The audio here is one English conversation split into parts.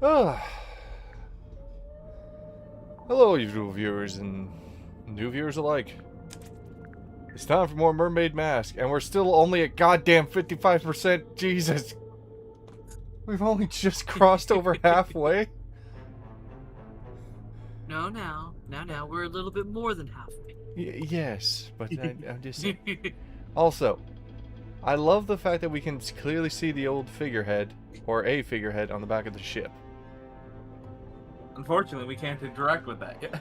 Ah. Hello, you viewers and new viewers alike. It's time for more Mermaid Mask, and we're still only at goddamn 55%. Jesus. We've only just crossed over halfway. No, now, we're a little bit more than halfway. Yes, but I'm just saying. Also, I love the fact that we can clearly see the old figurehead, or a figurehead, on the back of the ship. Unfortunately, we can't interact with that yet.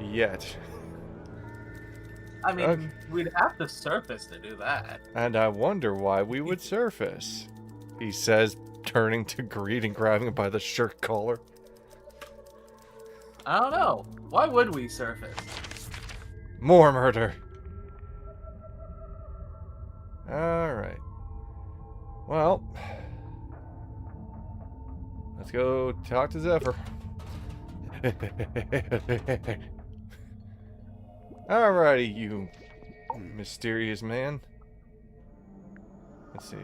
Yet. I mean, we'd have to surface to do that. And I wonder why we would surface, he says, turning to Greed and grabbing him by the shirt collar. I don't know. Why would we surface? More murder. Alright. Well, let's go talk to Zephyr. Alrighty, you mysterious man. Let's see.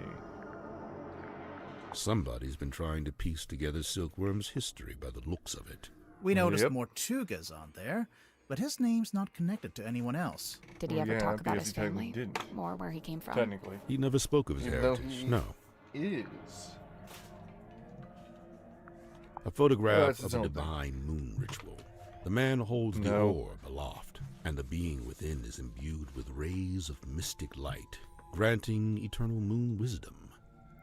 Somebody's been trying to piece together Silkworm's history by the looks of it. We noticed Yep. Mortuga's on there, but his name's not connected to anyone else. Did he Well, ever yeah, talk about because his he technically family? didn't. Or where he came from? Technically. He never spoke of his Even though heritage, he no. Is. A photograph that's his of a own thing. divine moon ritual. The man holds the No. orb aloft, and the being within is imbued with rays of mystic light, granting eternal moon wisdom.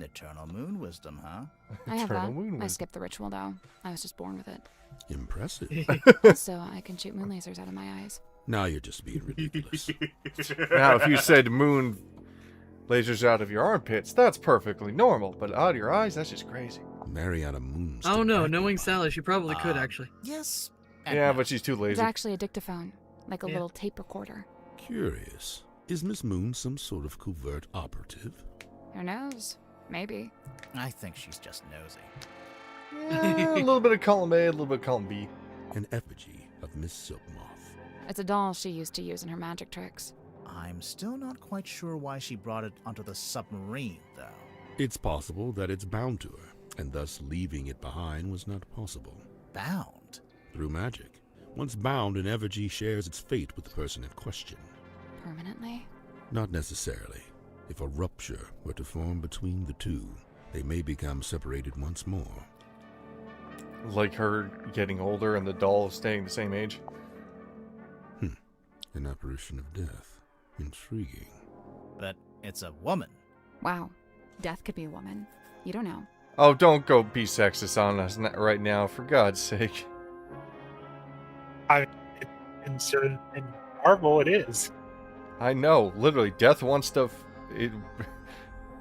Eternal moon wisdom, huh? I have Eternal that. moon I wisdom. skipped the ritual though. I was just born with it. Impressive. So I can shoot moon lasers out of my eyes. Now you're just being ridiculous. Now, if you said moon lasers out of your armpits, that's perfectly normal. But out of your eyes, that's just crazy. Mariana Moon's Oh no, tobacco knowing pipe. Sally, she probably could actually. Yes. and Yeah, no. but she's too It's lazy. actually a dictaphone, like a Yeah. little tape recorder. Curious. Is Miss Moon some sort of covert operative? Who knows? Maybe. I think she's just nosy. Yeah, a little bit of column A, a little bit of column B. An effigy of Miss Silkmoth. It's a doll she used to use in her magic tricks. I'm still not quite sure why she brought it onto the submarine, though. It's possible that it's bound to her, and thus leaving it behind was not possible. Bound? Through magic. Once bound, an effigy shares its fate with the person in question. Permanently? Not necessarily. If a rupture were to form between the two, they may become separated once more. Like her getting older and the doll staying the same age. An apparition of death. Intriguing. But it's a woman. Wow. Death could be a woman. You don't know. Oh, don't go be sexist on us right now, for God's sake. In Marvel, it is. I know, literally, Death wants to...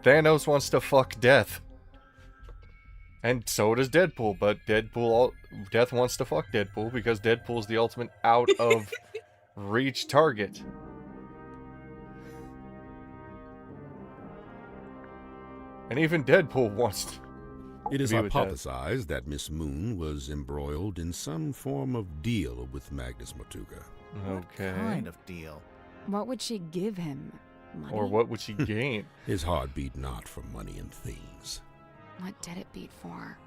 Thanos wants to fuck Death. And so does Deadpool, but Death wants to fuck Deadpool because Deadpool's the ultimate out of reach target. And even Deadpool wants to... It is be with Death. hypothesized that Miss Moon was embroiled in some form of deal with Magnus Mortuga. Okay. What kind of deal? What would she give him? Money? Or what would she gain? His heart beat not for money and things. What did it beat for?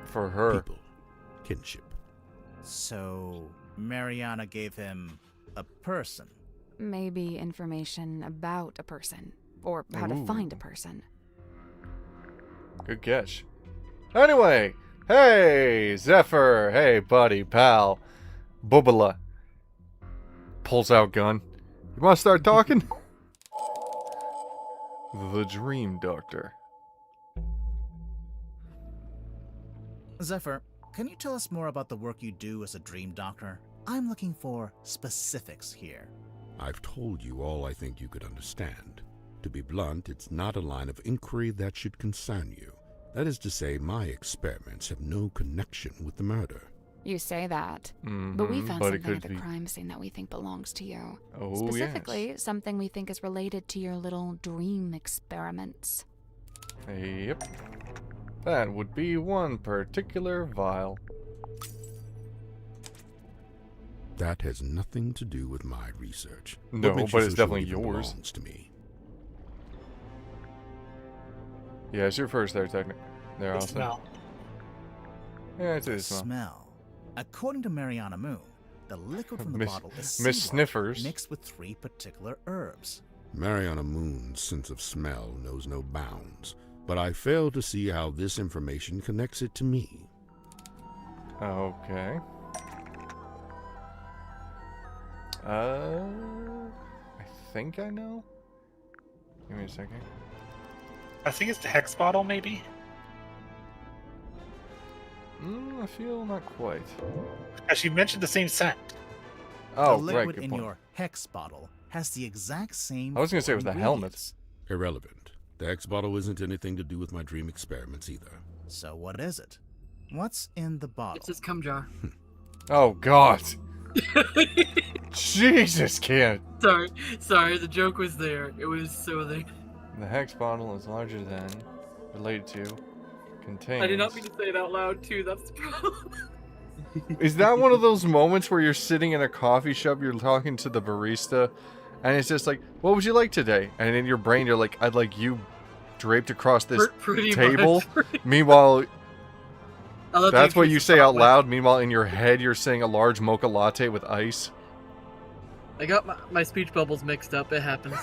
For her. People. Kinship. So, Mariana gave him a person. Maybe information about a person. Or how to find a Ooh. person. Good catch. Anyway, hey, Zephyr. Hey, buddy, pal. Bubala. Pulls out gun. You want to start talking? The Dream Doctor. Zephyr, can you tell us more about the work you do as a dream doctor? I'm looking for specifics here. I've told you all I think you could understand. To be blunt, it's not a line of inquiry that should concern you. That is to say, my experiments have no connection with the murder. You say that. But we found but it something at could the be. crime scene that we think belongs to you. Oh, Specifically, something we think is related to your little dream experiments. yes. Yep. That would be one particular vial. That has nothing to do with my research. No, What makes but you it's so sure definitely it even yours. belongs to me? Yeah, it's your first there, technically. There, It's Austin. not. Yeah, it's The a smell. smell. According to Mariana Moon, the liquid from the Miss- bottle is Miss seawater Sniffers. mixed with 3 particular herbs. Mariana Moon's sense of smell knows no bounds, but I fail to see how this information connects it to me. Okay. I think I know. Give me a second. I think it's the hex bottle, maybe. I feel not quite. As you mentioned the same scent. Oh, the right, liquid good in point. your hex bottle has the exact same. I was gonna say it was four the helmet. ingredients. Irrelevant. The X bottle isn't anything to do with my dream experiments either. So what is it? What's in the bottle? It's his cum jar. Oh, God. Jesus, kid. Sorry, the joke was there. It was so there. The hex bottle is larger than, related to, contains... I did not mean to say it out loud, too. That's the problem. Is that one of those moments where you're sitting in a coffee shop, you're talking to the barista, and it's just like, what would you like today? And in your brain, you're like, I'd like you draped across this Pretty table. much. Meanwhile, I love that's the what you increase say of out chocolate. loud. Meanwhile, in your head, you're saying a large mocha latte with ice. I got my speech bubbles mixed up. It happens.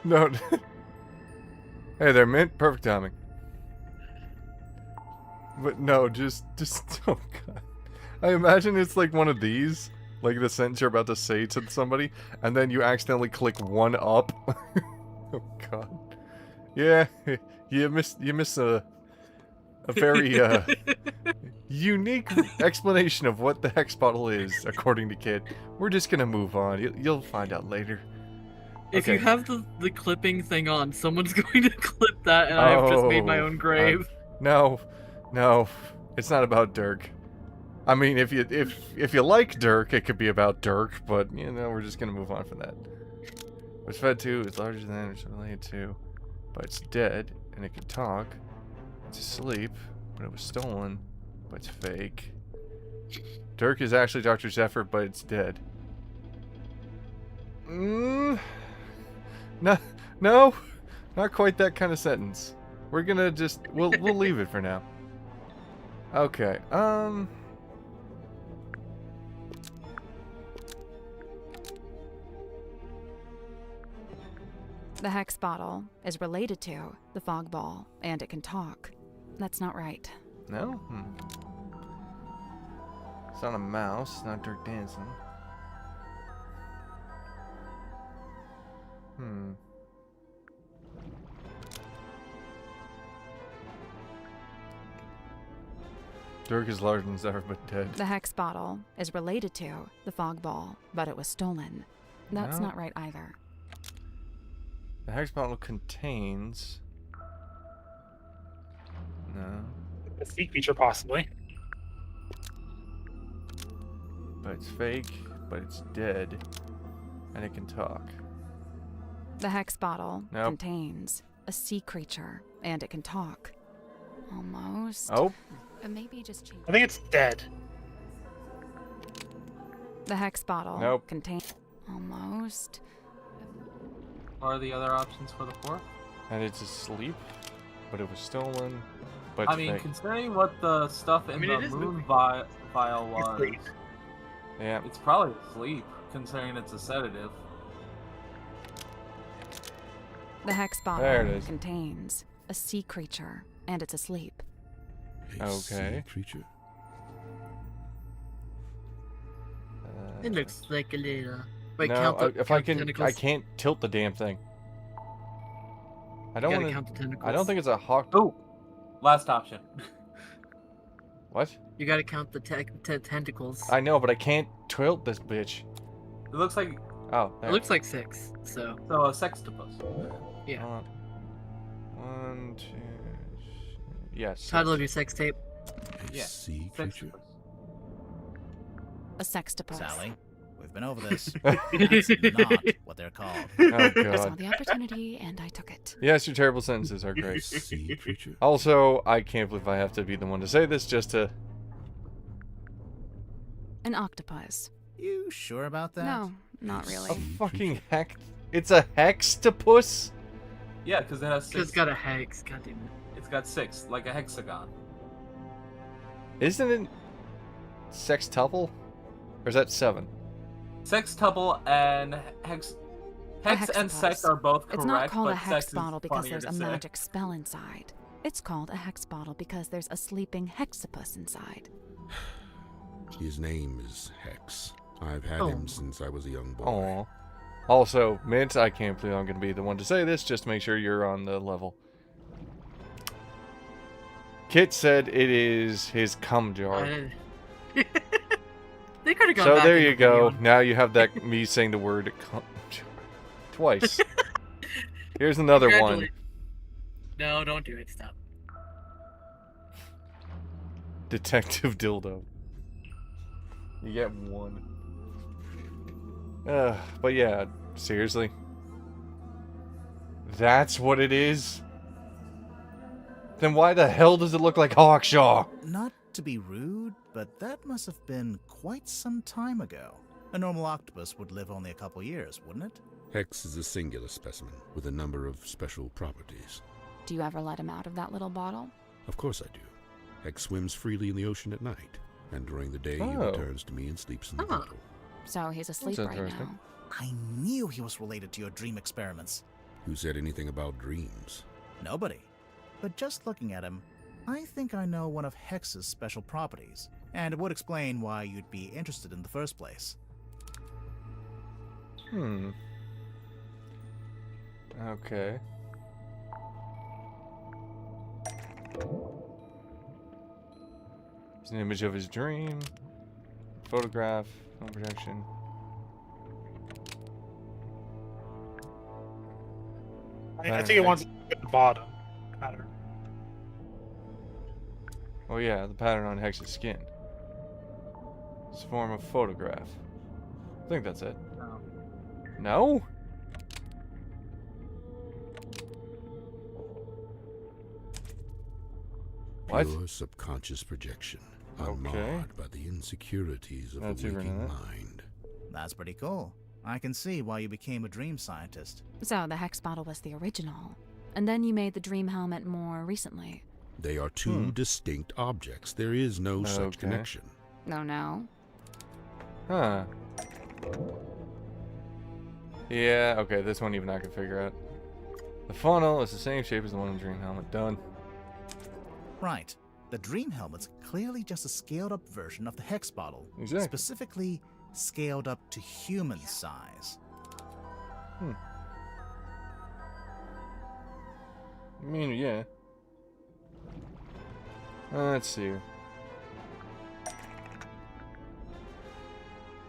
No. Hey, they're mint. Perfect timing. But no, just, oh God. I imagine it's like one of these, like the sentence you're about to say to somebody, and then you accidentally click one up. Oh God. Yeah, you miss a very unique explanation of what the hex bottle is, according to Kid. We're just gonna move on. You'll find out later. If Okay. you have the clipping thing on, someone's going to clip that, and I have just made my own grave. No, it's not about Dirk. I mean, if you like Dirk, it could be about Dirk, but you know, we're just gonna move on from that. Was fed to, is larger than, it's related to, but it's dead, and it can talk. It's asleep, but it was stolen, but it's fake. Dirk is actually Dr. Zephyr, but it's dead. No, not quite that kind of sentence. We're gonna just, we'll leave it for now. Okay, The hex bottle is related to the fog ball, and it can talk. That's not right. no? It's not a mouse, it's not Dirk dancing. Dirk is larger than Zephyr, but dead. The hex bottle is related to the fog ball, but it was stolen. That's No. not right either. The hex bottle contains... No. A sea creature, possibly. But it's fake, but it's dead, and it can talk. The hex bottle Nope. contains a sea creature, and it can talk. Almost. Oh, Maybe just change. I think it's dead. The hex bottle Nope. contains. Almost. What are the other options for the fourth? and it's asleep, but it was stolen, but I it's mean, fake. considering what the stuff in mean, the it is moon moving. vial It's was, great. Yeah. it's probably asleep, considering it's a sedative. The hex There it bottle is. contains a sea creature, and it's asleep. A Okay. sea creature? It looks like a little. Wait, no, count the, if count I the can, tentacles. I can't tilt the damn thing. I You don't gotta want count the to. tentacles. I don't think it's a hawk. Oh, last option. What? You gotta count the tentacles. I know, but I can't tilt this bitch. It looks like Oh, there. It looks like 6, so a sextopus. yeah. Hold on. 1, 2. Yes. Title of your sex tape. A Yeah, sea creature? Sextopus. A sextopus. Sally, we've been over this. That's not what they're called. Oh I saw god. the opportunity, and I took it. Yes, your terrible sentences are A great. sea creature? Also, I can't believe I have to be the one to say this just to. An octopus. You sure about that? No, not really. A fucking heck. It's a hextopus? Yeah, because it has 6. It's got a hex. God damn it. It's got 6, like a hexagon. Isn't it sextuple? Or is that 7? Sextuple and hex and sex are both correct. It's not called a but hex sex is bottle because funnier there's to a say. magic spell inside. It's called a hex bottle because there's a sleeping hexapus inside. His name is Hex. I've had Oh. him since I was a young boy. Aw. Also, Mint, I can't believe I'm going to be the one to say this, just to make sure you're on the level. Kit said it is his cum jar. They could have gone So back there in you the go. video. Now you have that me saying the word cum jar twice. Here's another one. Congratulate- No, don't do it. Stop. Detective Dildo. You get 1. But yeah, seriously. That's what it is? Then why the hell does it look like Hawkshaw? Not to be rude, but that must have been quite some time ago. A normal octopus would live only a couple years, wouldn't it? Hex is a singular specimen with a number of special properties. Do you ever let him out of that little bottle? Of course I do. Hex swims freely in the ocean at night, and during the day he Oh. returns to me and sleeps in the Huh. bottle. So he's asleep right interesting. now. I knew he was related to your dream experiments. Who said anything about dreams? Nobody. But just looking at him, I think I know one of Hex's special properties, and it would explain why you'd be interested in the first place. Okay. It's an image of his dream. Photograph. Film projection. I think it wants at the bottom. Pattern. Oh yeah, the pattern on Hex's skin. It's a form of photograph. I think that's it. No. No? What? Pure subconscious projection, Okay. unmarred by the insecurities of That's a even waking that. mind. That's pretty cool. I can see why you became a dream scientist. So the hex bottle was the original. And then you made the dream helmet more recently. They are two distinct objects. There is no such Okay. connection. No. Huh. Yeah, okay, this one even I can figure out. The funnel is the same shape as the one in Dream Helmet. Done. Right. The dream helmet's clearly just a scaled up version of the hex bottle. Exactly. Specifically, scaled up to human size. I mean, yeah. Let's see.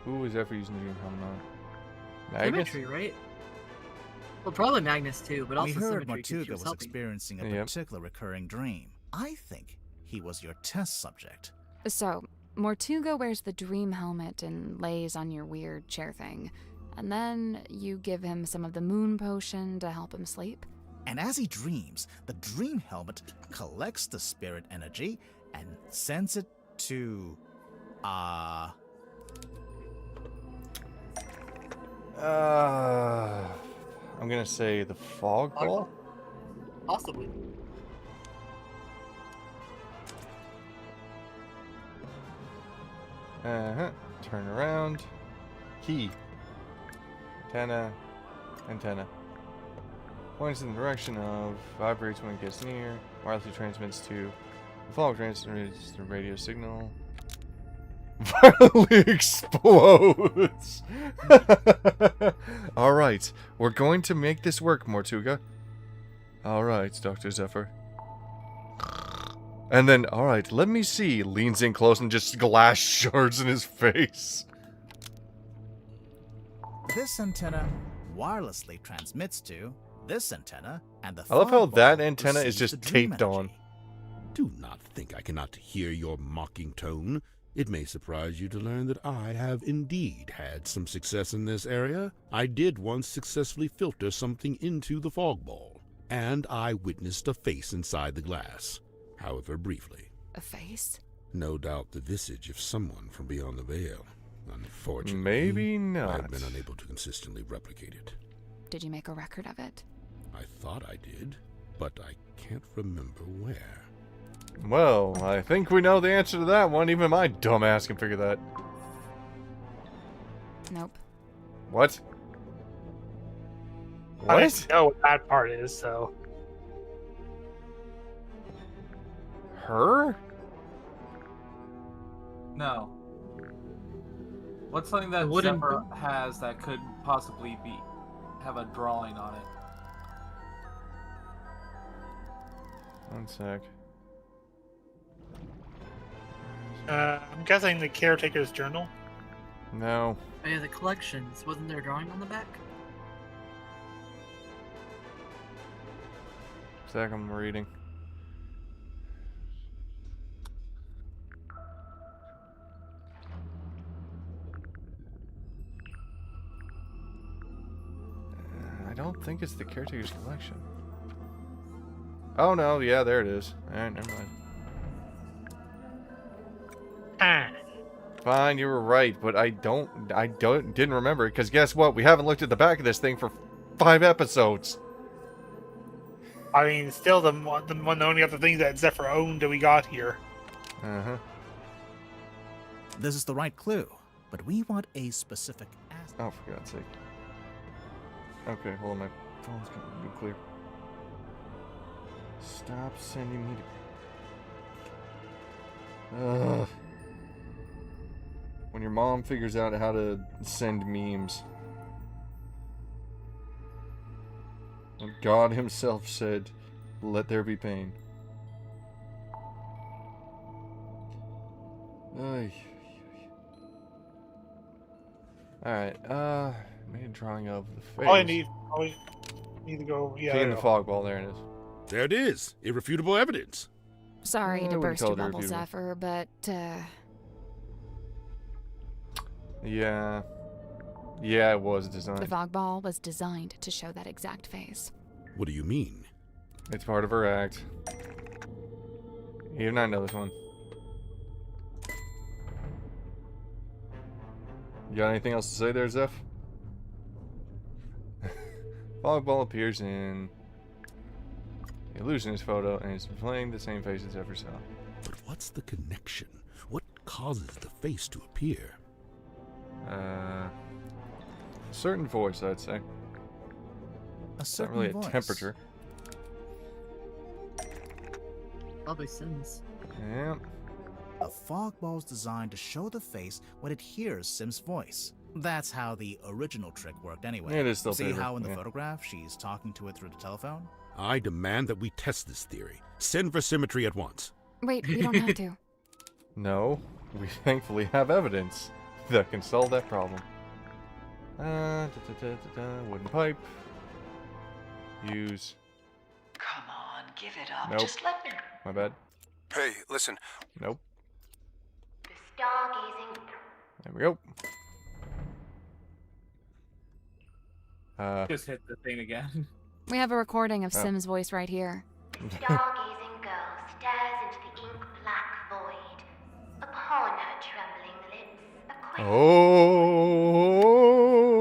Who was ever using the Dream Helmet on? Magnus? Symmetry, right? Well, probably Magnus too, but also We heard Symmetry 'cause she Mortuga was helping. experiencing a Yep. particular recurring dream. I think he was your test subject. So, Mortuga wears the dream helmet and lays on your weird chair thing. And then you give him some of the moon potion to help him sleep. And as he dreams, the dream helmet collects the spirit energy and sends it to... I'm gonna say the fog ball? Possibly. Turn around. Key. Antenna. Antenna. Points in the direction of. Vibrates when it gets near. Wirelessly transmits to. The fog transmits the radio signal. Violently explodes! Alright. We're going to make this work, Mortuga. Alright, Dr. Zephyr. And then, alright, let me see. Leans in close and just glass shards in his face. This antenna wirelessly transmits to this antenna, and the I love how fog that ball antenna is receives just the dream taped on. energy. Do not think I cannot hear your mocking tone. It may surprise you to learn that I have indeed had some success in this area. I did once successfully filter something into the fog ball, and I witnessed a face inside the glass, however briefly. A face? No doubt the visage of someone from beyond the veil. Unfortunately, Maybe I not. have been unable to consistently replicate it. Did you make a record of it? I thought I did, but I can't remember where. Well, I think we know the answer to that one. Even my dumb ass can figure that. Nope. What? I What? don't know what that part is, so. Her? No. What's something that Wooden Zephyr boat? has that could possibly have a drawing on it? One sec. I'm guessing the caretaker's journal. No. Oh yeah, the collections. Wasn't there a drawing on the back? Sec, I'm reading. I don't think it's the caretaker's collection. Oh no, yeah, there it is. Alright, never mind. Ah. Fine, you were right, but I didn't remember it, because guess what? We haven't looked at the back of this thing for 5 episodes. I mean, still the only other thing that Zephyr owned that we got here. Uh-huh. This is the right clue, but we want a specific aspect. Oh, for God's sake. Okay, hold on, my phone's going nuclear. Stop sending me to... Ugh. When your mom figures out how to send memes. And God himself said, let there be pain. Alright, made a drawing of the face. All I need to go. Yeah. Key in the I know. fog ball, there it is. There it is. Irrefutable evidence. Sorry I to wouldn't burst call your it bubble, irrefutable. Zephyr, but, Yeah. Yeah, it was designed. the fog ball was designed to show that exact face. What do you mean? It's part of her act. You did not know this one. You got anything else to say there, Zeph? Fog ball appears in the illusionist photo and is playing the same face as ever saw. But what's the connection? What causes the face to appear? Certain voice, I'd say. A Not certain really a voice. temperature. Probably Sims. Yeah. A fog ball's designed to show the face when it hears Sim's voice. That's how the original trick worked anyway. It is still See favorite, how in the yeah. photograph she's talking to it through the telephone? I demand that we test this theory. Send for symmetry at once. Wait, we don't have to. No, we thankfully have evidence that can solve that problem. Wooden pipe. Use. Come on, give it up. Nope. Just let me. My bad. Hey, listen. Nope. The stargazing. There we go. Just hit the thing again. We have a recording of Oh. Sim's voice right here. Stargazing girl stares into the ink-black void. Upon her trembling lips, a question. Oh.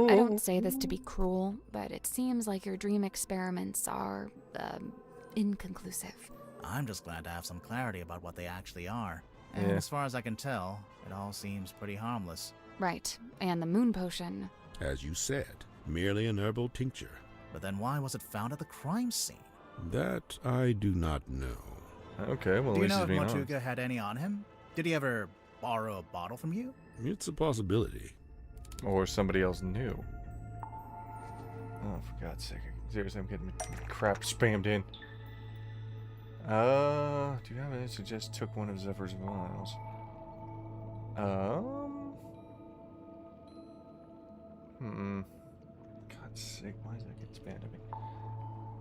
I don't say this to be cruel, but it seems like your dream experiments are, inconclusive. I'm just glad to have some clarity about what they actually are. And Yeah. as far as I can tell, it all seems pretty harmless. Right, and the moon potion. As you said, merely an herbal tincture. But then why was it found at the crime scene? That I do not know. Okay, well, at Do you least know he's if being honest. Mortuga had any on him? Did he ever borrow a bottle from you? It's a possibility. Or somebody else knew. Oh, for God's sake. Seriously, I'm getting crap spammed in. Do you have any suggest took one of Zephyr's vials? God's sake, why is that getting spammed at me?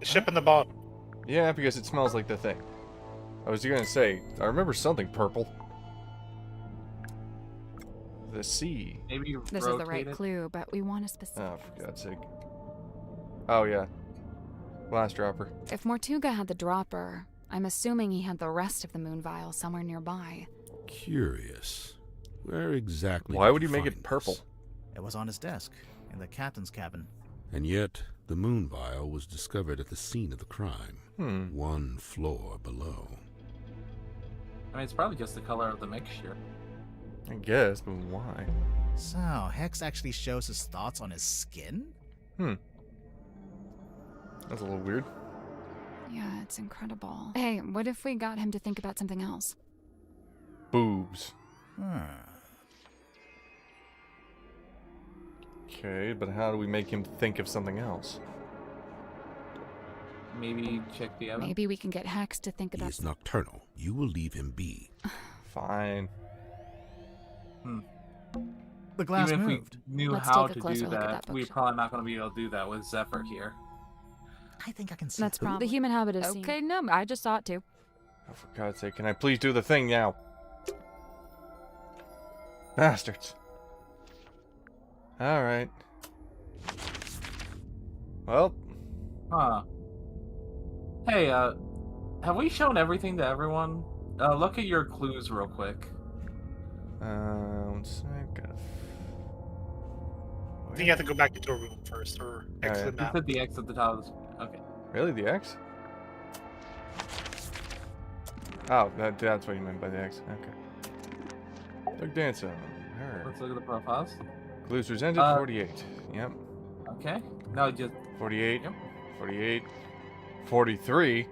The ship in the bottom. Yeah, because it smells like the thing. I was gonna say, I remember something purple. The sea. Maybe This is the right rotate it. clue, but we want a specific. Oh, for God's sake. Oh, yeah. Glass dropper. If Mortuga had the dropper, I'm assuming he had the rest of the moon vial somewhere nearby. Curious. Where exactly Why did would you he make find it purple? this? It was on his desk, in the captain's cabin. And yet, the moon vial was discovered at the scene of the crime, Hmm. 1 floor below. I mean, it's probably just the color of the mixture. I guess, but why? So, Hex actually shows his thoughts on his skin? That's a little weird. Yeah, it's incredible. Hey, what if we got him to think about something else? Boobs. Hmm. Okay, but how do we make him think of something else? Maybe check the oven. Maybe we can get Hex to think He about... is nocturnal. You will leave him be. Fine. The glass Even if moved. we knew Let's how take a to closer do look at that, that we're bookshelf. probably not going to be able to do that with Zephyr here. I think I can see That's through probably... it. The human habit is... Okay, no, I just saw it too. Oh, for God's sake, can I please do the thing now? Bastards. Alright. Well, Huh. Hey, have we shown everything to everyone? Look at your clues real quick. one sec, gotta... I think you have to go back into a room first, or exit the You map. put the X at the top of this. Okay. Really, the X? Oh, that's what you meant by the X. Okay. Doug Danson. Her. Let's look at the profiles. Clues presented, 48. Yep. Okay. No, just 48. Yep. 48. 43.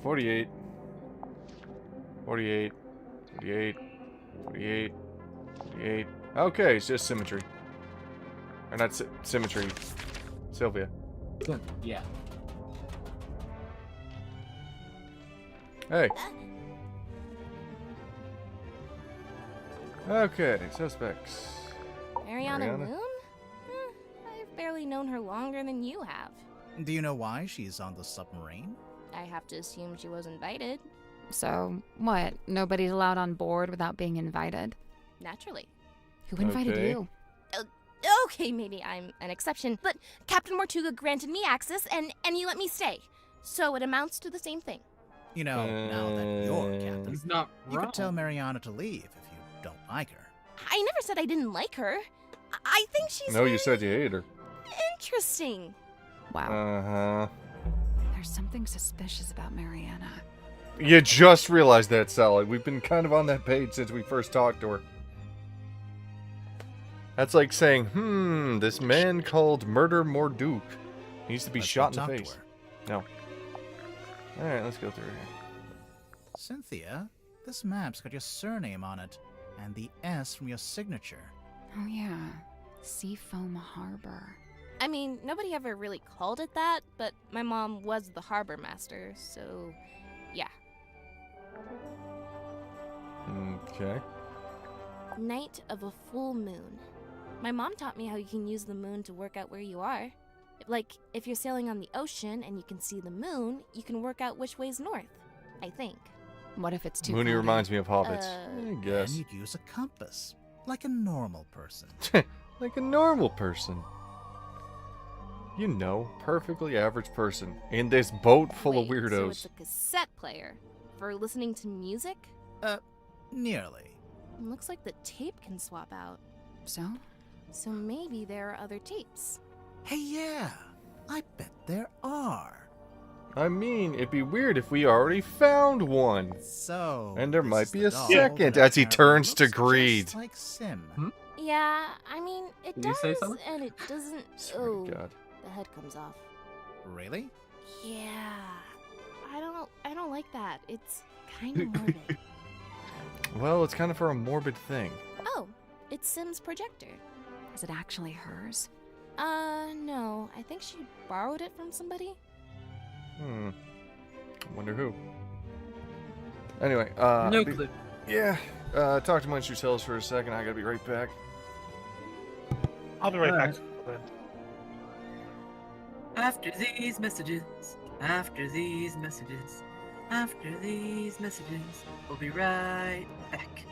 48. 48. 48. 48. 48. Okay, it's just symmetry. Or not symmetry. Sylvia. yeah. Hey. Okay, suspects. Mariana Mariana? Moon? I've barely known her longer than you have. Do you know why she's on the submarine? I have to assume she was invited. So, what? Nobody's allowed on board without being invited? Naturally. Who invited Okay. you? Okay, maybe I'm an exception, but Captain Mortuga granted me access and you let me stay. So it amounts to the same thing. You know, now that you're captain, He's not you wrong. could tell Mariana to leave if you don't like her. I never said I didn't like her. I think she's No, you very said you hated her. interesting. Wow. Uh-huh. There's something suspicious about Mariana. You just realized that, Sally. We've been kind of on that page since we first talked to her. That's like saying, this man called Murder Morduke needs to be Let's shot go in the talk to face. her. No. Alright, let's go through here. Cynthia, this map's got your surname on it, and the S from your signature. Oh yeah. Seafoam Harbor. I mean, nobody ever really called it that, but my mom was the harbor master, so yeah. Okay. Night of a full moon. My mom taught me how you can use the moon to work out where you are. Like, if you're sailing on the ocean and you can see the moon, you can work out which way's north, I think. What if it's too Mooney cloudy? reminds me of hobbits. I Then guess. you'd use a compass, like a normal person. Like a normal person. You know, perfectly average person in this boat full of Wait, weirdos. So it's a cassette player for listening to music? Nearly. Looks like the tape can swap out. So? So maybe there are other tapes. Hey, yeah, I bet there are. I mean, it'd be weird if we already found one. So, And there this might is be the a doll second that as he apparently turns to looks greed. just like Sim. Yeah, I mean, it Did you say does, something? and it doesn't. Swear Oh, to God. the head comes off. Really? Yeah, I don't like that. It's kind of morbid. Well, it's kind of for a morbid thing. Oh, it's Sim's projector. Is it actually hers? No. I think she borrowed it from somebody. Wonder who. Anyway, No clue. yeah, talk amongst yourselves for a second. I gotta be right back. I'll be right back. After these messages, after these messages, after these messages, we'll be right back.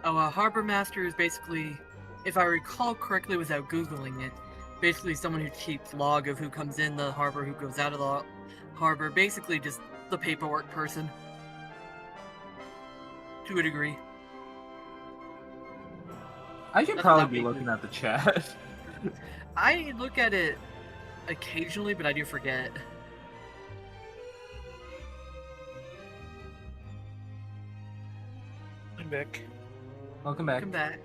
Oh, a harbor master is basically, if I recall correctly without Googling it, basically someone who keeps log of who comes in the harbor, who goes out of the harbor, basically just the paperwork person. To a degree. I should That's probably not be me. looking at the chat. I look at it occasionally, but I do forget. Vic. Welcome back. Come back.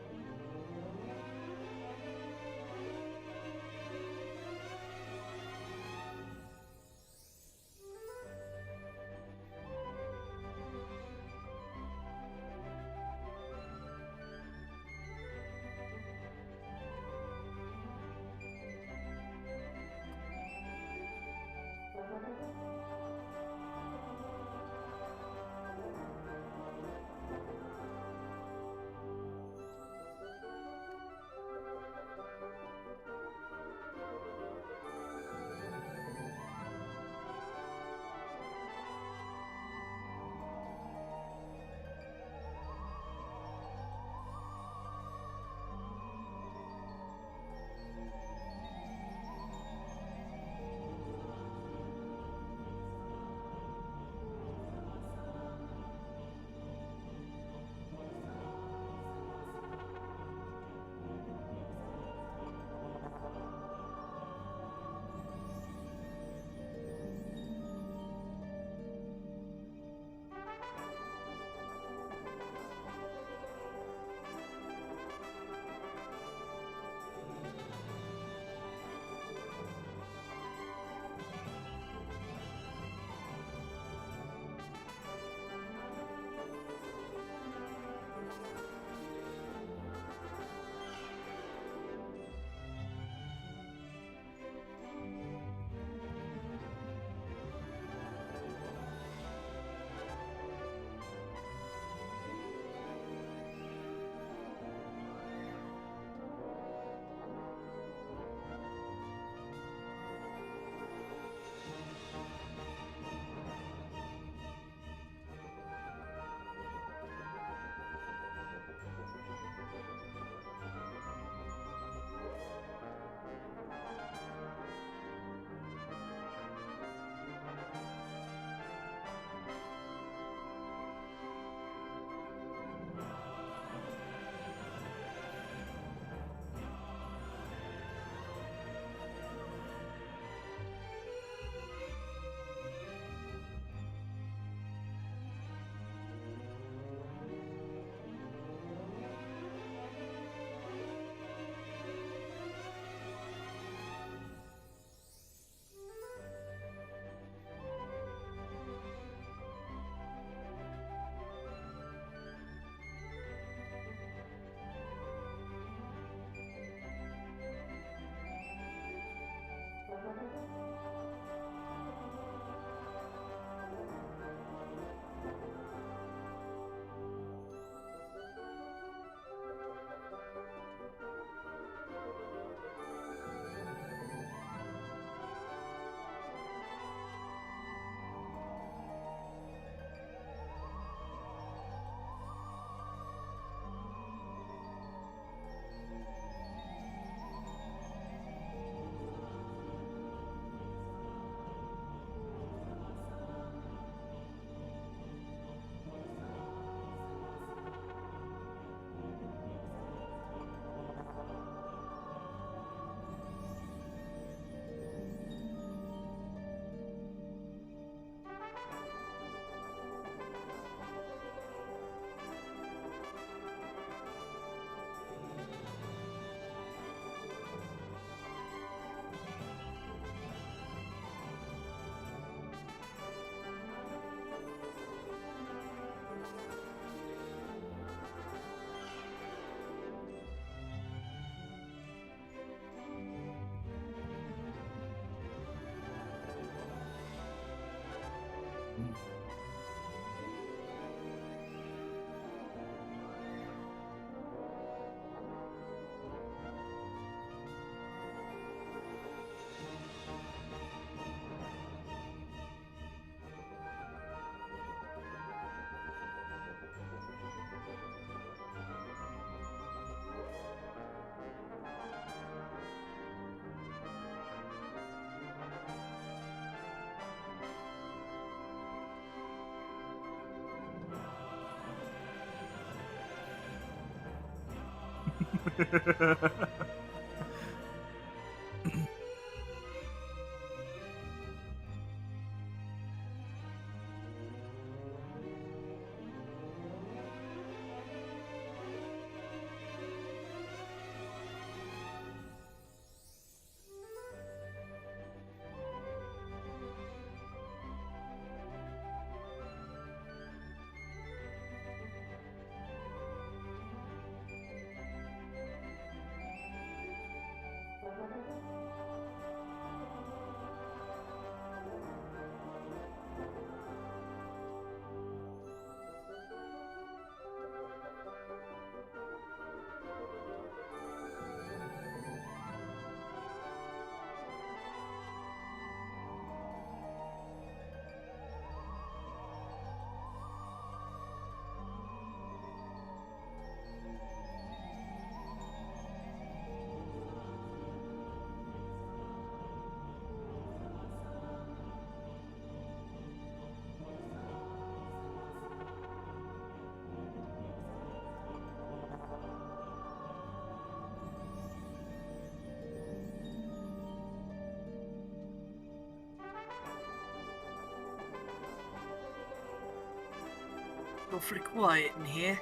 Awfully quiet in here.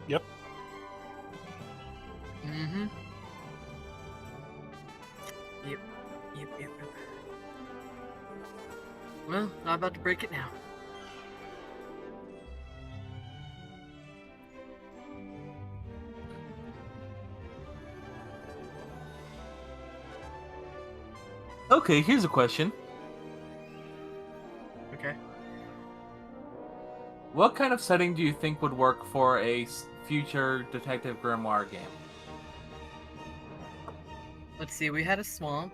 Yep. Mm-hmm. Yep. Well, not about to break it now. Okay, here's a question. Okay. What kind of setting do you think would work for a future Detective Grimoire game? Let's see, we had a swamp.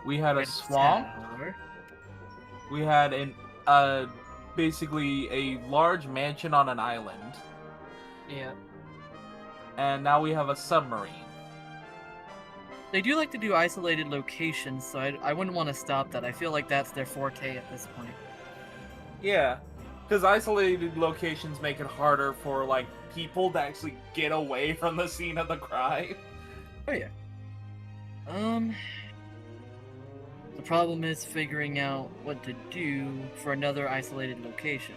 We had We a had swamp. tower. We had an basically a large mansion on an island, Yeah. and now we have a submarine. They do like to do isolated locations, so I wouldn't want to stop that. I feel like that's their forte at this point. Yeah, because isolated locations make it harder for like people to actually get away from the scene of the crime. Oh yeah. The problem is figuring out what to do for another isolated location.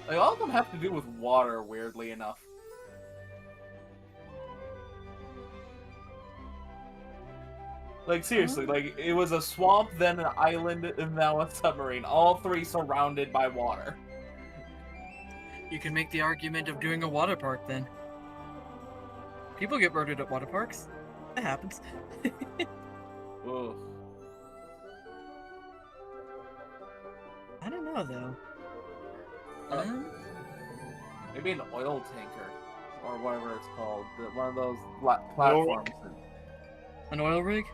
Like all of them have to do with water, weirdly enough. Like seriously, like it was a swamp, then an island, and now a submarine. All three surrounded by water. You can make the argument of doing a water park then. People get murdered at water parks. That happens. Ugh. I don't know though. Maybe an oil tanker, or whatever it's called. One of those platforms. An oil rig?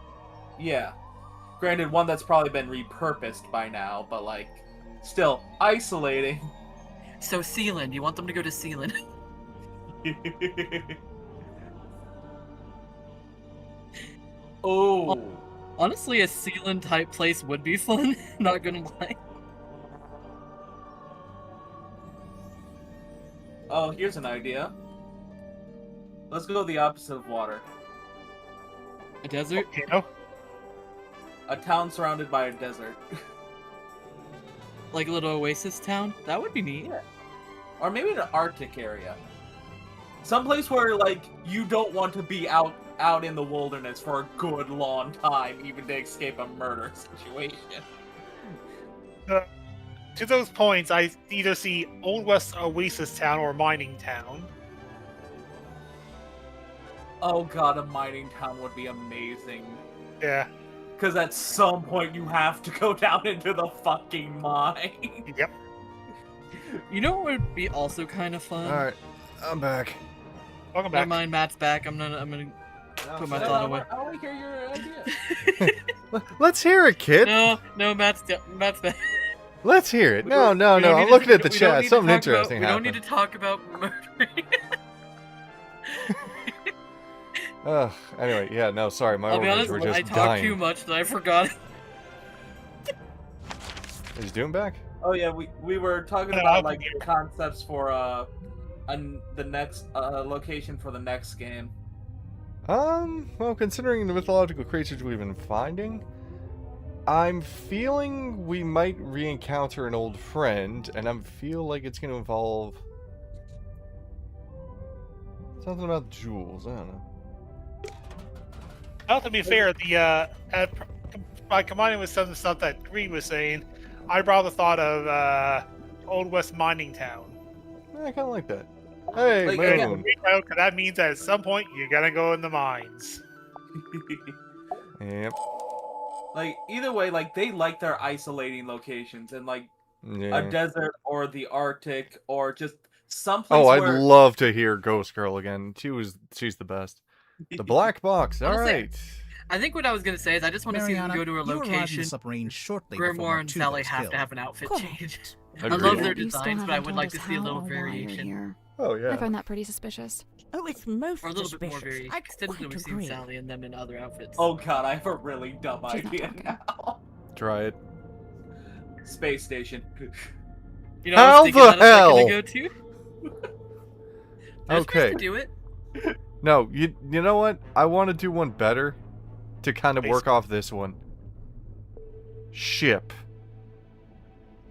Yeah. Granted, one that's probably been repurposed by now, but like, still isolating. So Sealand, you want them to go to Sealand? Oh. Honestly, a Sealand type place would be fun. Not gonna lie. Oh, here's an idea. Let's go the opposite of water. A desert? You know? A town surrounded by a desert. Like a little oasis town? That would be neat. Yeah. Or maybe an Arctic area. Someplace where, like, you don't want to be out in the wilderness for a good long time, even to escape a murder situation. To those points, I either see Old West Oasis Town or Mining Town. Oh god, a mining town would be amazing. Yeah. Because at some point you have to go down into the fucking mine. Yep. You know what would be also kind of fun? Alright, I'm back. Welcome Never back. mind, Matt's back. I'm gonna put my thought away. I want to hear your idea. Let's hear it, kid. No, Matt's back. Let's hear it. We No, don't- no, we no. don't I'm need looking to- at the we don't chat. need to Something talk interesting We don't happened. need to talk about murdering. Anyway, yeah, no, sorry. My I'll be organs honest, were I just talked dying. too much that I forgot. Is Doom back? Oh yeah, we were talking Yeah, about I'll like be here. concepts for the next location for the next game. Well, considering the mythological creatures we've been finding, I'm feeling we might re-encounter an old friend, and I feel like it's going to involve something about jewels. I don't know. Well, to be fair, by combining with some of the stuff that Green was saying, I brought the thought of Old West Mining Town. I kind of like that. Hey, Like, Moon. Because that means that at some point you're gonna go in the mines. Yep. Like either way, like they like their isolating locations and like Yeah. a desert or the Arctic or just someplace Oh, I'd where love to hear Ghost Girl again. She's the best. The black box. All Honestly, right. I think what I was gonna say is I just want to see them Mariana, go to a you arrived in location. the submarine shortly before Grimoire and Martudo Sally was have killed. to have an outfit Cool. change. I Agreed. love their You still designs, but I haven't would told like us to see a how little or why you're variation. here. Oh I yeah. find that pretty suspicious. Oh, it's most Or a little bit more suspicious. variation. I Extended quite we've seen agree. Sally and them in other outfits. oh god, I have a really dumb She's not idea talking. now. Try it. Space station. You know, I How was thinking the that a second hell? ago too. There's ways Okay. to do it. No, you know what? I want to do one better to kind of work off this one. Ship.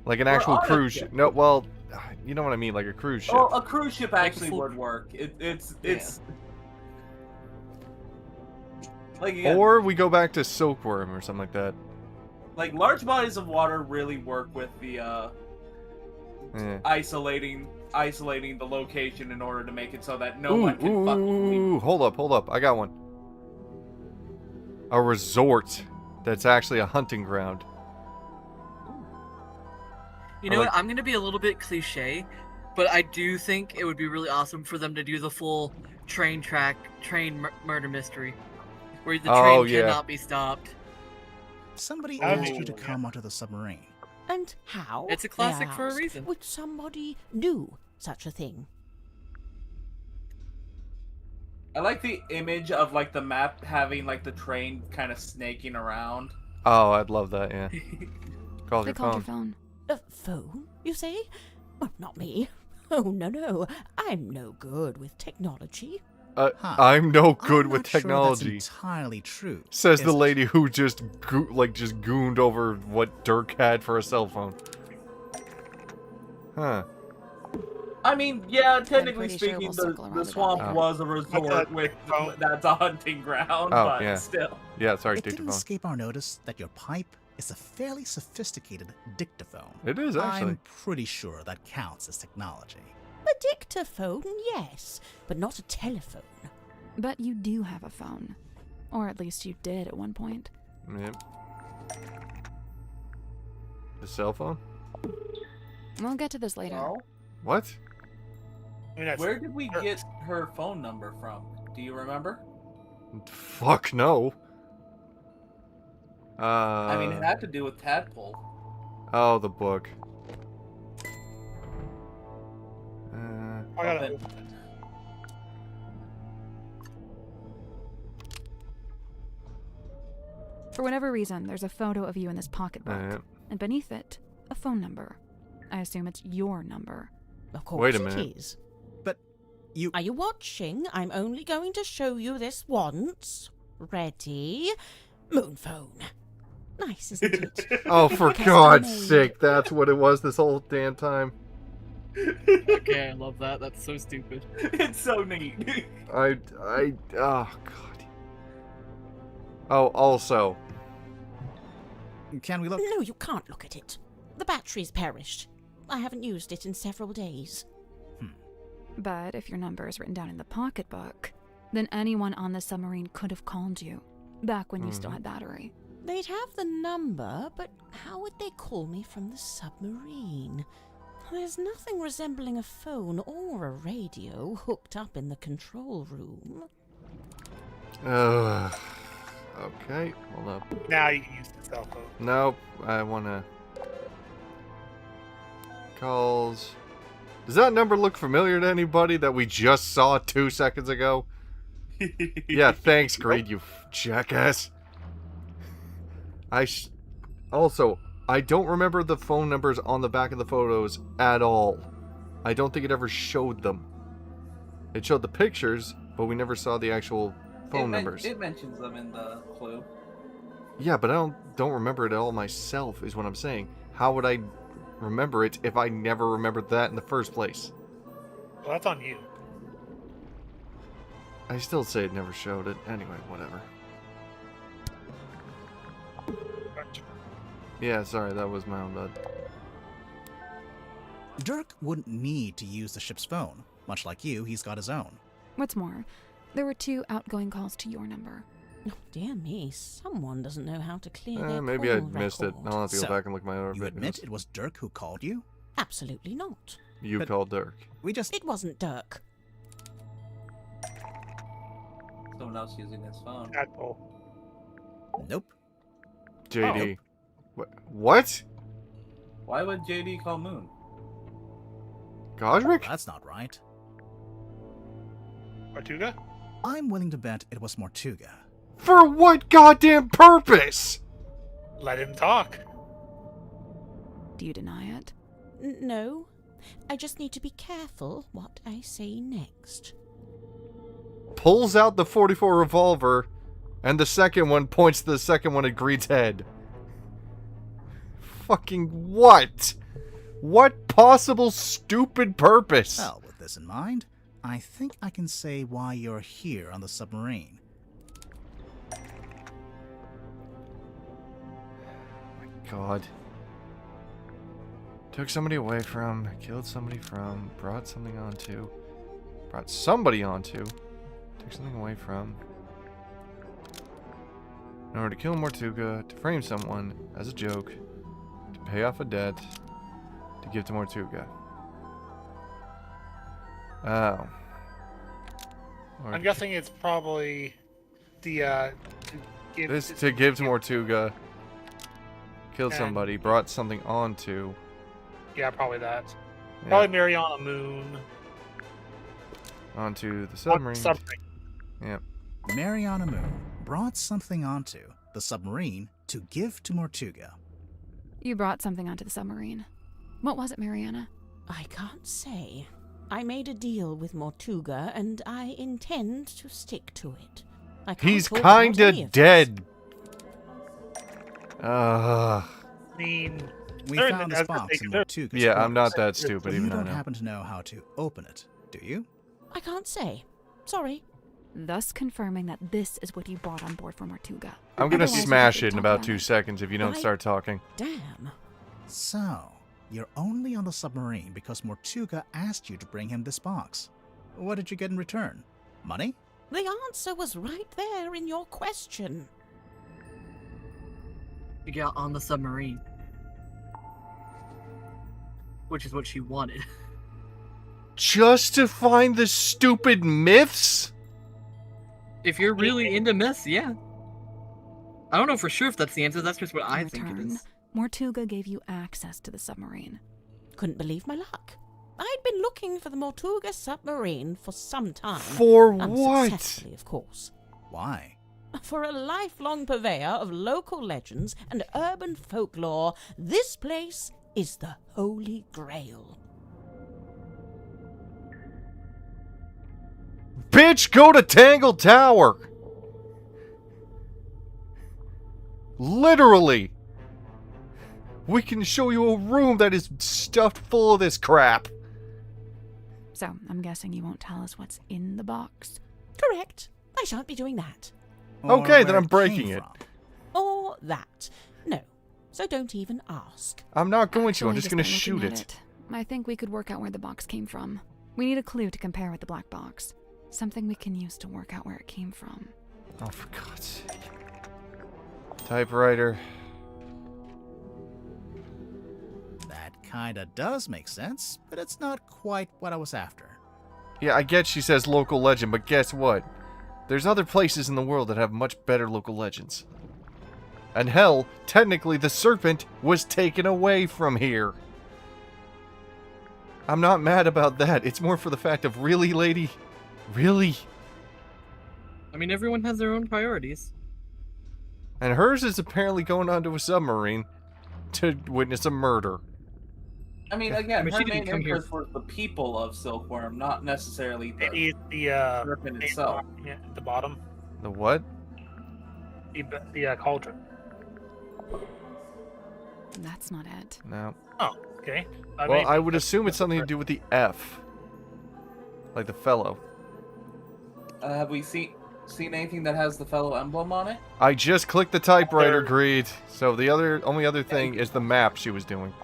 Like an We're actual on a cruise ship. ship. No, well, you know what I mean, like a cruise ship. Well, a cruise ship actually full- would work. It's like Or we go back to Silkworm or something like that. like large bodies of water really work with the Yeah. isolating the location in order to make it so that no Ooh, one can fucking leave. ooh, hold up. I got one. A resort that's actually a hunting ground. You I know like- what? I'm gonna be a little bit cliche, but I do think it would be really awesome for them to do the full murder mystery, where the Oh, train yeah. cannot be stopped. Somebody That'd asked be you to cool, yeah. come onto the submarine. And how? It's a may I classic for a ask, reason. Would somebody do such a thing? I like the image of like the map having like the train kind of snaking around. Oh, I'd love that, yeah. Call They your called phone. your phone. A phone, you say? Well, not me. Oh, no. I'm no good with technology. Huh. I'm no good I'm with not sure technology. that's entirely true. Says is the it? lady who just gooned over what Dirk had for a cell phone. Huh. I mean, yeah, technically pretty sure speaking, we'll circle around the to that swamp later. was a resort with that's a hunting ground, but yeah. still. Yeah, sorry, It didn't dictaphone. escape our notice that your pipe is a fairly sophisticated dictaphone. It is, actually. I'm pretty sure that counts as technology. A dictaphone, yes, but not a telephone. But you do have a phone. Or at least you did at one point. Yep. The cell phone? We'll get to this later. No? What? I mean, that's, Where did we get her phone number from? Do you remember? Fuck no. I mean, it had to do with Tadpole. Oh, the book. I gotta Open. open it. For whatever reason, there's a photo of you in this pocketbook. Uh, And beneath it, a phone number. I assume it's your number. Of course Wait a it minute. is. But you... Are you watching? I'm only going to show you this once. Ready? Moon phone. Nice, isn't it? oh, for Custom God's made. sake, that's what it was this whole damn time. Okay, I love that. That's so stupid. It's so neat. Oh, God. Oh, also. Can we look? No, you can't look at it. The battery's perished. I haven't used it in several days. But if your number is written down in the pocketbook, then anyone on the submarine could have called you. Back when you still had battery. They'd have the number, but how would they call me from the submarine? There's nothing resembling a phone or a radio hooked up in the control room. Okay, hold up. Now you can use the cell phone. Nope, I wanna... Calls... Does that number look familiar to anybody that we just saw 2 seconds ago? Yeah, thanks, Greed, you jackass. Also, I don't remember the phone numbers on the back of the photos at all. I don't think it ever showed them. It showed the pictures, but we never saw the actual phone numbers. It mentions them in the clue. Yeah, but I don't remember it all myself, is what I'm saying. How would I remember it if I never remembered that in the first place? Well, that's on you. I still say it never showed it. Anyway, whatever. Yeah, sorry, that was my own bad. Dirk wouldn't need to use the ship's phone. Much like you, he's got his own. What's more, there were 2 outgoing calls to your number. Oh, dear me, someone doesn't know how to clear their Maybe call I missed it. record. I'll have to go So, back and look at my other You videos. admit it was Dirk who called you? Absolutely not. You But- called Dirk. We just... It wasn't Dirk. Someone else using his phone. Tadpole. Nope. JD. What? Why would JD call Moon? Godric? That's not right. Tortuga? I'm willing to bet it was Mortuga. For what goddamn purpose? Let him talk. Do you deny it? No. I just need to be careful what I say next. Pulls out the 44 revolver, and the second one points to the second one at Greed's head. Fucking what? What possible stupid purpose? Well, with this in mind, I think I can say why you're here on the submarine. God. Took somebody away from, killed somebody from, brought something onto, brought somebody onto, took something away from. In order to kill Mortuga, to frame someone as a joke, to pay off a debt, to give to Mortuga. Oh. I'm guessing it's probably the To give to Mortuga, killed And- somebody, brought something onto. Yeah, probably that. Yeah, Probably Mariana Moon. onto the submarine. Submarine. Yeah. Mariana Moon brought something onto the submarine to give to Mortuga. You brought something onto the submarine. What was it, Mariana? I can't say. I made a deal with Mortuga, and I intend to stick to it. I can't He's talk about any kinda of this. dead. I mean, We They're in found the this desert, box in they- Mortuga's Yeah, I'm not quarters. that stupid, But even you I don't know. happen to know how to open it, do you? I can't say. Sorry. Thus confirming that this is what you brought on board for Mortuga. I'm gonna Otherwise, we smash could it in talk about about 2 it. seconds if you don't Right. start talking. Damn. So, you're only on the submarine because Mortuga asked you to bring him this box. What did you get in return? Money? The answer was right there in your question. You got on the submarine. Which is what she wanted. Just to find the stupid myths? If you're really into myths, yeah. I don't know for sure if that's the answer, that's just what I In think it return, is. Mortuga gave you access to the submarine. Couldn't believe my luck. I'd been looking for the Mortuga submarine for some time. For what? Unsuccessfully, of course. Why? For a lifelong purveyor of local legends and urban folklore, this place is the Holy Grail. Bitch, go to Tangle Tower! Literally! We can show you a room that is stuffed full of this crap. So, I'm guessing you won't tell us what's in the box. Correct. I shan't be doing that. Or Okay, then where I'm it breaking came it. from. Or that. No. So don't even ask. I'm not going to, I'm Actually, just gonna by looking shoot at it. I think we could work out where the box came from. We need a clue to compare with the black box. Something we can use to work out where it came from. Oh, for God's sake. Typewriter. That kinda does make sense, but it's not quite what I was after. Yeah, I get she says local legend, but guess what? There's other places in the world that have much better local legends. And hell, technically the serpent was taken away from here. I'm not mad about that. It's more for the fact of, really, lady? Really? I mean, everyone has their own priorities. And hers is apparently going onto a submarine to witness a murder. I mean, again, I mean, her she didn't main come here- interest was the people of Silkworm, not necessarily the maybe the serpent itself. at the bottom, The what? the cauldron. That's not it. No. Oh, okay. Well, I would assume it's something to do with the F. Like the fellow. Have we seen anything that has the fellow emblem on it? I just clicked the typewriter, There. Greed. So the only other thing is the map she was doing.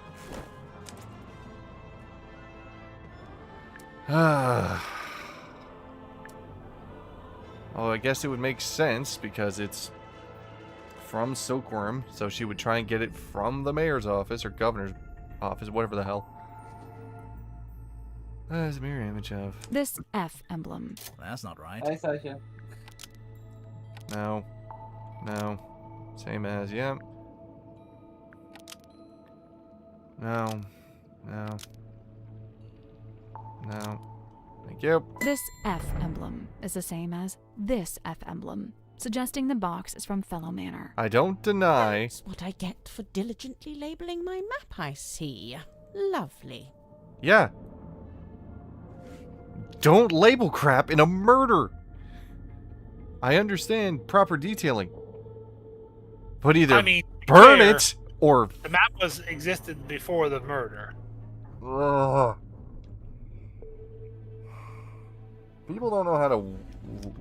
Well, I guess it would make sense because it's from Silkworm, so she would try and get it from the mayor's office or governor's office, whatever the hell. There's a mirror image of. This F emblem. That's not right. I thought you. No. No. Same as, yep. No. No. No. Thank you. This F emblem is the same as this F emblem, suggesting the box is from Fellow Manor. I don't deny. That's what I get for diligently labeling my map, I see. Lovely. Yeah. Don't label crap in a murder. I understand proper detailing. But either I mean, to be burn fair, it Or... The map was existed before the murder. Ugh. People don't know how to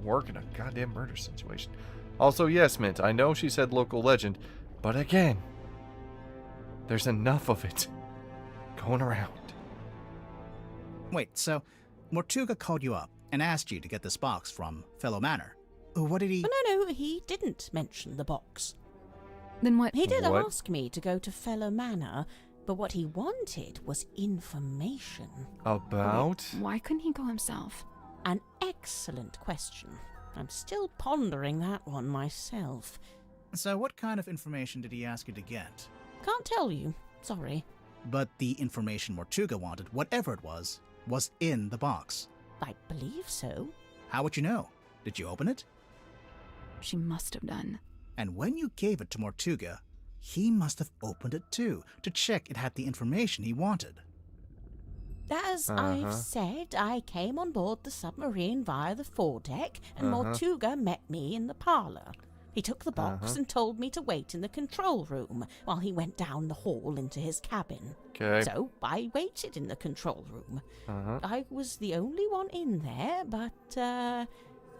work in a goddamn murder situation. Also, yes, Mint, I know she said local legend, but again, there's enough of it going around. Wait, so Mortuga called you up and asked you to get this box from Fellow Manor. What did he... No, he didn't mention the box. Then what? He did What? ask me to go to Fellow Manor, but what he wanted was information. About? Why couldn't he go himself? An excellent question. I'm still pondering that one myself. So what kind of information did he ask you to get? Can't tell you. Sorry. But the information Mortuga wanted, whatever it was in the box. I believe so. How would you know? Did you open it? She must have done. And when you gave it to Mortuga, he must have opened it too, to check it had the information he wanted. As I've said, I came on board the submarine via the foredeck, and Mortuga met me in the parlour. He took the box and told me to wait in the control room while he went down the hall into his cabin. Okay. So I waited in the control room. I was the only one in there, but,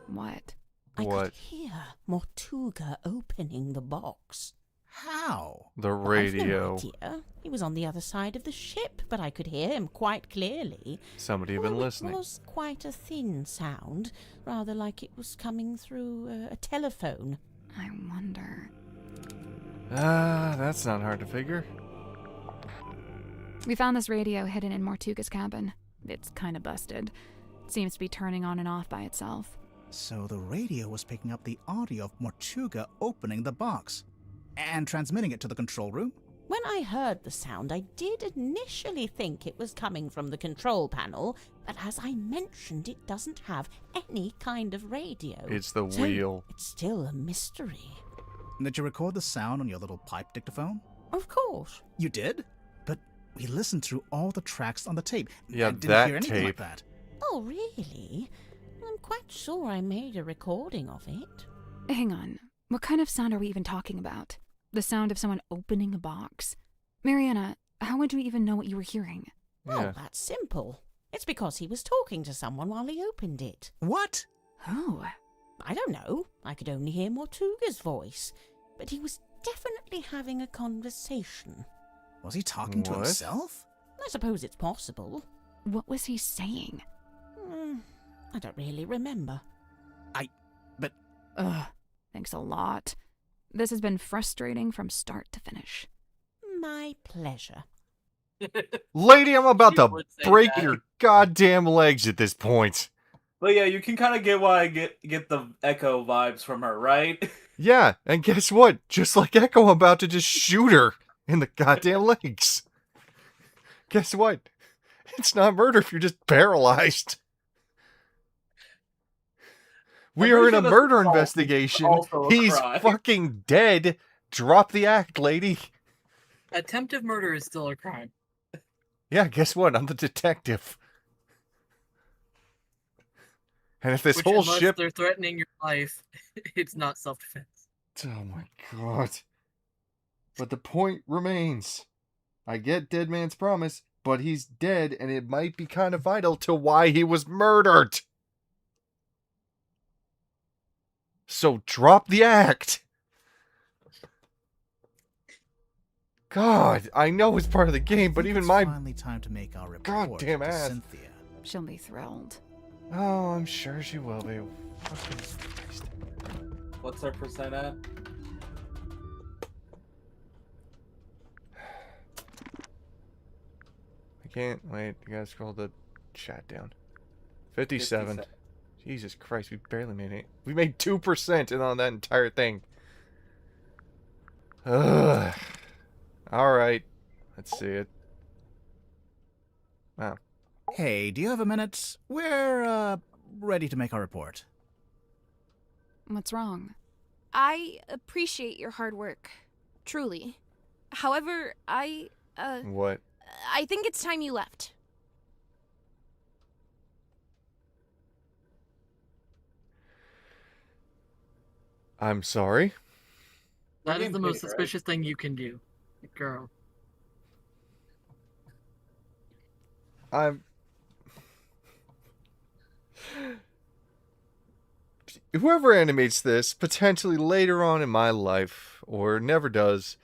What? I What? could hear Mortuga opening the box. How? The I've no radio. idea. He was on the other side of the ship, but I could hear him quite clearly. Somebody had been Although listening. It was quite a thin sound, rather like it was coming through a telephone. I wonder. That's not hard to figure. We found this radio hidden in Mortuga's cabin. It's kind of busted. It seems to be turning on and off by itself. So the radio was picking up the audio of Mortuga opening the box and transmitting it to the control room? When I heard the sound, I did initially think it was coming from the control panel, but as I mentioned, it doesn't have any kind of radio. It's the So wheel. It's still a mystery. Did you record the sound on your little pipe dictaphone? Of course. You did? But we listened through all the tracks on the tape. Yeah, and didn't that hear anything like tape. that. Oh, really? I'm quite sure I made a recording of it. Hang on. What kind of sound are we even talking about? The sound of someone opening a box? Mariana, how would you even know what you were hearing? Well, that's simple. It's because he was talking to someone while he opened it. What? Who? I don't know. I could only hear Mortuga's voice. But he was definitely having a conversation. Was he talking to What? himself? I suppose it's possible. What was he saying? I don't really remember. Ugh, thanks a lot. This has been frustrating from start to finish. My pleasure. Lady, I'm about You to would say break that. your goddamn legs at this point. But yeah, you can kind of get why I get the Echo vibes from her, right? Yeah, and guess what? Just like Echo, I'm about to just shoot her in the goddamn legs. Guess what? It's not murder if you're just paralyzed. We I'm are pretty in a sure that's murder also- investigation. also a He's crime. fucking dead. Drop the act, lady. Attempted murder is still a crime. Yeah, guess what? I'm the detective. And if this Which, whole unless ship... they're threatening your life, it's not self-defense. Oh my god. But the point remains. I get Dead Man's Promise, but he's dead, and it might be kind of vital to why he was murdered. So drop the act. God, I know it's part of the game, but I think even it's my finally time to make our report goddamn to ass. Cynthia. She'll be thrilled. Oh, I'm sure she will be. Fucking Christ. What's our percent at? I can't wait. You gotta scroll the chat down. 57. Jesus Christ, we barely made it. We made 2% in on that entire thing. Ugh. Alright. Let's see it. Wow. Hey, do you have a minute? We're, ready to make our report. What's wrong? I appreciate your hard work. Truly. However, What? I think it's time you left. I'm sorry? That is getting the most paid, right? suspicious thing you can do. Girl. I'm... Whoever animates this, potentially later on in my life, or never does,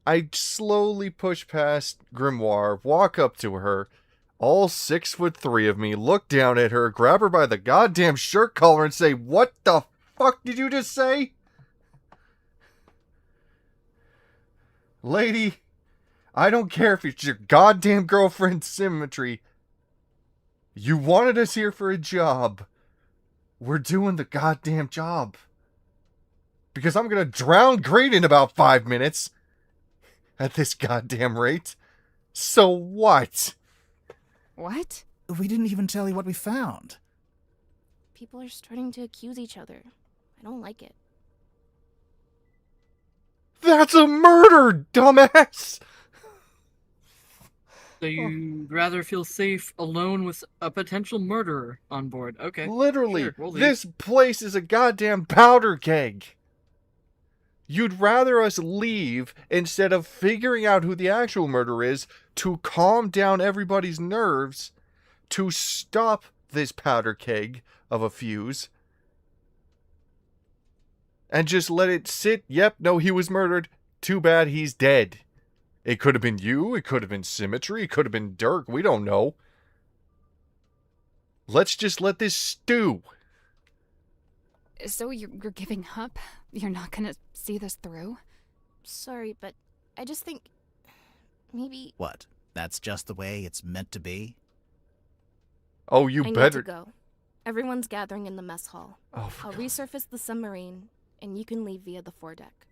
I slowly push past Grimoire, walk up to her, all 6'3" of me, look down at her, grab her by the goddamn shirt collar and say, "What the fuck did you just say? Lady, I don't care if it's your goddamn girlfriend Symmetry. You wanted us here for a job. We're doing the goddamn job. Because I'm gonna drown Green in about 5 minutes. At this goddamn rate. So what? What? We didn't even tell you what we found. People are starting to accuse each other. I don't like it. That's a murder, dumbass! So you'd rather feel safe alone with a potential murderer on board? Okay. Literally, Sure, we'll leave. this place is a goddamn powder keg. You'd rather us leave instead of figuring out who the actual murderer is to calm down everybody's nerves to stop this powder keg of a fuse and just let it sit. Yep, no, he was murdered. Too bad he's dead. It could have been you. It could have been Symmetry. It could have been Dirk. We don't know. Let's just let this stew. So you're giving up? You're not gonna see this through? Sorry, but I just think maybe What? That's just the way it's meant to be? Oh, you I better. need to go. Everyone's gathering in the mess hall. Oh, for I'll God. resurface the submarine, and you can leave via the foredeck.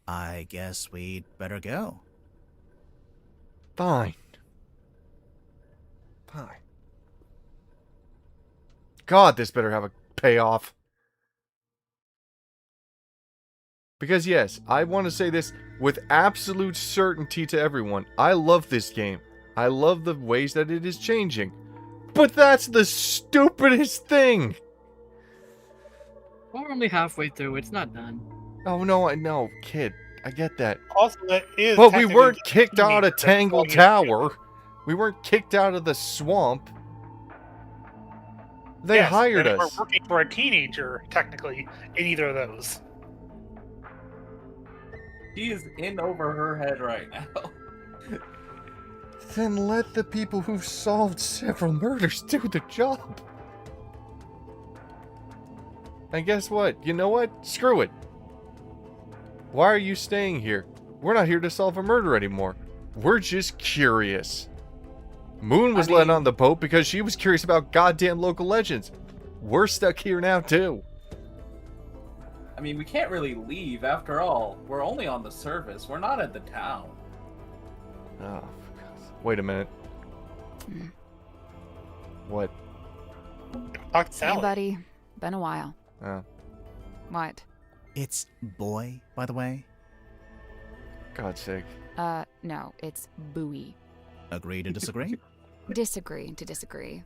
I guess we'd better go. Fine. Fine. God, this better have a payoff. Because yes, I want to say this with absolute certainty to everyone. I love this game. I love the ways that it is changing. But that's the stupidest thing! We're only halfway through. It's not done. Oh no, I know, kid. I get that. Also, that is. But we technically weren't just kicked out of teenagers Tangle that's going into Tower. We weren't kicked out of the swamp. They Yes, hired and us. We're working for a teenager, technically, in either of those. She is in over her head right now. Then let the people who've solved several murders do the job. And guess what? You know what? Screw it. Why are you staying here? We're not here to solve a murder anymore. We're just curious. Moon was let on the boat because she was curious about goddamn local legends. We're stuck here now too. I mean, we can't really leave. After all, we're only on the surface. We're not at the town. Oh, for God's sake. Wait a minute. What? Talk to Hey, Sally. buddy. Been a while. Oh, What? It's boy, by the way. God's sake. No, it's buoy. Agree to disagree? Disagree to disagree.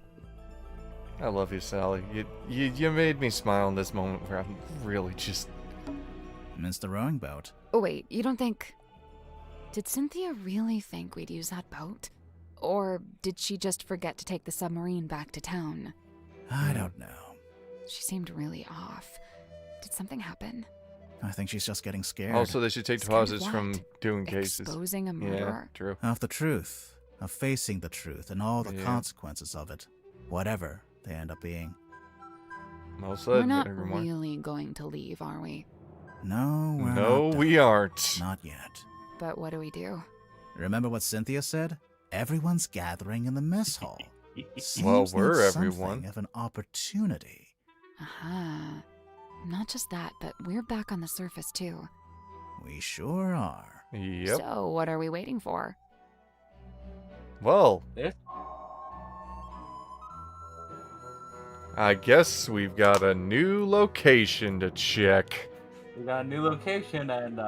I love you, Sally. You made me smile in this moment where I'm really just... Missed the rowing boat. Oh, wait, you don't think... Did Cynthia really think we'd use that boat? Or did she just forget to take the submarine back to town? I don't know. She seemed really off. Did something happen? I think she's just getting scared. Also, they should take Scared of deposits what? from doing cases. Exposing a Yeah, murderer? true. Of the truth. Of facing the truth and all the Yeah. consequences of it. Whatever they end up being. Well said, We're not Grimoire. really going to leave, are we? No, we're No, not. we aren't. Not yet. But what do we do? Remember what Cynthia said? Everyone's gathering in the mess hall. Well, Seems we're like everyone. something of an opportunity. Aha. Not just that, but we're back on the surface too. We sure are. Yep. So, what are we waiting for? Well, There's I guess we've got a new location to check. We got a new location, and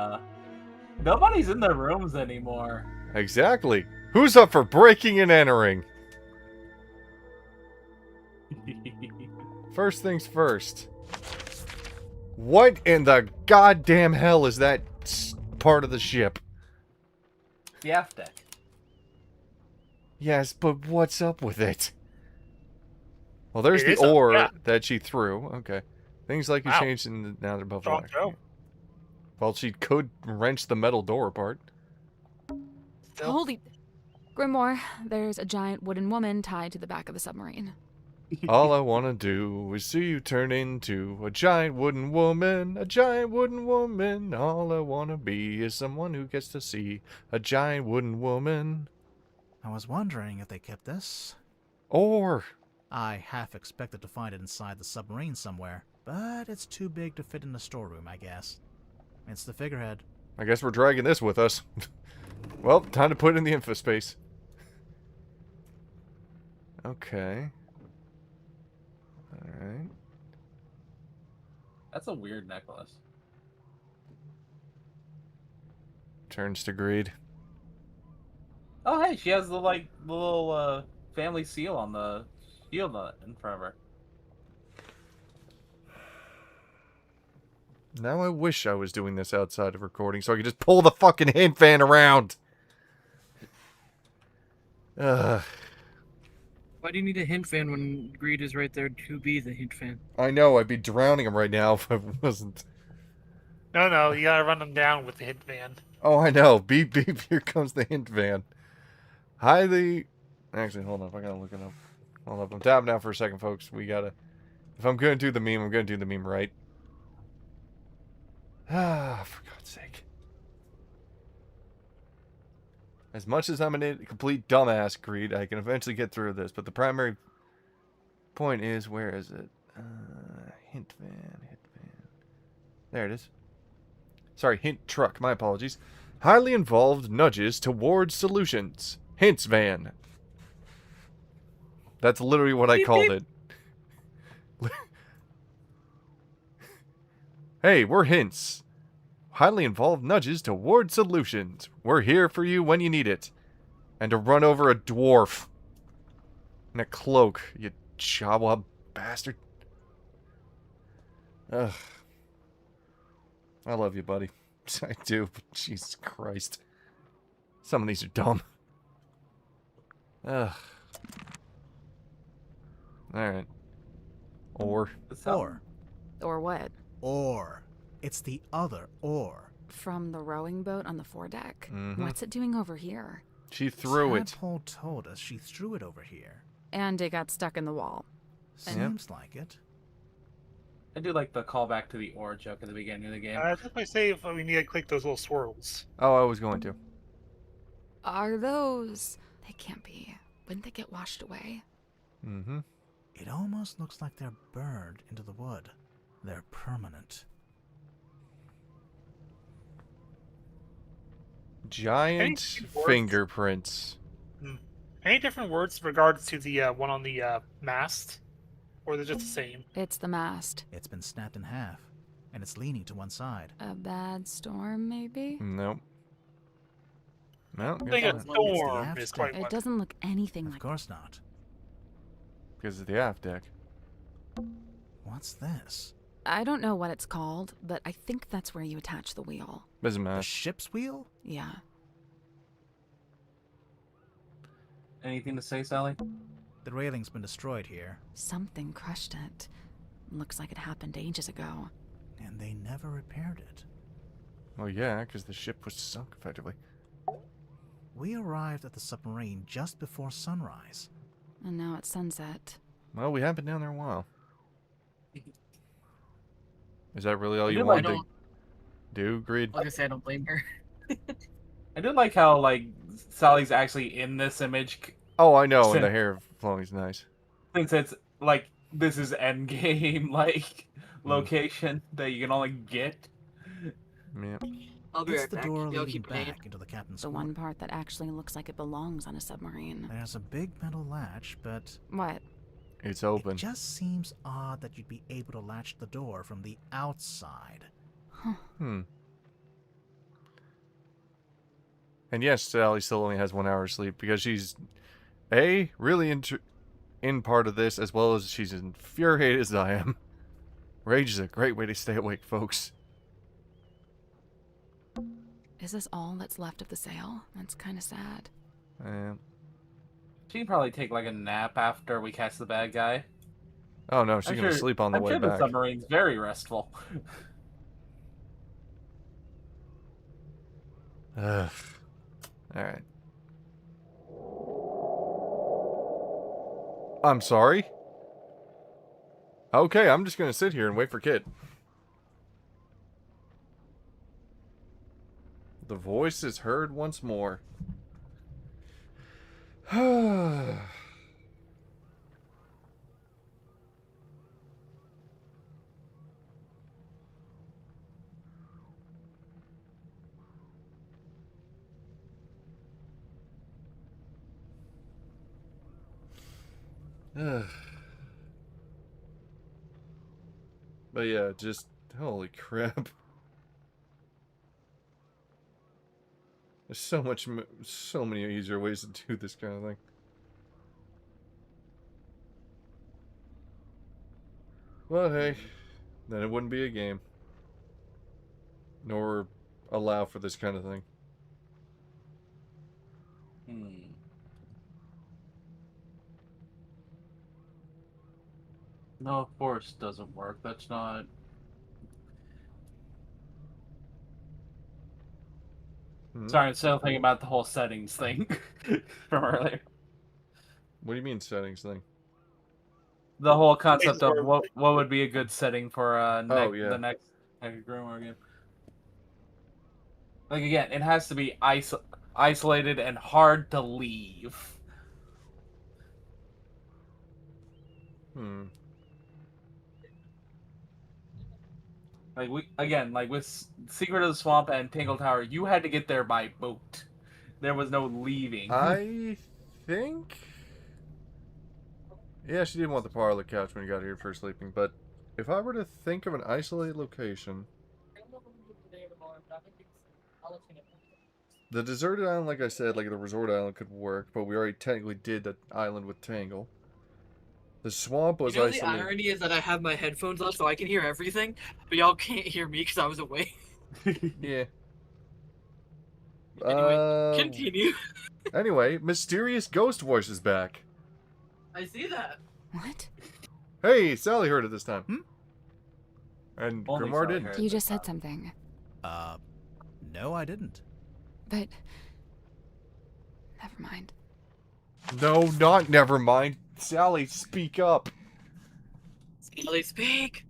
nobody's in their rooms anymore. Exactly. Who's up for breaking and entering? First things first. What in the goddamn hell is that part of the ship? The aft deck. Yes, but what's up with it? Well, there's It the is up, ore yeah. that she threw. Okay. Things like you Wow. changed and now they're above Strong water. throw. Well, she could wrench the metal door apart. Still. Holy. Grimoire, there's a giant wooden woman tied to the back of the submarine. All I want to do is see you turn into a giant wooden woman, a giant wooden woman. All I want to be is someone who gets to see a giant wooden woman. I was wondering if they kept this. Or, I half expected to find it inside the submarine somewhere, but it's too big to fit in the storeroom, I guess. It's the figurehead. I guess we're dragging this with us. Well, time to put it in the info space. Okay. Alright. That's a weird necklace. Turns to greed. Oh, hey, she has the little family seal on the shield in front of her. Now I wish I was doing this outside of recording so I could just pull the fucking hint fan around. Ugh. Why do you need a hint fan when greed is right there to be the hint fan? I know, I'd be drowning him right now if I wasn't. No, you gotta run them down with the hit van. Oh, I know. Beep, beep, here comes the hint van. Highly... Actually, hold on, I gotta look it up. Hold up, I'm tapping out for a second, folks. We gotta... If I'm gonna do the meme, I'm gonna do the meme right. Ah, for God's sake. As much as I'm a complete dumbass, Greed, I can eventually get through this, but the primary point is, where is it? Hint van. There it is. Sorry, hint truck, my apologies. Highly involved nudges towards solutions. Hints van. That's literally what I called it. Hey, we're hints. Highly involved nudges toward solutions. We're here for you when you need it. And to run over a dwarf. In a cloak, you Jawa bastard. Ugh. I love you, buddy. I do, but Jesus Christ. Some of these are dumb. Ugh. Alright. Or. Or what? Or. It's the other or. From the rowing boat on the foredeck? Mhm. What's it doing over here? She threw it. Tadpole told us she threw it over here. And it got stuck in the wall. Seems like it. I do like the callback to the ore joke at the beginning of the game. I just might say if we need to click those little swirls. Oh, I was going to. Are those... They can't be. Wouldn't they get washed away? Mm-hmm. It almost looks like they're burned into the wood. They're permanent. Giant words? fingerprints. Any different words in regards to the one on the mast? Or they're just the same? It's the mast. It's been snapped in half, and it's leaning to one side. A bad storm, maybe? Nope. No, I think a guess not. storm is quite It what. doesn't look anything Of like... course not. Because of the aft deck. What's this? I don't know what it's called, but I think that's where you attach the wheel. Doesn't The matter. ship's wheel? Yeah. Anything to say, Sally? The railing's been destroyed here, Something crushed it. Looks like it happened ages ago. and they never repaired it. Well, yeah, because the ship was sunk, effectively. We arrived at the submarine just before sunrise. And now it's sunset. Well, we haven't been down there in a while. Is that really all you do wanted like- to do, Greed? Like I said, I don't blame her. I do like how Sally's actually in this image Oh, I know, and Sin- the hair flowing's nice. since it's this is endgame location that you can only get. Yeah. I'll be It's right the back. door Y'all leading keep playing. back into the captain's The quarters. one part that actually looks like it belongs on a submarine. There's a big metal latch, but What? It's open. it just seems odd that you'd be able to latch the door from the outside. Hmm. And yes, Sally still only has 1 hour of sleep because she's really in part of this, as well as she's infuriated as I am. Rage is a great way to stay awake, folks. Is this all that's left of the sale? That's kind of sad. She can probably take like a nap after we catch the bad guy. Oh no, she's I'm gonna sure, sleep on the I'm way sure the back. submarine's very restful. Ugh. Alright. I'm sorry? Okay, I'm just gonna sit here and wait for Kit. The voice is heard once more. Ugh. But yeah, just holy crap. There's so many easier ways to do this kind of thing. Well, hey, then it wouldn't be a game. Nor allow for this kind of thing. No, of course doesn't work. That's not... Sorry, I'm still thinking about the whole settings thing from earlier. What do you mean settings thing? The whole concept of what would be a good setting for the next Detective Grimoire game. Like again, it has to be isolated and hard to leave. Like like with Secret of the Swamp and Tangle Tower, you had to get there by boat. There was no leaving. I think... Yeah, she didn't want the parlor couch when you got here for sleeping, but if I were to think of an isolated location... The deserted island, like I said, like the resort island could work, but we already technically did the island with Tangle. The swamp was the isolated. irony is that I have my headphones on so I can hear everything, but y'all can't hear me because I was away. Yeah. Anyway, continue. Anyway, mysterious ghost voice is back. I see that. What? Hey, Sally heard it this time. And Only Grimoire Sally didn't. heard You just said something. No, I didn't. But... Never mind. No, not never mind. Sally, speak up. Sally, speak.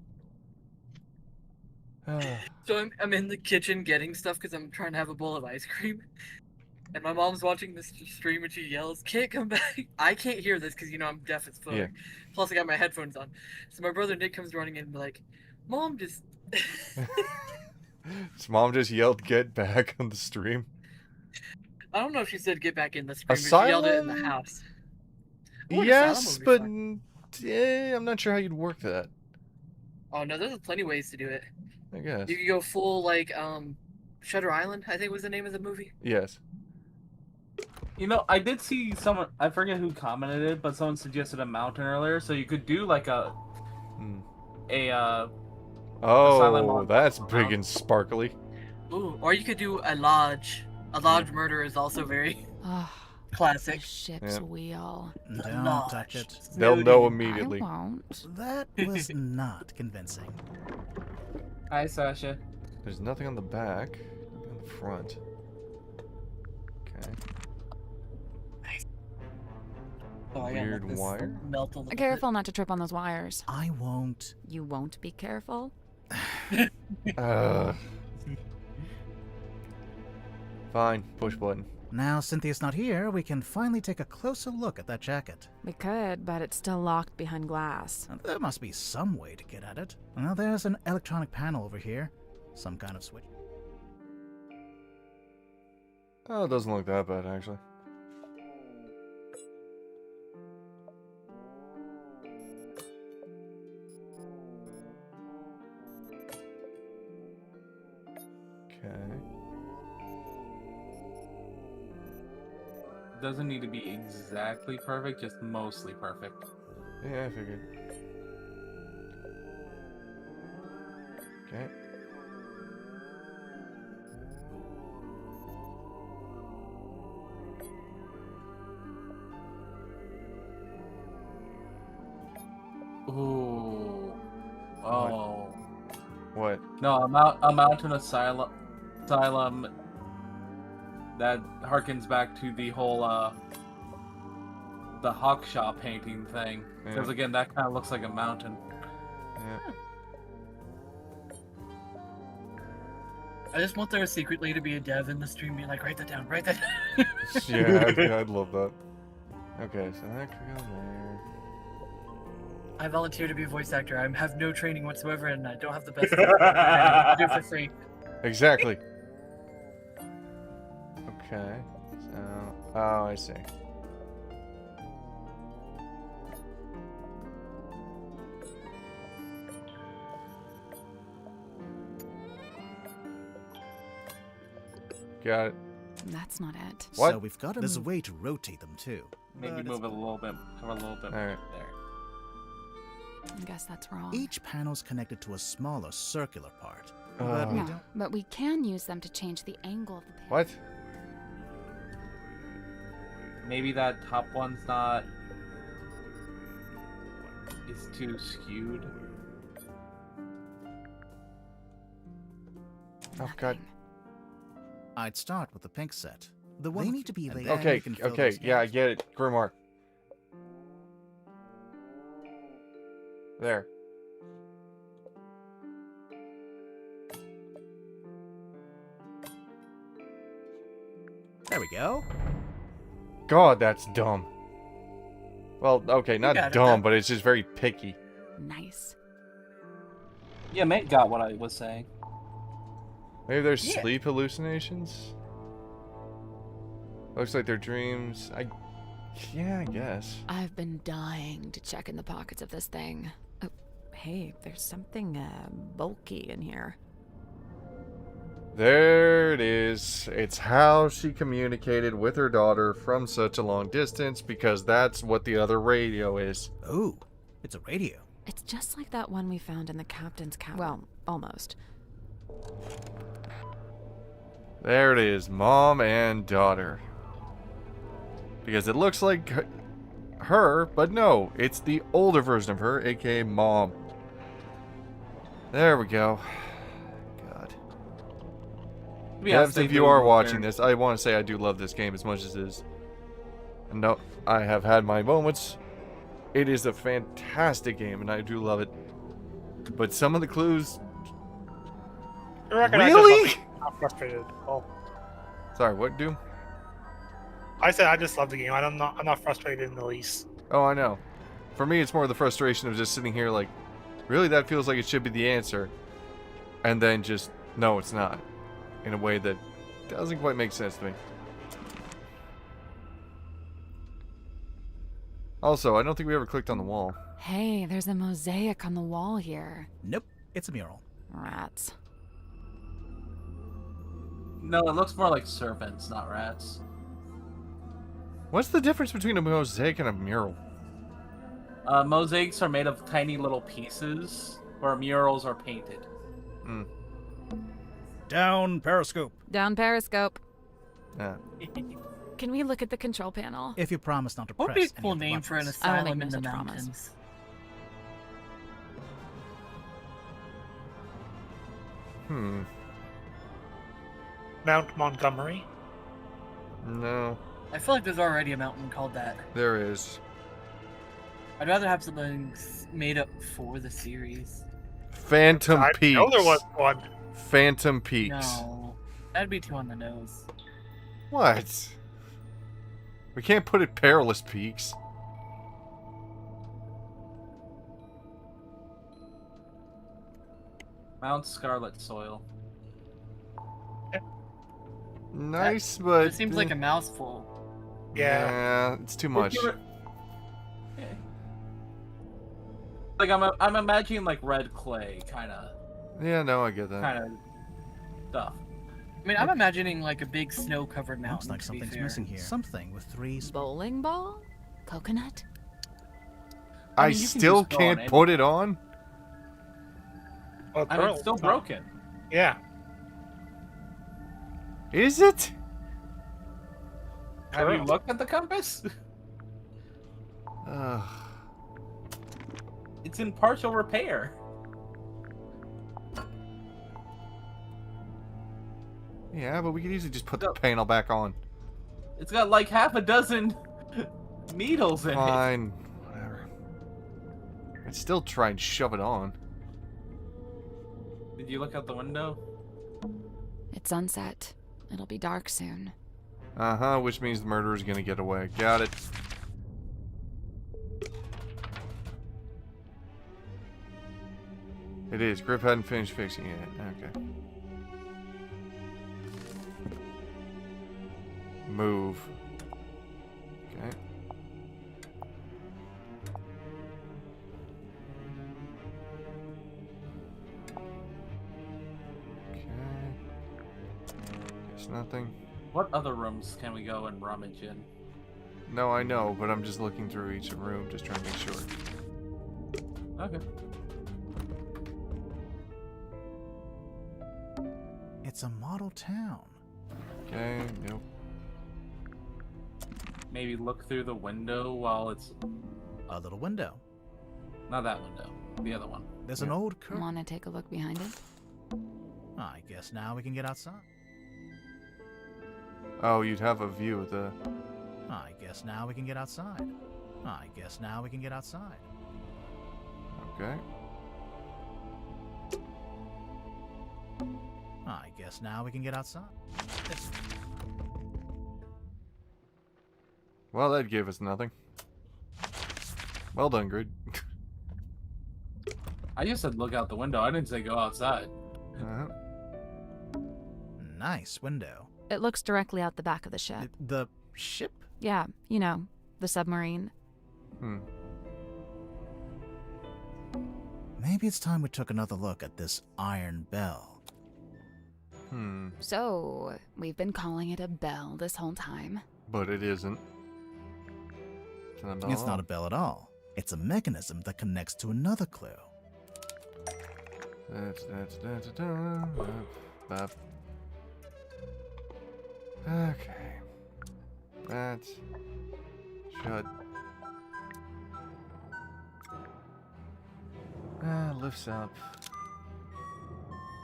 So I'm in the kitchen getting stuff because I'm trying to have a bowl of ice cream. And my mom's watching this stream and she yells, "Can't come back." I can't hear this because, I'm deaf as fuck. Yeah. Plus I got my headphones on. So my brother Nick comes running in and like, "Mom just..." His mom just yelled, "Get back" on the stream. I don't know if she said get back in the stream, but she yelled it in the Asylum? house. Yes, but fun. I'm not sure how you'd work that. Oh no, there's plenty of ways to do it. I guess. You could go full like Shutter Island, I think was the name of the movie. Yes. I did see someone, I forget who commented it, but someone suggested a mountain earlier, so you could do like Oh, that's big and sparkly. Ooh, or you could do a lodge. A lodge murder is also very classic. The ship's wheel. Don't touch it. They'll know immediately. I won't. That was not convincing. Hi, Sasha. There's nothing on the back. Nothing on the front. Okay. Weird wire. Careful not to trip on those wires. I won't. You won't be careful? Fine. Push button. Now Cynthia's not here, we can finally take a closer look at that jacket. We could, but it's still locked behind glass. There must be some way to get at it. Well, there's an electronic panel over here. Some kind of switch. Oh, it doesn't look that bad, actually. Okay. Doesn't need to be exactly perfect, just mostly perfect. Yeah, I figured. No, a mountain asylum that harkens back to the whole the Hawkshaw painting thing. Because Yeah. again, that kind of looks like a mountain. Yeah. I just want there secretly to be a dev in the stream being like, write that down, write that down. Yeah, I'd love that. Okay, so that could go there. I volunteer to be a voice actor. I have no training whatsoever, and I don't have the best. I do it for free. Exactly. Okay. So, oh, I see. Got it. That's not it. What? So we've got There's a way to rotate them too. Maybe But move it's- it a little bit. Cover a little bit All right. there. I guess that's wrong. Each panel's connected to a smaller circular part. But we No, don't. but we can use them to change the angle of the panel. What? Maybe that top one's not. It's too skewed. Oh God. I'd start with the pink set. The one they need to be laid. Okay. Okay. Yeah, I get it. Grimoire. There. There we go. God, that's dumb. Well, okay, not got it, dumb, though. but it's just very picky. Nice. Yeah, mate got what I was saying. Maybe there's Yeah. sleep hallucinations. Looks like they're dreams. Yeah, I guess. I've been dying to check in the pockets of this thing. Oh, hey, there's something bulky in here. There it is. It's how she communicated with her daughter from such a long distance, because that's what the other radio is. Ooh, it's a radio. It's just like that one we found in the captain's cabin. Well, almost. There it is, mom and daughter. Because it looks like her, but no, it's the older version of her, aka mom. There we go. God. Devs, if you are watching this, I want to say I do love this game as much as it is. And no, I have had my moments. It is a fantastic game, and I do love it. But some of the clues... I reckon Really? I'm frustrated. Oh, Sorry, what, Doom? I said I just love the game. I'm not frustrated in the least. Oh, I know. For me, it's more the frustration of just sitting here like, really, that feels like it should be the answer. And then just, no, it's not. In a way that doesn't quite make sense to me. Also, I don't think we ever clicked on the wall. Hey, there's a mosaic on the wall here. Nope, it's a mural. Rats. No, it looks more like serpents, not rats. What's the difference between a mosaic and a mural? Mosaics are made of tiny little pieces, where murals are painted. Hmm. Down periscope. Down periscope. Yeah. Can we look at the control panel? If you promise not to What would press be a cool any of the name for an buttons. I will asylum make in no the such promise. mountains? Hmm. Mount Montgomery. No, I feel like there's already a mountain called that. there is. I'd rather have something made up for the series. Phantom I Peaks. know there was one. Phantom Peaks. No, that'd be too on the nose. What? We can't put it Perilous Peaks. Mount Scarlet Soil. Nice, but... It seems like a mouthful. Yeah. It's too much. Yeah. Like I'm imagining like red clay kind of Yeah, no, I get that. stuff. I mean, I'm imagining like a big snow-covered mountain. Looks like to be something's fair. missing here. Something with three. Bowling ball? Coconut? I mean, you can still just go on can't put it on? Well, I mean, it's still broken. Yeah. Is it? Have you Pearl. looked at the compass? Ugh. It's in partial repair. Yeah, but we could easily just put the panel back on. It's got like half a dozen needles in it. Fine. Whatever. I'd still try and shove it on. Did you look out the window? It's sunset. It'll be dark soon. Uh-huh, which means the murderer's gonna get away. Got it. It is. Grip hadn't finished fixing it. Okay. Move. Okay. Okay. Guess nothing. What other rooms can we go and rummage in? No, I know, but I'm just looking through each room, just trying to make sure. Okay. It's a model town. Okay, nope. Maybe look through the window while it's... A little window. Not that window. The other one. There's an old curtain. Want to take a look behind it? I guess now we can get outside. Oh, you'd have a view of the... I guess now we can get outside. I guess now we can get outside. Okay. I guess now we can get outside. Well, that gave us nothing. Well done, Grid. I just said look out the window. I didn't say go outside. Uh-huh. Nice window. It looks directly out the back of the ship. The ship? Yeah, you know, the submarine. Hmm. Maybe it's time we took another look at this iron bell. Hmm. So, we've been calling it a bell this whole time. But it isn't. It's not a bell at all. It's a mechanism that connects to another clue. Okay. That's shut. Lifts up.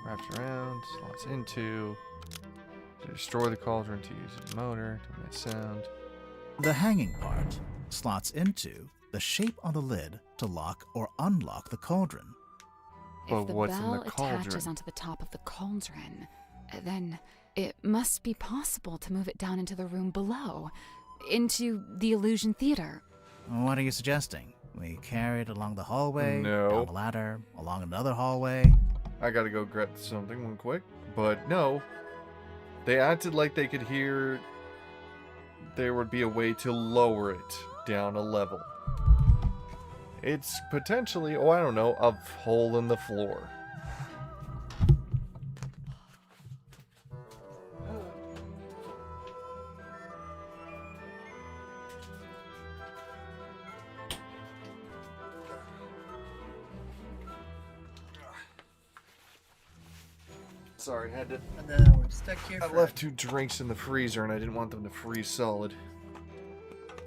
Wraps around. Slots into. To destroy the cauldron, to use a motor to emit sound. The hanging part slots into the shape on the lid to lock or unlock the cauldron. But If the what's in bell the cauldron? attaches onto the top of the cauldron, then it must be possible to move it down into the room below, into the illusion theater. What are you suggesting? We carry it along the hallway, No. down the ladder, along another hallway? I gotta go grab something one quick. But no. They acted like they could hear there would be a way to lower it down a level. It's potentially, oh, I don't know, a hole in the floor. Sorry, had to. No, we're stuck here. I left 2 drinks in the freezer and I didn't want them to freeze solid.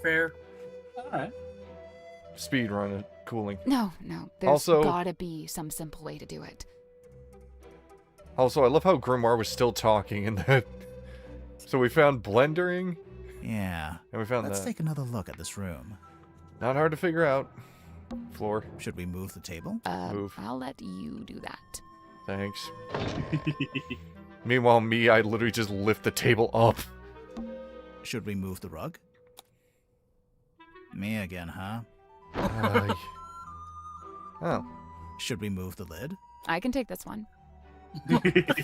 Fair. Alright. Speed run it, cooling. No, there's Also- gotta be some simple way to do it. Also, I love how Grimoire was still talking in that. So we found blendering, Yeah. and we found Let's that. take another look at this room. Not hard to figure out. Floor. Should we move the table? Move. I'll let you do that. Thanks. Meanwhile, I literally just lift the table up. Should we move the rug? Me again, huh? Oh. Should we move the lid? I can take this one.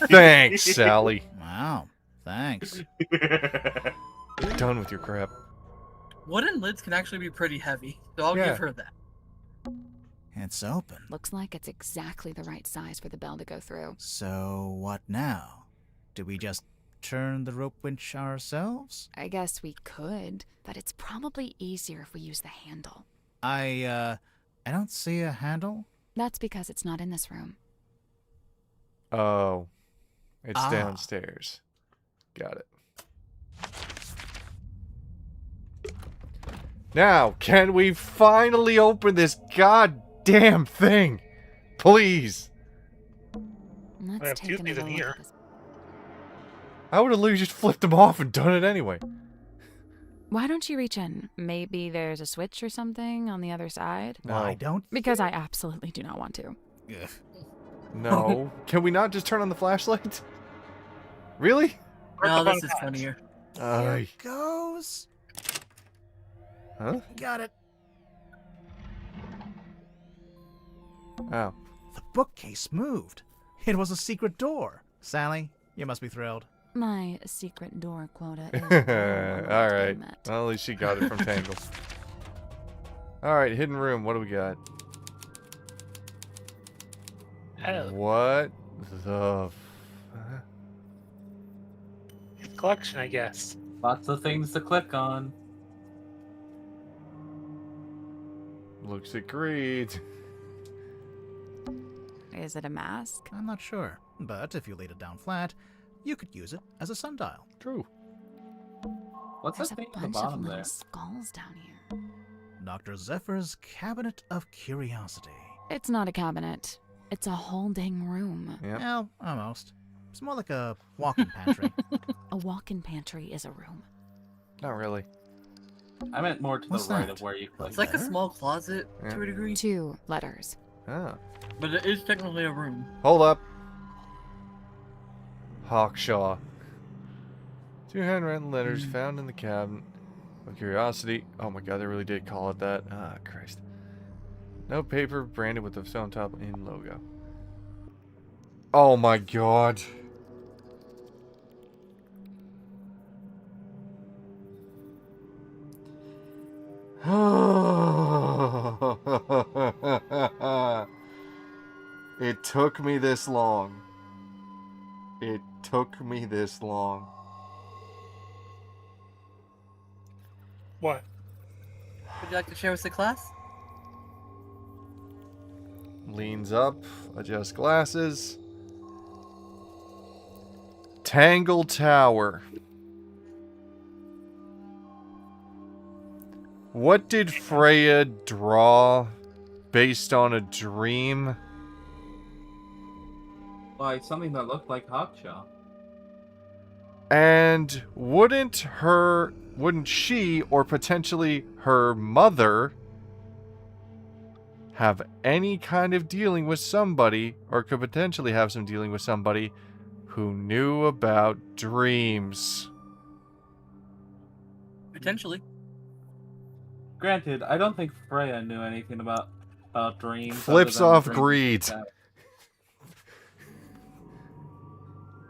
Thanks, Sally. Wow. Thanks. Done with your crap. Wooden lids can actually be pretty heavy, so I'll Yeah. give her that. It's open. Looks like it's exactly the right size for the bell to go through. So what now? Do we just turn the rope winch ourselves? I guess we could, but it's probably easier if we use the handle. I don't see a handle. That's because it's not in this room. Oh. It's Ah. downstairs. Got it. Now, can we finally open this goddamn thing? Please. Let's have take two things another in look here. at this. I would have literally just flipped them off and done it anyway. Why don't you reach in? Maybe there's a switch or something on the other side? Why don't? Because I absolutely do not want to. Ugh. No. Can we not just turn on the flashlight? Really? No, the this fun is patch. funnier. Here goes. Huh? Got it. Oh. The bookcase moved. It was a secret door. Sally, you must be thrilled. My secret door quota is well on the way to being Alright. met. Well, at least she got it from Tangle. Alright, hidden room. What do we got? Oh, What the... collection, I guess. Lots of things to click on. Looks agreed. Is it a mask? I'm not sure, but if you laid it down flat, you could use it as a sundial. True. What's There's that a thing at the bunch of bottom little there? skulls down here. Dr. Zephyr's Cabinet of Curiosity. It's not a cabinet. It's a whole dang room. Yep. Well, almost. It's more like a walk-in pantry. A walk-in pantry is a room. Not really. I meant more to What's the right that? of where you click. It's like a Letter? small closet Yeah. to a degree, 2 letters. Ah. but it is technically a room. Hold up. Hawkshaw. 2 handwritten letters found in the cabinet of curiosity. Oh my god, they really did call it that. Ah, Christ. No paper branded with the stone top in logo. Oh my god. It took me this long. It took me this long. What? Would you like to share with the class? Leans up, adjusts glasses. Tangle Tower. What did Freya draw based on a dream? Why, something that looked like Hawkshaw. And wouldn't she, or potentially her mother, have any kind of dealing with somebody, or could potentially have some dealing with somebody who knew about dreams? Potentially. Granted, I don't think Freya knew anything about dreams. Flips other than off dreams greed. that-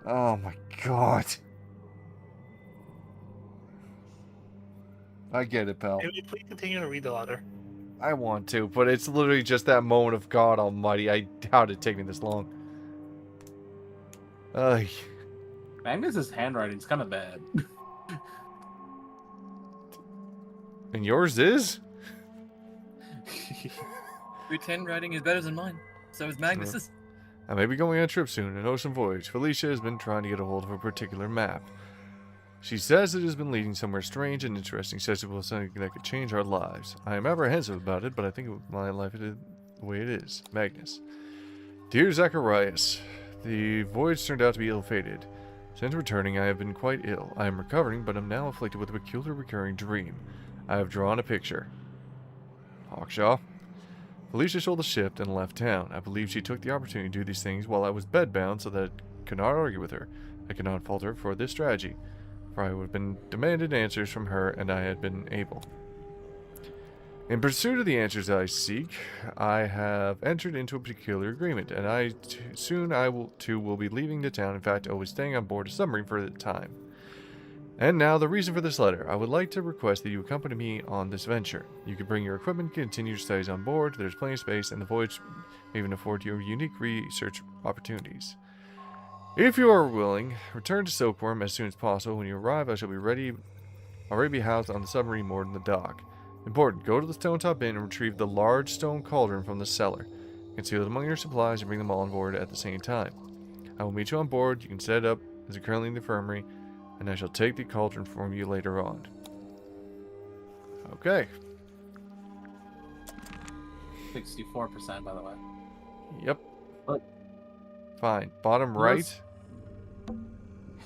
Oh my god. I get it, pal. Maybe please continue to read the letter. I want to, but it's literally just that moment of God Almighty. I doubt it'd take me this long. Ugh. Magnus's handwriting's kind of bad. And yours is? Your handwriting is better than mine. So is Magnus's. I may be going on a trip soon, an ocean voyage. Felicia has been trying to get a hold of a particular map. She says it has been leading somewhere strange and interesting, says it will something that could change our lives. I am apprehensive about it, but I think my life is the way it is. Magnus. Dear Zacharias, the voyage turned out to be ill-fated. Since returning, I have been quite ill. I am recovering, but am now afflicted with a peculiar recurring dream. I have drawn a picture. Hawkshaw. Felicia sold the ship and left town. I believe she took the opportunity to do these things while I was bedbound so that I could not argue with her. I could not fault her for this strategy, for I would have been demanded answers from her, and I had been able. In pursuit of the answers I seek, I have entered into a peculiar agreement, and soon I will be leaving the town. In fact, I was staying on board a submarine for a time. And now, the reason for this letter. I would like to request that you accompany me on this venture. You can bring your equipment, continue your studies on board, there's plenty of space, and the voyage may even afford you unique research opportunities. If you are willing, return to Silkworm as soon as possible. When you arrive, I shall be already be housed on the submarine moored in the dock. Important, go to the Stone Top Inn and retrieve the large stone cauldron from the cellar. Conceal it among your supplies and bring them all on board at the same time. I will meet you on board. You can set it up as you're currently in the infirmary, and I shall take the cauldron from you later on. Okay. 64%, by the way. Yep. But- Fine. Bottom right.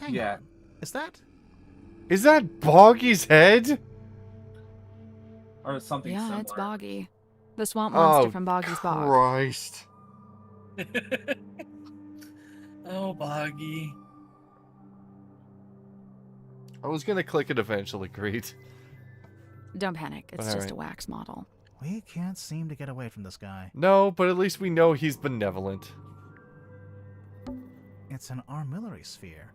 Hang Yeah. on. Is that? Is that Boggy's head? Or something Yeah, similar. it's Boggy. The swamp monster Oh, from Boggy's Bog. Christ. Oh, Boggy. I was gonna click it eventually, Greed. Don't panic, it's Alright. just a wax model. We can't seem to get away from this guy. No, but at least we know he's benevolent. It's an armillary sphere.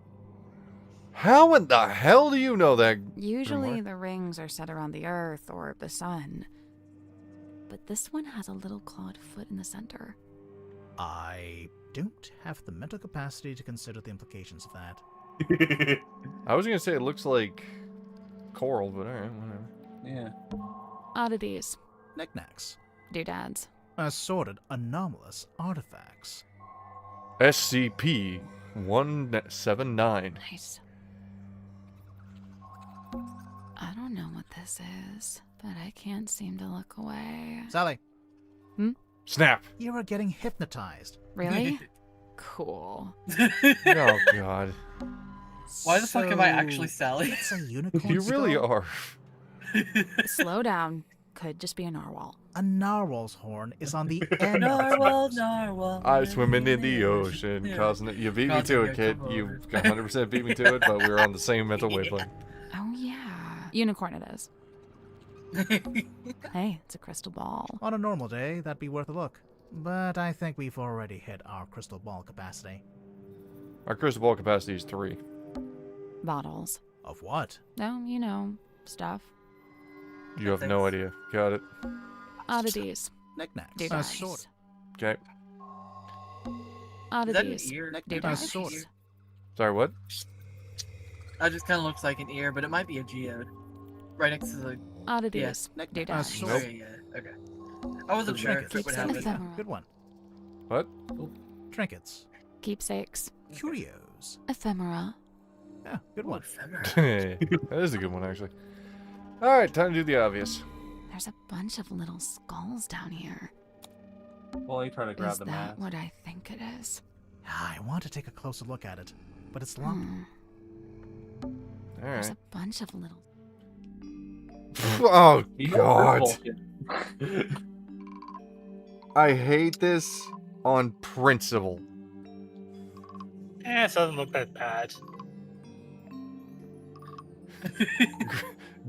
How in the hell do you know that? Usually Grimoire? the rings are set around the earth or the sun. But this one has a little clawed foot in the center. I don't have the mental capacity to consider the implications of that. I was gonna say it looks like coral, but alright, whatever. Yeah. Oddities, Knickknacks. doodads. Assorted anomalous artifacts. SCP-179. Nice. I don't know what this is, but I can't seem to look away. Sally, Snap! you are getting hypnotized. Really? Cool. Oh, God. Why the fuck am I actually Sally? It's a unicorn You really skull? are. Slow down. Could just be a narwhal. A narwhal's horn is on the end Narwhal, of the narwhal. I'm swimming in the ocean, Yeah. causing it. You beat me Causing to it, it, kid. come You over. 100% beat me to it, but we were on the same mental wavelength. Oh, yeah. Unicorn it is. Hey, it's a crystal ball. On a normal day, that'd be worth a look. But I think we've already hit our crystal ball capacity. Our crystal ball capacity is 3. Bottles. Of what? No, you know, stuff. You have no idea. Got it. Oddities. Knickknacks. Doodads. Assorted. Okay. Oddities. ear? Knickknacks. Doodads. Assorted. Sorry, what? That just kind of looks like an ear, but it might be a geode. Right next to the. Oddities. Knickknacks. Doodads. Assorted. Okay, yeah. Okay. I wasn't sure if it would Keeps happen. it ephemeral. Good one. What? Trinkets. Keepsakes. Curios. Ephemera. Yeah, good one. That is a good one, actually. Alright, time to do the obvious. There's a bunch of little skulls down here. Well, you try to grab Is the that mask. what I think it is? I want to take a closer look at it, but it's locked. There's Alright. a bunch of little. Oh, You God. bullshit. I hate this on principle. It doesn't look that bad.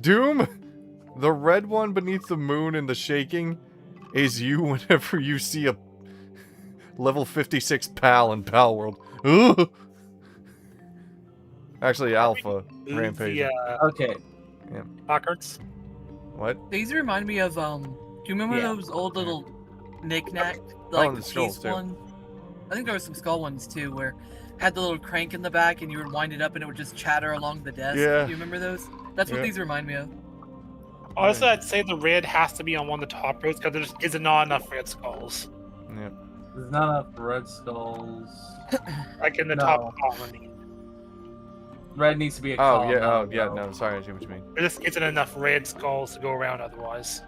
Doom, the red one beneath the moon and the shaking is you whenever you see a level 56 pal in Pal World. Ugh. Actually, Alpha Rampage. The Okay. placards. What? These remind me of do you remember Yeah. those old little knick-knack Oh, like and the the skulls, piece too. one? I think there were some skull ones too, where had the little crank in the back and you would wind it up and it would just chatter along the desk. Yeah. Do you remember those? That's what Yeah. these remind me of. Honestly, I'd say the red has to be on one of the top rows because there just isn't not enough red skulls. Yeah. There's not enough red skulls. Like in the No. top column. Red needs to be a Oh, column, yeah. not Oh, a yeah. row. No, sorry. I see what you mean. There just isn't enough red skulls to go around otherwise.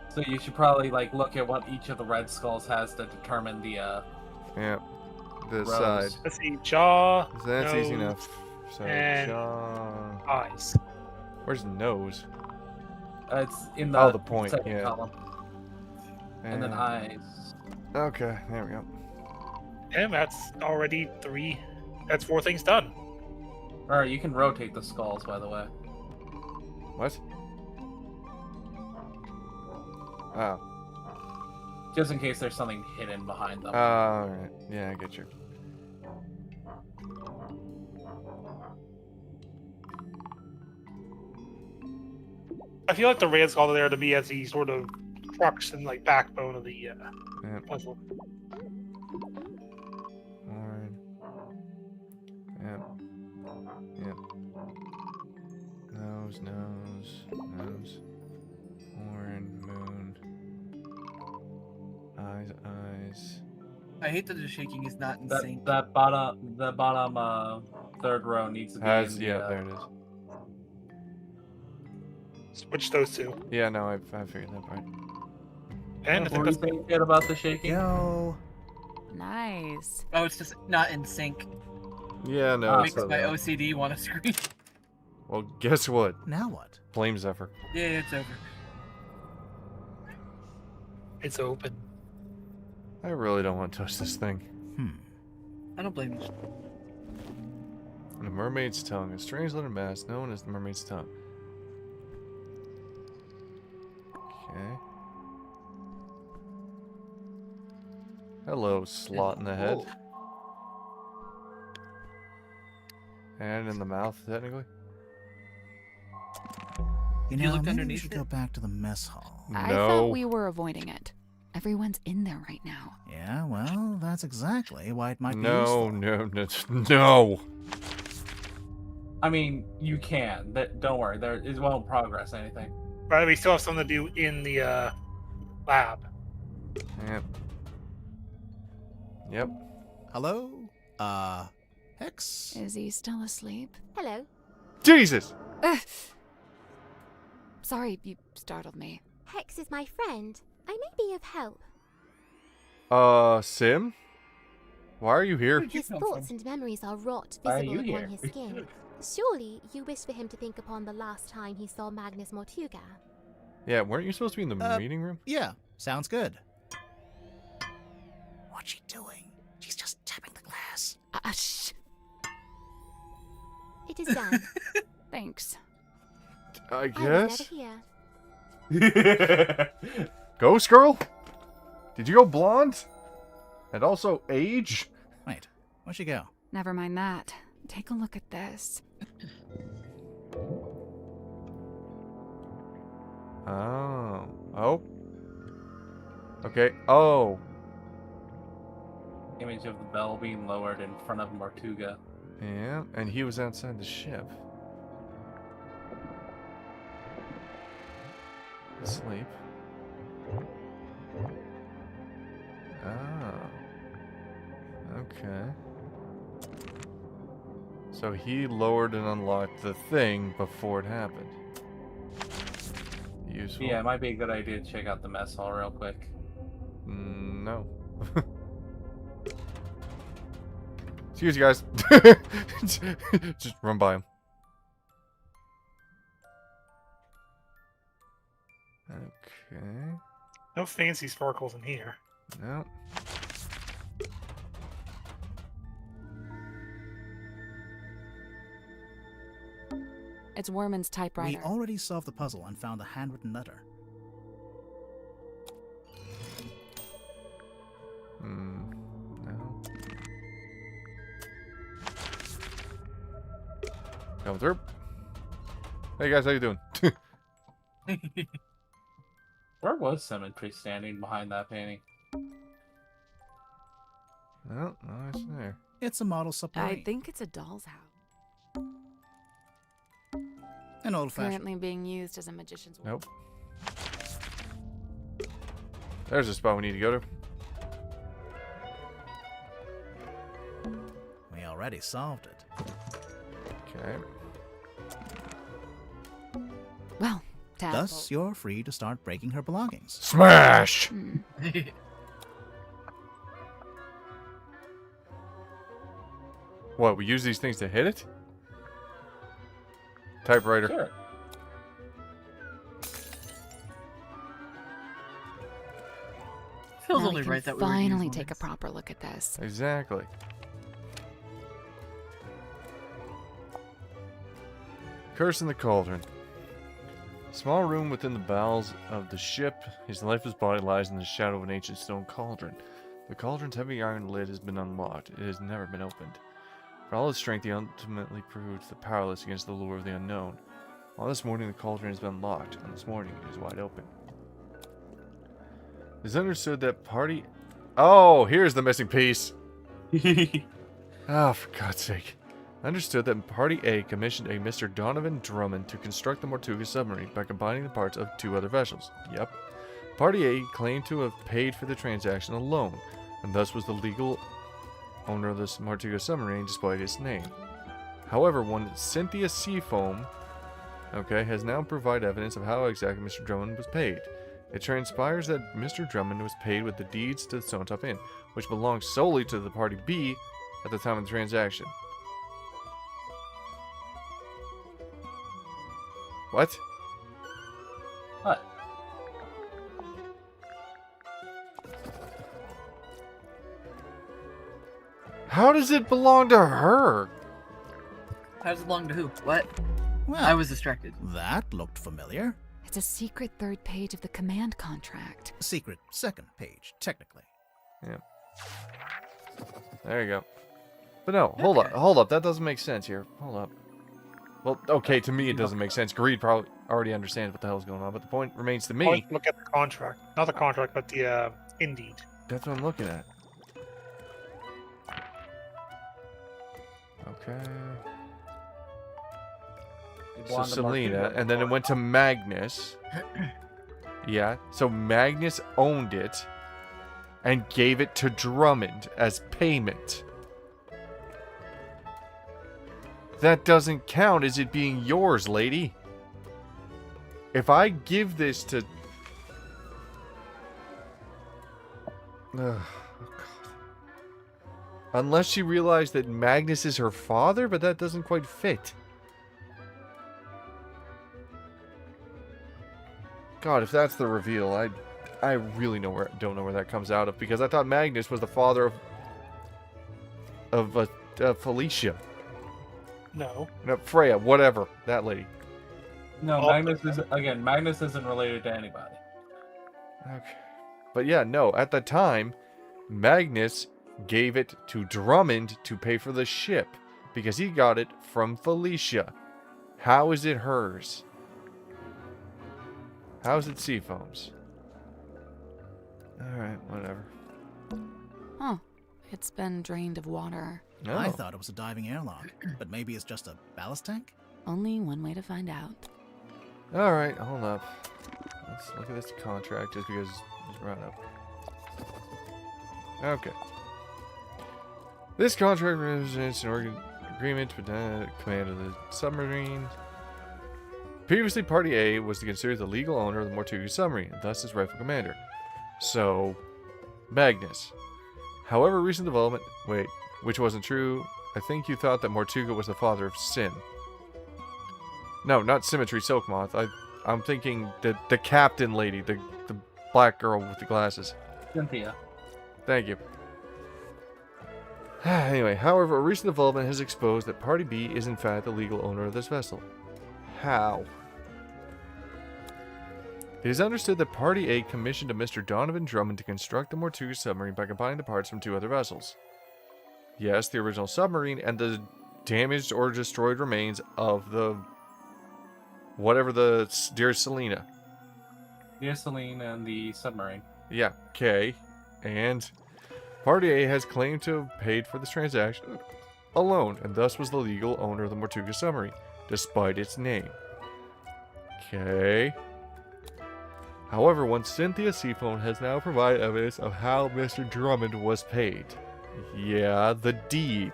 So you should probably like look at what each of the red skulls has to determine the Yeah. The rows. side. Let's see, jaw, That's easy nose, enough. So, and- jaw. eyes. Where's nose? It's in the, Oh, the point, second yeah. column. And then eyes. Okay, there we go. And that's already 3. That's 4 things done. Alright, you can rotate the skulls, by the way. What? Oh. Just in case there's something hidden behind them. Alright. Yeah, I get you. I feel like the red skull there to be as the sort of crux and like backbone of the Yeah. puzzle. Horn. Yep. Yep. Nose, nose, nose. Horn, moon. Eyes, eyes. I hate that the shaking is not in sync. the bottom third row needs to be Has, in the, yeah, there it is. Switch those two. Yeah, no, I figured that part. And I What think were you that's saying Ed, about the shaking? Yo. Nice. Oh, it's just not in sync. Yeah, no. Ah, it's Makes not my that. OCD want to scream. Well, guess what? Now what? Flame Zephyr. Yeah, it's over. It's open. I really don't want to touch this thing. I don't blame you. The Mermaid's Tongue, a strange letter mask known as the Mermaid's Tongue. Okay. Hello, slot in the head. And in the mouth, technically. You You know, looked maybe we underneath should it? go back to the mess hall. I No. thought we were avoiding it. Everyone's in there right now. Yeah, well, that's exactly why it might be No, useful. no. I mean, you can. Don't worry. There is won't progress anything. But we still have something to do in the lab. Yep. Yep. Hello? Hex? Is he still asleep? Hello. Jesus! Ugh. Sorry, you startled me. Hex is my friend. I may be of help. Sim? Why are you here? His thoughts and memories are wrought Why are visible you upon here? his skin. Surely you wish for him to think upon the last time he saw Magnus Mortuga. Yeah, weren't you supposed to be in the meeting room? Yeah, sounds good. What's she doing? She's just tapping the glass. Shh. It is done. Thanks. I I was guess. never here. Ghost girl? Did you go blonde? And also age? Wait, where'd she go? Never mind that. Take a look at this. Oh. Oh. Okay. Oh. Image of the bell being lowered in front of Mortuga. Yeah, and he was outside the ship. Asleep. Oh. Okay. So he lowered and unlocked the thing before it happened. Useful. Yeah, it might be a good idea to check out the mess hall real quick. No. Excuse you guys. Just run by him. Okay. No fancy sparkles in here. No. It's Worman's We typewriter. already solved the puzzle and found a handwritten letter. No. Come through. Hey guys, how you doing? Where was Symmetry standing behind that painting? No, it's there. It's a model submarine. I think it's a doll's house. An old-fashioned. Currently being used as a magician's Nope. There's a spot we need to go to. We already solved it. Okay. Well, tadpole. Thus, you're free to start breaking her belongings. Smash! Hmm. What, we use these things to hit it? Typewriter. Sure. Feels Now only we can right that we were finally using take a this. proper look at this. Exactly. Curse in the Cauldron. Small room within the bowels of the ship. His lifeless body lies in the shadow of an ancient stone cauldron. The cauldron's heavy iron lid has been unlocked. It has never been opened. For all his strength, he ultimately proves powerless against the lure of the unknown. All this morning, the cauldron has been locked, and this morning it is wide open. It is understood that party... Oh, here's the missing piece. Oh, for God's sake. Understood that Party A commissioned a Mr. Donovan Drummond to construct the Mortuga submarine by combining the parts of 2 other vessels. Yep. Party A claimed to have paid for the transaction alone, and thus was the legal owner of this Mortuga submarine despite its name. However, one Cynthia Seafoam, has now provided evidence of how exactly Mr. Drummond was paid. It transpires that Mr. Drummond was paid with the deeds to the Stone Top Inn, which belonged solely to the Party B at the time of the transaction. What? What? How does it belong to her? How does it belong to who? What? Well, I was distracted. that looked familiar. It's a secret third page of the command contract. Secret second page, technically. Yeah. There you go. But no, hold up. That doesn't make sense here. Hold up. Well, okay, to me it doesn't make sense. Greed probably already understands what the hell's going on, but the point remains to me. Look at the contract. Not the contract, but the Indeed. That's what I'm looking at. Okay. So Selena, and then it went to Magnus. Yeah, so Magnus owned it and gave it to Drummond as payment. That doesn't count as it being yours, lady. If I give this to... Ugh, oh God. Unless she realized that Magnus is her father, but that doesn't quite fit. God, if that's the reveal, I really don't know where that comes out of, because I thought Magnus was the father of Felicia. No. No, Freya, whatever, that lady. No, Magnus isn't related to anybody. Okay. But yeah, no, at the time, Magnus gave it to Drummond to pay for the ship, because he got it from Felicia. How is it hers? How is it Seafoam's? Alright, whatever. Huh. It's been drained of water. No. I thought it was a diving airlock, but maybe it's just a ballast tank? Only one way to find out. Alright, hold up. Let's look at this contract just because it's brought up. Okay. This contract represents an agreement with the command of the submarine. Previously, Party A was to consider the legal owner of the Mortuga submarine, and thus its rightful commander. So, Magnus. However, recent development... Wait, which wasn't true. I think you thought that Mortuga was the father of Sin. No, not Symmetry Silkmoth. I'm thinking the captain lady, the black girl with the glasses. Cynthia. Thank you. Anyway, however, a recent development has exposed that Party B is in fact the legal owner of this vessel. How? It is understood that Party A commissioned a Mr. Donovan Drummond to construct the Mortuga submarine by combining the parts from two other vessels. Yes, the original submarine and the damaged or destroyed remains of the... whatever the... Dear Selena. Dear Selena and the submarine. Yeah, okay. And Party A has claimed to have paid for this transaction alone, and thus was the legal owner of the Mortuga submarine, despite its name. Okay. However, one Cynthia Seafoam has now provided evidence of how Mr. Drummond was paid. Yeah, the deed.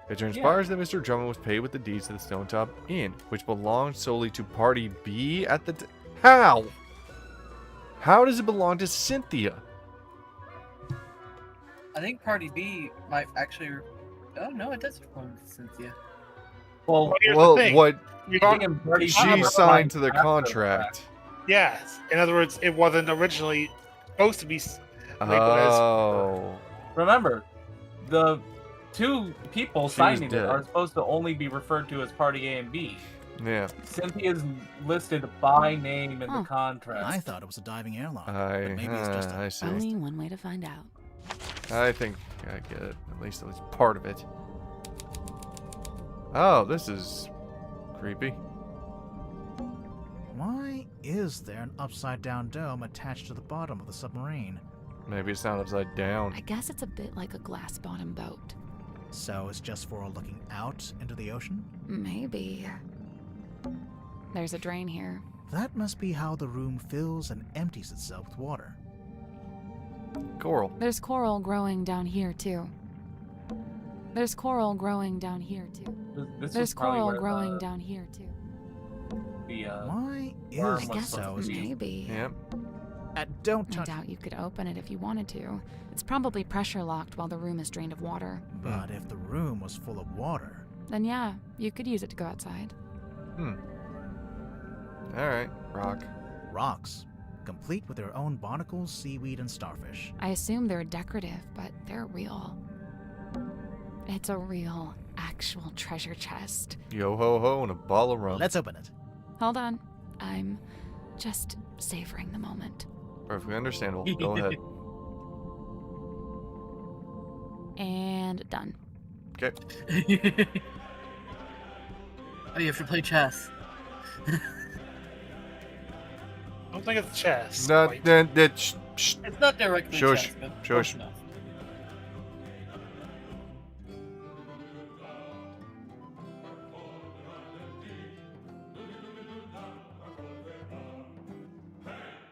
It transpires that Mr. Drummond was paid with the deeds to the Stone Top Inn, which belonged solely to Party B at the How? How does it belong to Cynthia? I think Party B might actually... Oh, no, it does belong to Cynthia. Well, Here's Well, the thing. what Party she B signed to the after contract. Yes. In other words, it wasn't originally supposed to be labeled as... Oh. Remember, the two people signing dead. it are supposed to only be referred to as Party A and B. Yeah. Cynthia's listed by name in Huh. the contract. I thought it was a diving airlock, but I maybe it's just a... I see. Only one way to find out. I think I get it. At least part of it. Oh, this is creepy. Why is there an upside-down dome attached to the bottom of the submarine? Maybe it's not upside down. I guess it's a bit like a glass bottom boat. So it's just for looking out into the ocean? Maybe. There's a drain here. That must be how the room fills and empties itself with water. Coral. There's coral growing down here, too. There's coral growing down here, too. This There's was probably coral where growing down here, too. The Why worm is was Guess so? supposed to be. maybe. Yep. Don't I touch doubt you could open it if you wanted to. It's probably pressure locked while the room is drained of water. But if the room was full of water... Then yeah, you could use it to go outside. Alright, rock. Rocks, complete with their own barnacles, seaweed, and starfish. I assume they're decorative, but they're real. It's a real, actual treasure chest. Yo ho ho and a ball of rum. Let's open it. Hold on. I'm just savoring the moment. Perfectly understandable. Go ahead. And done. Okay. Oh, you have to play chess. I don't think it's chess. Not quite. that. Shh. It's not directly Shush. chess, but Shush. close enough.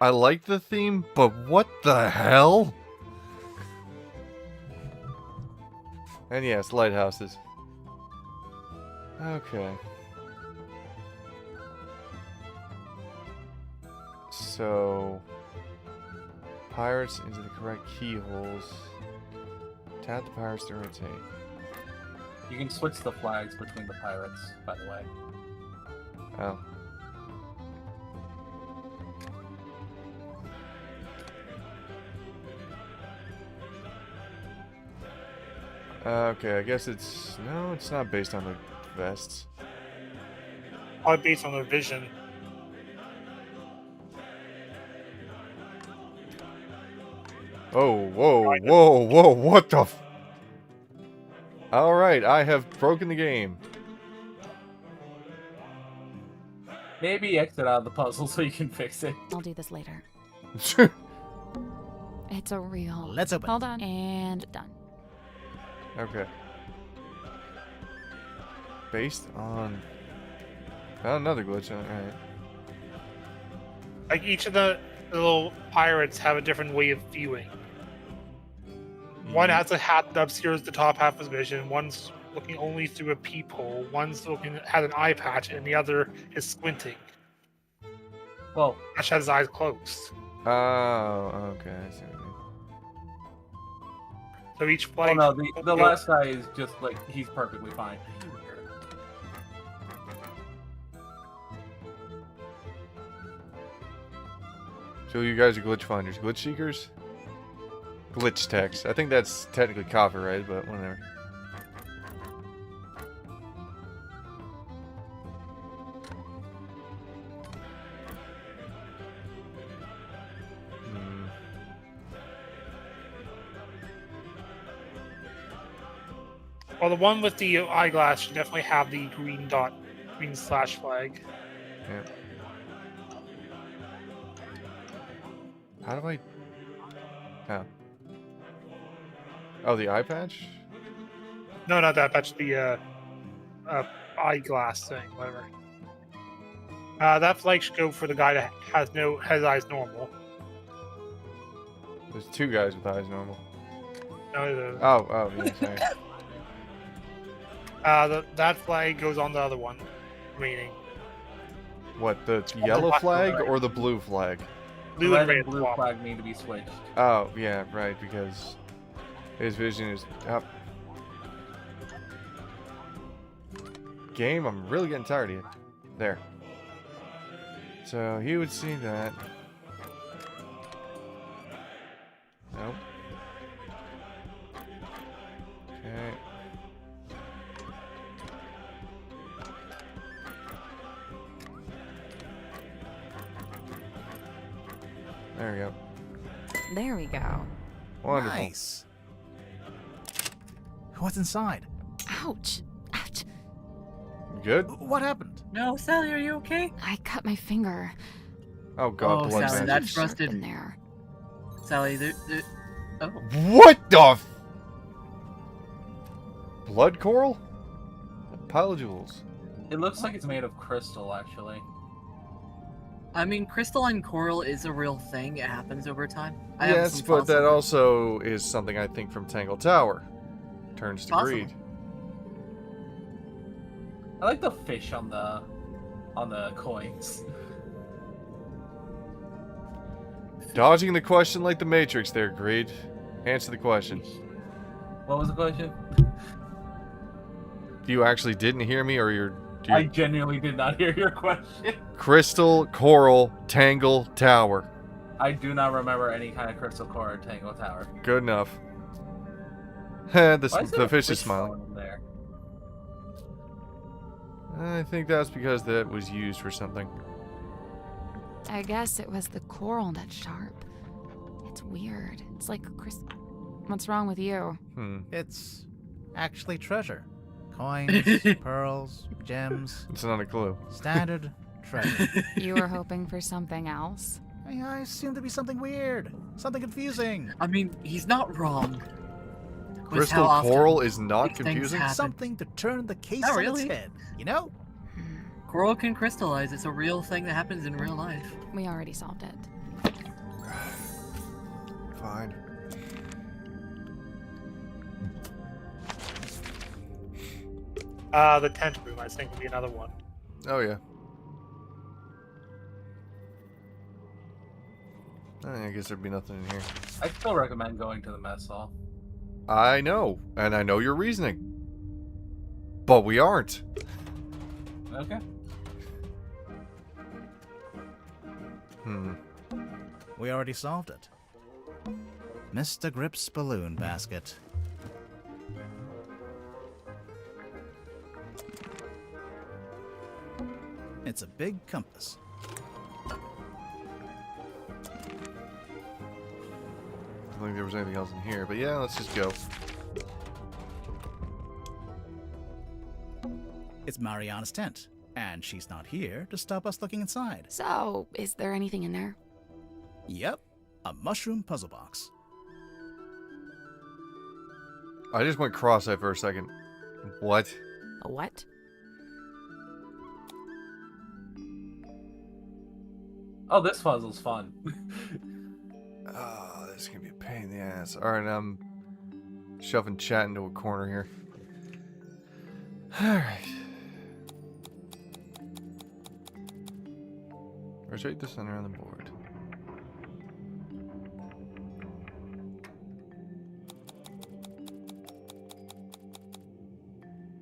I like the theme, but what the hell? And yes, lighthouses. Okay. So, pirates into the correct keyholes. Tap the pirates to rotate. You can switch the flags between the pirates, by the way. Oh. Okay, I guess it's... No, it's not based on the vests. Probably based on their vision. Oh, whoa, whoa, whoa, what the f... Alright, I have broken the game. Maybe exit out of the puzzle so you can fix it. I'll do this later. It's a real... Let's open Hold it. on. And done. Okay. Based on... Found another glitch. Alright. Like each of the little pirates have a different way of viewing. One has a hat that obscures the top half of his vision. One's looking only through a peephole. One's looking has an eye patch, and the other is squinting. Well, Ash has his eyes closed. Oh, okay. I see what you mean. So each oh flag. no, the last guy is just like, he's perfectly fine. So you guys are glitch finders. Glitch seekers? Glitch text. I think that's technically copyrighted, but whatever. Well, the one with the eyeglass should definitely have the green dot, green slash flag. Yeah. How do I... Oh. Oh, the eye patch? No, not that patch. The eyeglass thing, whatever. That flag should go for the guy that has eyes normal. There's two guys with eyes normal. No, Oh, yeah, sorry. that flag goes on the other one, remaining. What, the yellow black flag flag. or the blue flag? Blue Red and red and blue swap. flag need to be switched. Oh, yeah, right, because his vision is up. Game, I'm really getting tired of you. There. So he would see that. Nope. Okay. There we go. There we go. Wonderful. Nice. What's inside? Ouch. Ouch. Good? What happened? No, Sally, are you okay? I cut my finger. Oh god, Oh, blood Sally, magic. that's Sharp rusted. in there. Sally, oh. What the f- Blood coral? A pile of jewels. It looks like it's made of crystal, actually. I mean, crystalline coral is a real thing. It happens over time. I have Yes, some but that fossil- also is something I think from Tangle Tower. Turns to Possible. greed. I like the fish on the coins. Dodging the question like the Matrix there, Greed. Answer the question. What was the question? You actually didn't hear me, or you're I genuinely did not hear your question. Crystal, coral, tangle, tower. I do not remember any kind of crystal core or tangle tower. Good enough. Why is The there a fish is fish smiling. bone in there? I think that's because that was used for something. I guess it was the coral that's sharp. It's weird. It's like a crystal. What's wrong with you? It's actually treasure. Coins, pearls, gems. It's not a clue. Standard treasure. You were hoping for something else? I assumed to be something weird. Something confusing. I mean, he's not wrong. With Crystal how often coral is not these things confusing? happen. Something to turn the case Not on really. its head. You know? Coral can crystallize. It's a real thing that happens in real life. We already solved it. Fine. The tent room, I think, would be another one. Oh, yeah. I guess there'd be nothing in here. I still recommend going to the mess hall. I know, and I know your reasoning. But we aren't. Okay. We already solved it. Mr. Grip's balloon basket. It's a big compass. I don't think there was anything else in here, but yeah, let's just go. It's Mariana's tent, and she's not here to stop us looking inside. So, is there anything in there? Yep, a mushroom puzzle box. I just went cross-eyed for a second. What? A what? Oh, this puzzle's fun. Oh, this is gonna be a pain in the ass. Alright, I'm shoving chat into a corner here. Alright. Rotate the center on the board.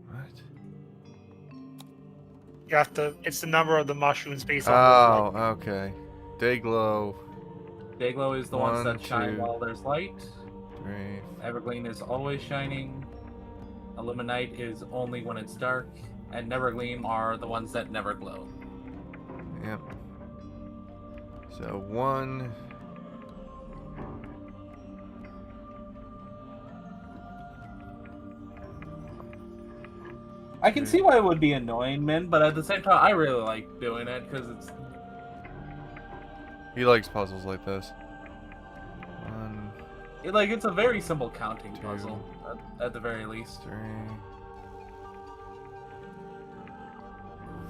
What? You have to. It's the number of the mushrooms based on. Oh, okay. Dayglow. Dayglow is the ones One, that shine two. while there's light. 3. Evergleam is always shining. Illuminite is only when it's dark. And Nevergleam are the ones that never glow. Yep. So 1. I can see why it would be annoying, Min, but at the same time, I really like doing it because it's. He likes puzzles like this. 1, It's a very simple counting 2. puzzle, at the very least. 3.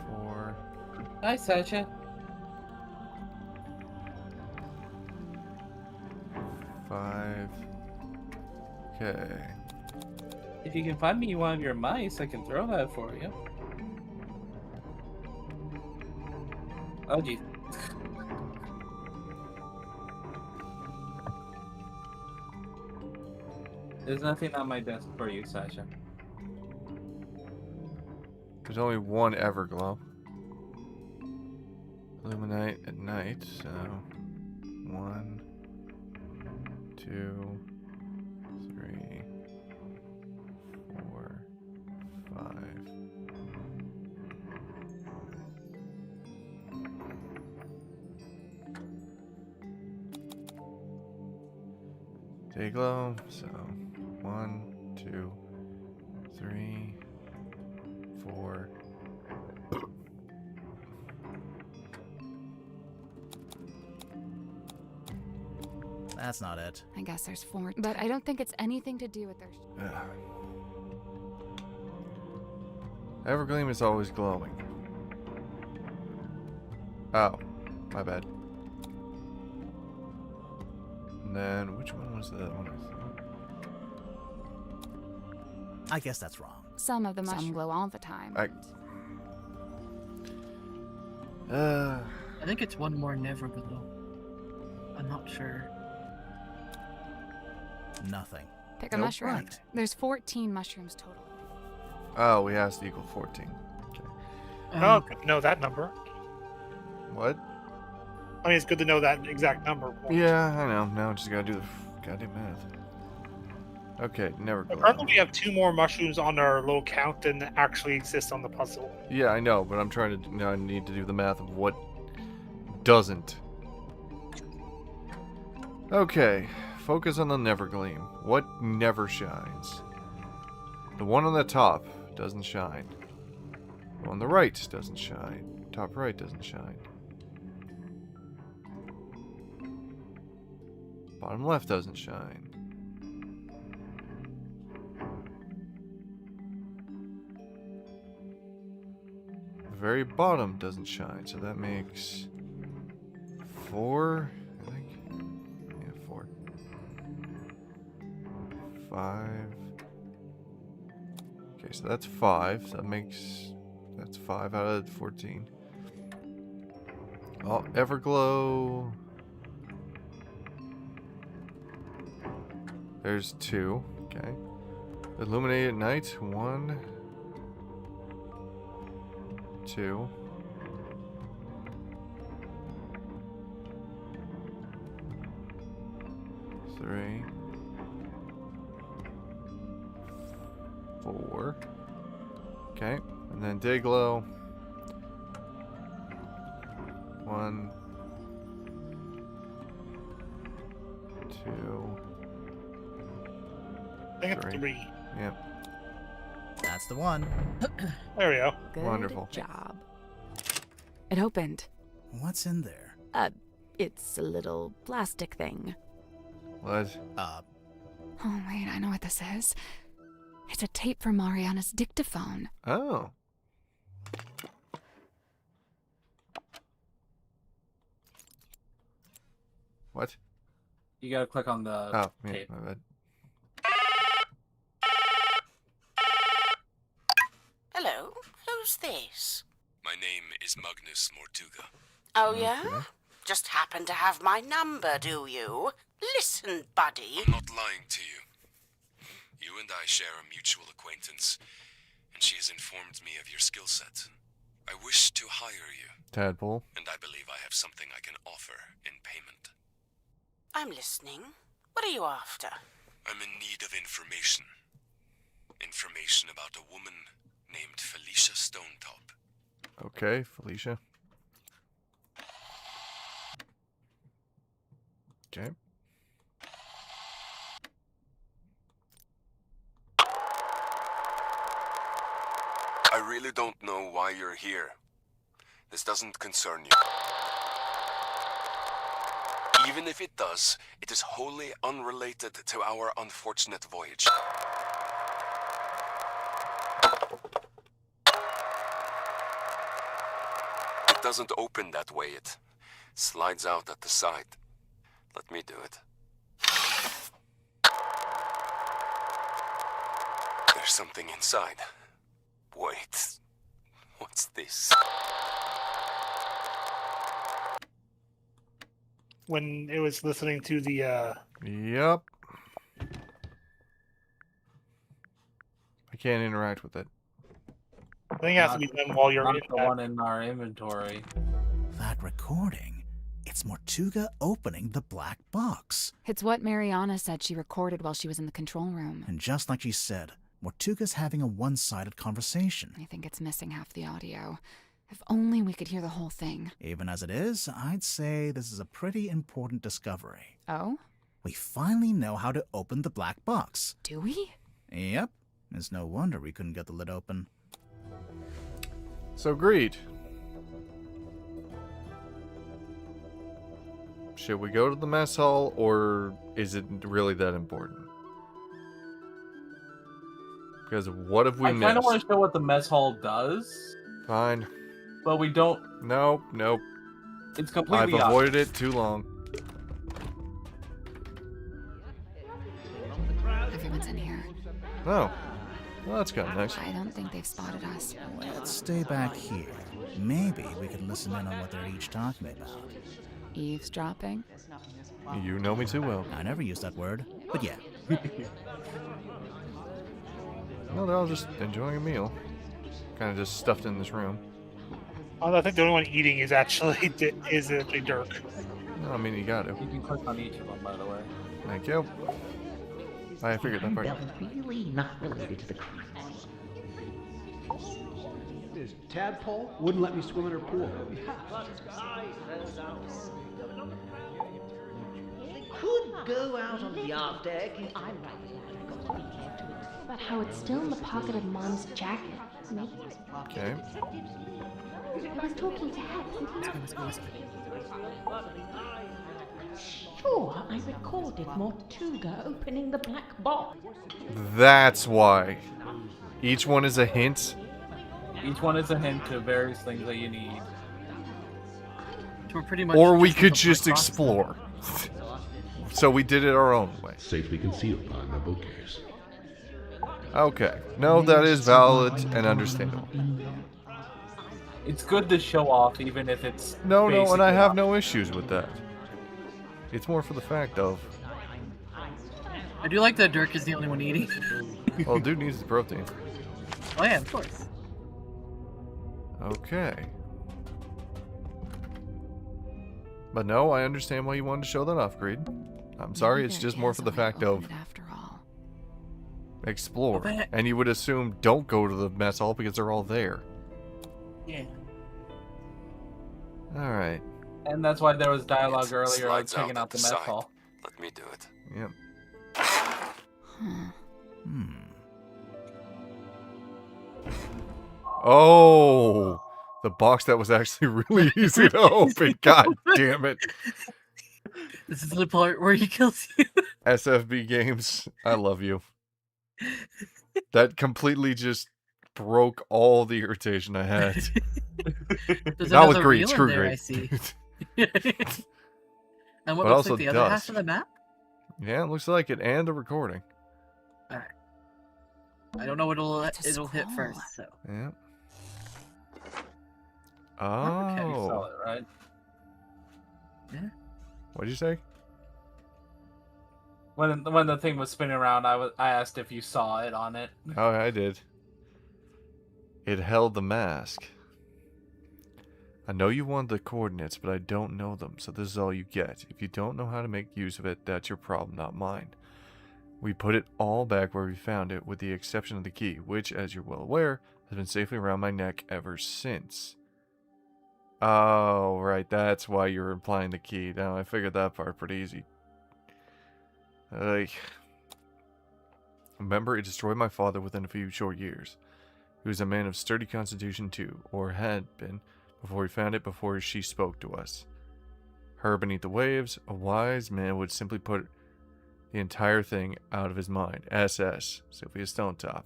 4. Hi, Sacha. 5. Okay. If you can find me one of your mice, I can throw that for you. Oh, geez. There's nothing on my desk for you, Sasha. There's only one Everglow. Illuminate at night, so 1, 2, 3, 4, 5. Dayglow, so 1, 2, 3, 4. That's not it. I guess there's 4. But I don't think it's anything to do with their... Evergleam is always glowing. Oh, my bad. And then, which one was the one I thought? I guess that's wrong. Some of the mushrooms glow all the time. I think it's one more Neverglow. I'm not sure. Nothing. Pick a Nope. mushroom. Right. There's 14 mushrooms total. Oh, we has to equal 14. Okay. Oh, good to know that number. What? I mean, it's good to know that exact number. Yeah, I know. Now I just gotta do the goddamn math. Okay, never go. Currently, we have 2 more mushrooms on our little count than actually exist on the puzzle. Yeah, I know, but I'm trying to. Now I need to do the math of what doesn't. Okay, focus on the never gleam. What never shines? The one on the top doesn't shine. The one on the right doesn't shine. Top right doesn't shine. Bottom left doesn't shine. The very bottom doesn't shine, so that makes 4, I think. Yeah, 4. 5. Okay, so that's 5. So that's 5 out of 14. Oh, Everglow. There's 2. Okay. Illuminate at night. 1, 2. Three. 4. Okay. And then Dayglow. 1, 2. I think it's 3. Yep. That's the one. There we go. Good Wonderful. job. It opened. What's in there? It's a little plastic thing. What? Oh, wait, I know what this is. It's a tape from Mariana's dictaphone. Oh. What? You gotta click on the Oh, yeah, tape. my bad. Hello, who's this? My name is Magnus Mortuga. Oh, yeah? Okay. Just happen to have my number, do you? Listen, buddy. I'm not lying to you. You and I share a mutual acquaintance, and she has informed me of your skill set. I wish to hire you, Tadpole. and I believe I have something I can offer in payment. I'm listening. What are you after? I'm in need of information. Information about a woman named Felicia Stonetop. Okay, Felicia. Okay. I really don't know why you're here. This doesn't concern you. Even if it does, it is wholly unrelated to our unfortunate voyage. It doesn't open that way, it slides out at the side. Let me do it. There's something inside. Wait, what's this? When it was listening to the, Yep. I can't interact with it. I think it has to be done while you're Not in the that. one in our inventory. That recording. It's Mortuga opening the black box. It's what Mariana said she recorded while she was in the control room. And just like she said, Mortuga's having a one-sided conversation. I think it's missing half the audio. If only we could hear the whole thing. Even as it is, I'd say this is a pretty important discovery. Oh? We finally know how to open the black box. Do we? Yep. It's no wonder we couldn't get the lid open. So, Greed. Should we go to the mess hall, or is it really that important? Because what have we I missed? kind of want to show what the mess hall does, Fine. but we don't. Nope, nope. It's I've completely avoided it too long. Everyone's in here. Oh. Well, that's kind of nice. I don't think they've spotted us. Let's stay back here. Maybe we could listen in on what they're each talking about. Eavesdropping? You know me too well. I never used that word, but yeah. No, they're all just enjoying a meal. Kind of just stuffed in this room. I think the only one eating is actually Dirk. No, I mean, you got to. You can click on each of them, by the way. Thank you. I figured that part. They're really not related to the crime. This tadpole wouldn't let me swim in her pool. Could go out on the off deck. I'm right. But how it's still in the pocket of Mom's jacket. Maybe. Okay. I was talking to Hex. Sure, I recorded Mortuga opening the black box. That's why. Each one is a hint. Each one is a hint to various things that you need. We're pretty much Or we just could the just black box. explore. So we did it our own way. Safely concealed behind my bookcase. Okay. No, that is valid and understandable. It's good to show off, even if it's No, and I basically have off. no issues with that. It's more for the fact of, I do like that Dirk is the only one eating. well, dude needs the protein. Oh yeah, of course. Okay. But no, I understand why you wanted to show that off, Creed. I'm sorry, Maybe it's there just more is for a the way fact to open of it after all. explore. But- And you would assume don't go to the mess hall because they're all there. Yeah. Alright. And that's why there was dialogue It earlier of slides checking out out the the mess side. hall. Let me do it. Yep. Oh! The box that was actually really easy to open. God damn it. This is the part where he kills you. SFB Games, I love you. That completely just broke all the irritation I had. There's Not with another greed, reel in screw there, I greed. see. And what But looks also like the other half dust. of the map? Yeah, it looks like it, and a recording. Alright. I don't know what It's a it'll hit scroll. first, so. Yeah. Okay, you saw Oh. it, right? What'd you say? When the thing was spinning around, I asked if you saw it on it. Oh, I did. It held the mask. I know you want the coordinates, but I don't know them, so this is all you get. If you don't know how to make use of it, that's your problem, not mine. We put it all back where we found it, with the exception of the key, which, as you're well aware, has been safely around my neck ever since. Oh, right, that's why you're implying the key. Now, I figured that part pretty easy. Remember, it destroyed my father within a few short years. He was a man of sturdy constitution too, or had been, before he found it, before she spoke to us. Her beneath the waves, a wise man would simply put the entire thing out of his mind. SS, Sylvia Stonetop.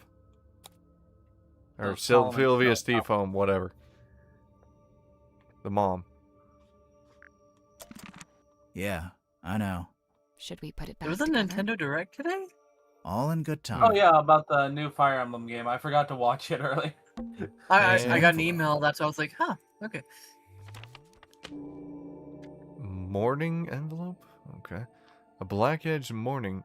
Or Solomon Sylvia Stonetop. Steefholm, whatever. The mom. Yeah, I know. Should we put it back There was a together? Nintendo Direct today? All in good time. Oh yeah, about the new Fire Emblem game. I forgot to watch it early. I got an email, that's why I was like, huh, okay. Morning envelope? Okay. A black-edged morning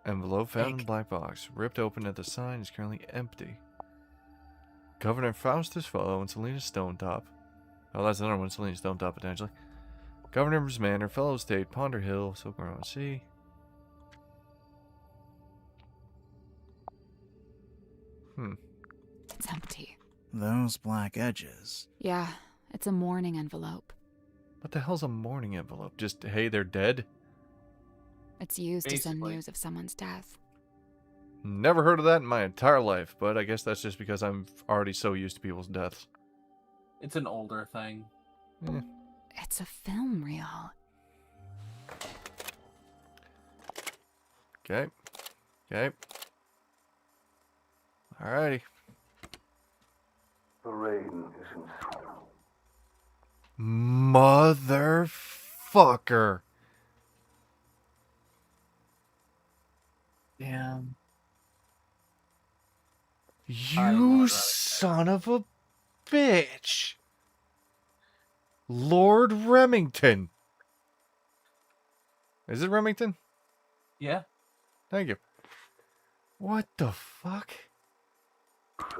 envelope found in the black box. Ripped open at the sign is currently empty. Governor Faustus Fellow and Selena Stonetop. Oh, that's another one, Selena Stonetop, potentially. Governor's Manor, Fellow Estate, Ponder Hill, Silkrow Sea. It's empty. Those black edges. Yeah, it's a mourning envelope. What the hell's a morning envelope? Just, hey, they're dead? It's used to send Basically. news of someone's death. Never heard of that in my entire life, but I guess that's just because I'm already so used to people's deaths. It's an older thing. It's a film reel. Okay. Okay. Alrighty. The rain is in Motherfucker. Damn. You son of a bitch. Lord Remington. Is it Remington? Yeah. Thank you. What the fuck?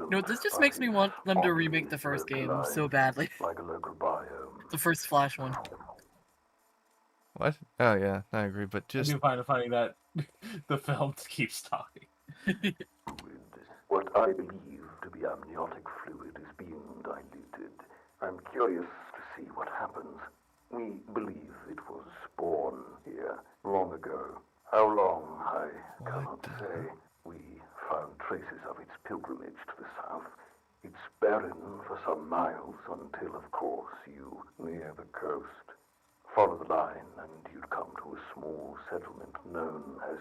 No, this just makes me want them to remake the first game so badly. Like a local biome. The first Flash one. What? Oh yeah, I agree. But I just do find it funny that the film keeps talking. What I believe to be amniotic fluid is being diluted. I'm curious to see what happens. We believe it was born here long ago. How long, I cannot say. We found traces of its pilgrimage to the south. It's barren for some miles until, of course, you near the coast. Follow the line and you'd come to a small settlement known as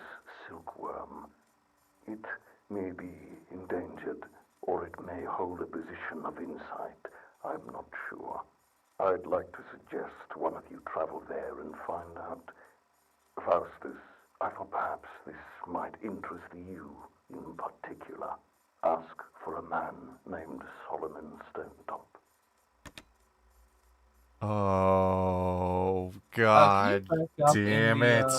Silkworm. It may be endangered, or it may hold a position of insight. I'm not sure. I'd like to suggest one of you travel there and find out. Faustus, I thought perhaps this might interest you in particular. Ask for a man named Solomon Stonetop. oh god damn it!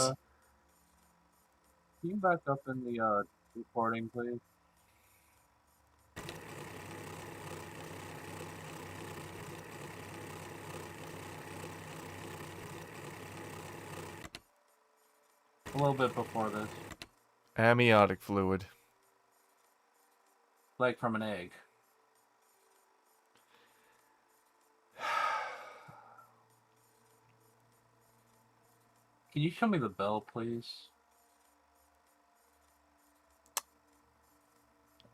Can you back up in the recording, please? A little bit before this. Amniotic fluid. Like from an egg. Can you show me the bell, please?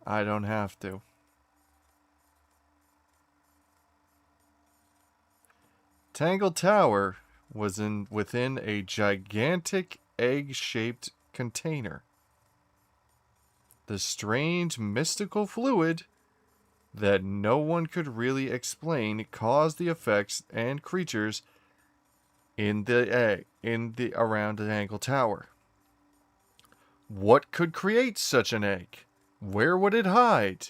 I don't have to. Tangled Tower was within a gigantic egg-shaped container. The strange mystical fluid that no one could really explain caused the effects and creatures in the egg around the Tangled Tower. What could create such an egg? Where would it hide?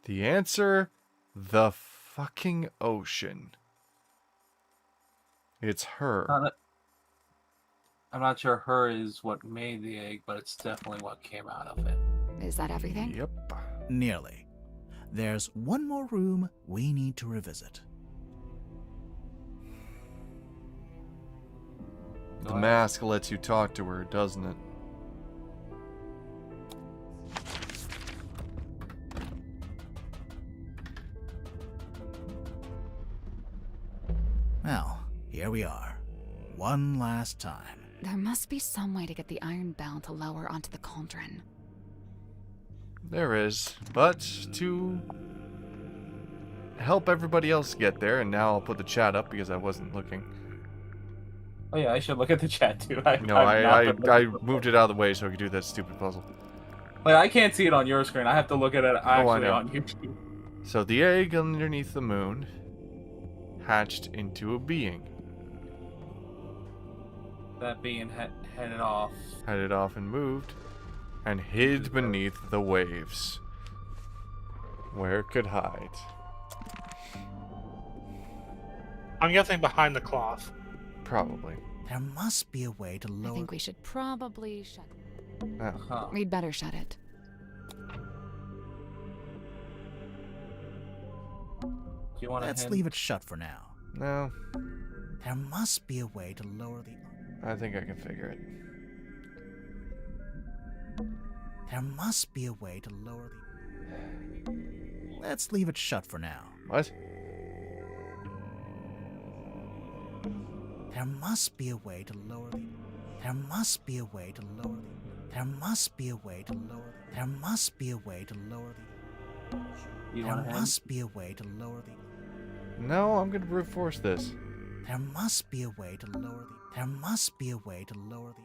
The answer, the fucking ocean. It's her. I'm not sure her is what made the egg, but it's definitely what came out of it. Is that everything? Yep. Nearly. There's one more room we need to revisit. The mask lets you talk to her, doesn't it? Well, here we are. One last time. There must be some way to get the iron bell to lower onto the cauldron. There is, but to help everybody else get there, and now I'll put the chat up because I wasn't looking. Oh yeah, I should look at the chat too. I moved it out of the way so I could do that stupid puzzle. Like, I can't see it on your screen. I have to look at it actually know. on YouTube. So the egg underneath the moon hatched into a being. That being headed off. Headed off and moved, and hid beneath the waves, where it could hide. I'm guessing behind the cloth. Probably. There must be a way to lower... I think we should probably shut it. Oh. We'd better shut it. Do you want to Let's leave it shut for now. No. There must be a way to lower the... I think I can figure it. There must be a way to lower the... Let's leave it shut for now. What? There must be a way to lower the... There must be a way to lower the... There must be a way to lower the... There must be a way to lower the... There must be a way to lower the... No, I'm gonna brute force this. There must be a way to lower the... There must be a way to lower the...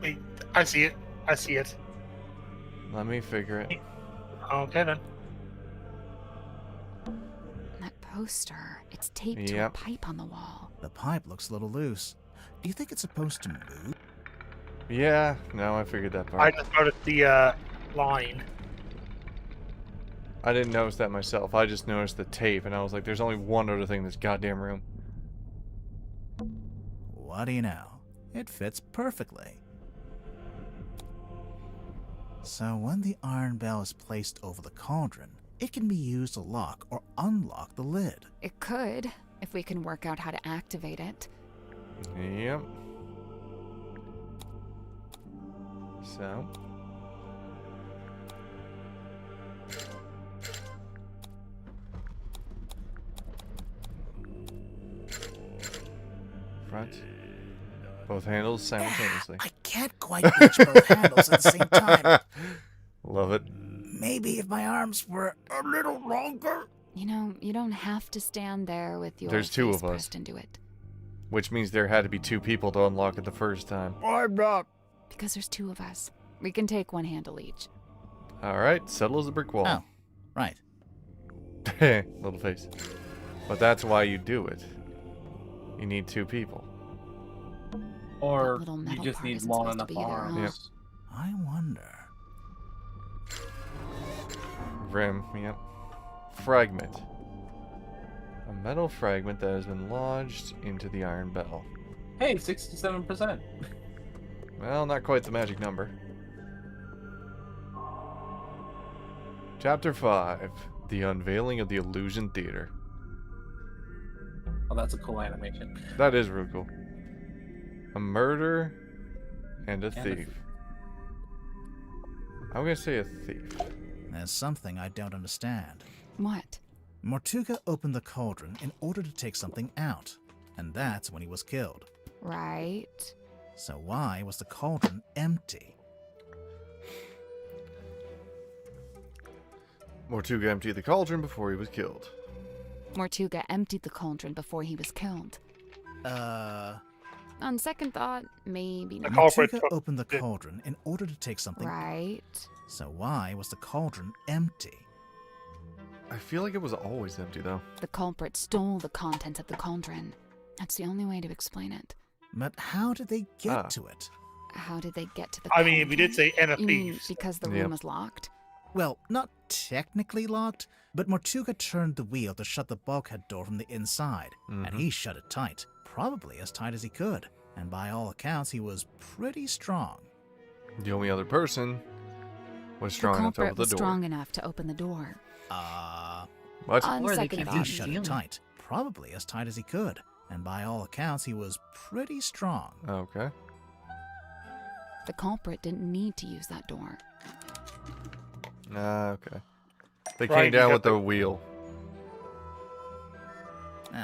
Wait, I see it. I see it. Let me figure it. Okay then. That poster, it's taped to a Yep. pipe on the wall. The pipe looks a little loose. Do you think it's supposed to move? Yeah, no, I figured that I part. just noticed the line. I didn't notice that myself. I just noticed the tape, and I was like, there's only one other thing in this goddamn room. What do you know? It fits perfectly. So when the iron bell is placed over the cauldron, it can be used to lock or unlock the lid. It could, if we can work out how to activate it. Yep. So. Front. Both handles simultaneously. I can't quite reach both handles at the same time. Love it. Maybe if my arms were a little longer. You know, you don't have to stand there with your There's two face of us. pressed into it. Which means there had to be 2 people to unlock it the first time. I'm not. Because there's 2 of us. We can take 1 handle each. Alright, settle as a brick wall. Oh, right. Little face. But that's why you do it. You need 2 people. Or little you metal just part need isn't long supposed to enough be there, arms. huh? Yep. I wonder. Grim, yep. Fragment. A metal fragment that has been lodged into the iron bell. Hey, 67%. Well, not quite the magic number. Chapter 5. The Unveiling of the Illusion Theater. Oh, that's a cool animation. That is real cool. A murder and a thief. I'm gonna say a thief. There's something I don't understand. What? Mortuga opened the cauldron in order to take something out, and that's when he was killed. Right. So why was the cauldron empty? Mortuga emptied the cauldron before he was killed. Mortuga emptied the cauldron before he was killed. On second thought, maybe not. Mortuga opened the cauldron in order to take something. Right. So why was the cauldron empty? I feel like it was always empty, though. The culprit stole the contents of the cauldron. That's the only way to explain it. But how did they get to it? How did they get to the I mean, we did say and a You mean thief. because the room was locked? Well, not technically locked, but Mortuga turned the wheel to shut the bulkhead door from the inside, and he shut it tight, probably as tight as he could. And by all accounts, he was pretty strong. The only other person was strong the enough to culprit open the was door. strong enough to open the door. What? On Or they second can't thought, He shut it tight, probably as tight as he could. And by all accounts, he was pretty strong. Okay. the culprit didn't need to use that door. Okay. They Right, came down you with got the wheel.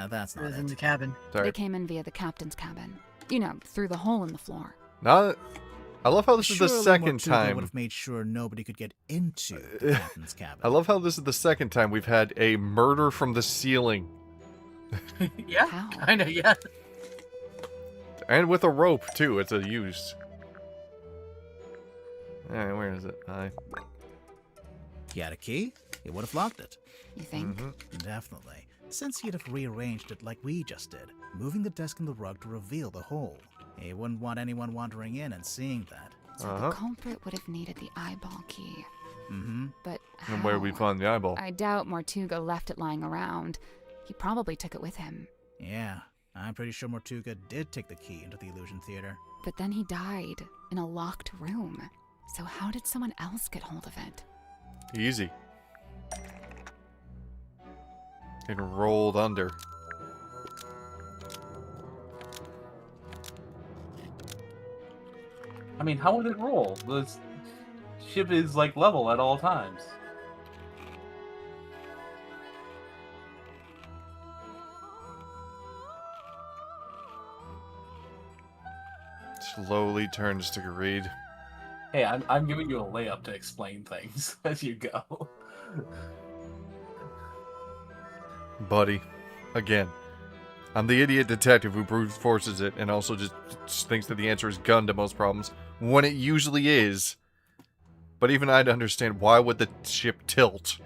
That's It not was in it. the cabin. Sorry. They came in via the captain's cabin. You know, through the hole in the floor. Now, I love how this is the Surely second Mortuga time. would have made sure nobody could get into the captain's cabin. I love how this is the second time we've had a murder from the ceiling. Yeah, How? kinda, yeah. And with a rope, too. It's a used. Alright, where is it? He had a key, he would have locked it. You think? Definitely. Since he'd have rearranged it like we just did, moving the desk and the rug to reveal the hole. He wouldn't want anyone wandering in and seeing that. So the culprit would have needed the eyeball key. Mm-hmm. But And where we how? find the eyeball? I doubt Mortuga left it lying around. He probably took it with him. Yeah, I'm pretty sure Mortuga did take the key into the illusion theater. But then he died in a locked room. So how did someone else get hold of it? Easy. It rolled under. I mean, how would it roll? The ship is like level at all times. Slowly turns to read. Hey, I'm giving you a layup to explain things as you go. Buddy. Again. I'm the idiot detective who brute forces it and also just thinks that the answer is gun to most problems, when it usually is. But even I'd understand, why would the ship tilt?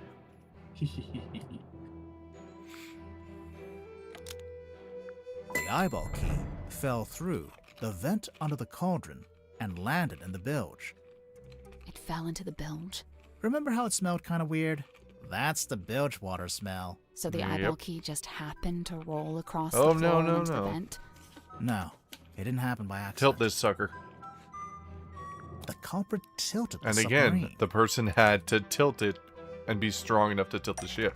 The eyeball key fell through the vent under the cauldron and landed in the bilge. It fell into the bilge. Remember how it smelled kind of weird? That's the bilge water smell. So the eyeball key just happened to roll across Oh, the no, floor no, and into the no. vent? No, it didn't happen by accident. Tilt this sucker. the culprit tilted the And submarine. again, the person had to tilt it and be strong enough to tilt the ship.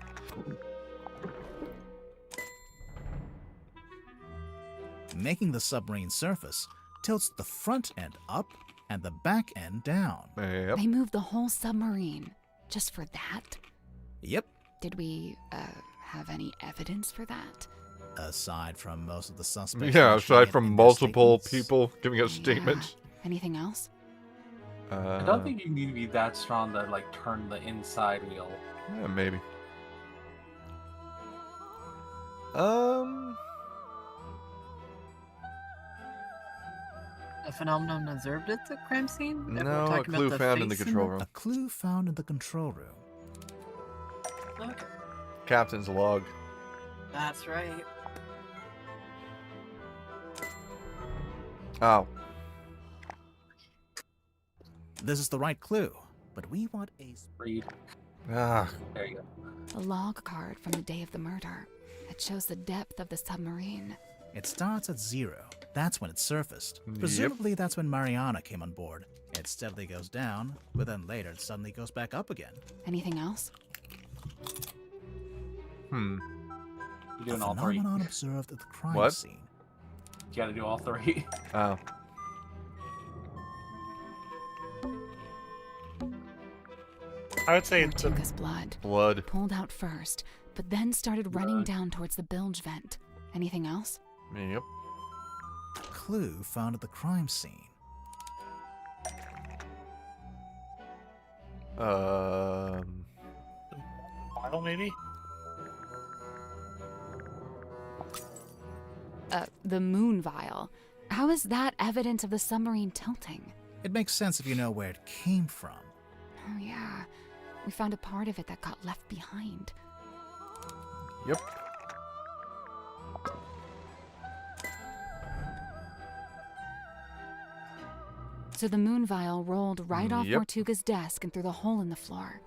Making the submarine surface tilts the front end up and the back end down. Yep. They moved the whole submarine just for that? Yep. Did we have any evidence for that? Aside from most of the suspects. Yeah, aside mentioning it from in their multiple statements. people giving us statements. Anything else? I don't think you need to be that strong to like turn the inside wheel. Yeah, maybe. A phenomenon observed at the crime scene? If we're No, a talking about clue the found in the face control room. A clue found in the control room. Okay. Captain's log. That's right. Oh. This is the right clue, but we want a Read. Ah. There you go. A log card from the day of the murder. It shows the depth of the submarine. It starts at 0. That's when it surfaced. Presumably that's when Mariana came on board. It steadily goes down, but then later it suddenly goes back up again. Anything else? Hmm. You're doing a all three. phenomenon observed at the crime What? scene. You gotta do all three. Oh. I would say it's Mortuga's blood. Blood. Pulled out first, but then started running down towards the bilge vent. Anything else? Yep. Clue found at the crime scene. vial, maybe? The moon vial. How is that evidence of the submarine tilting? It makes sense if you know where it came from. Oh yeah, we found a part of it that got left behind. Yep. So the moon vial rolled right off Yep. Mortuga's desk and through the hole in the floor.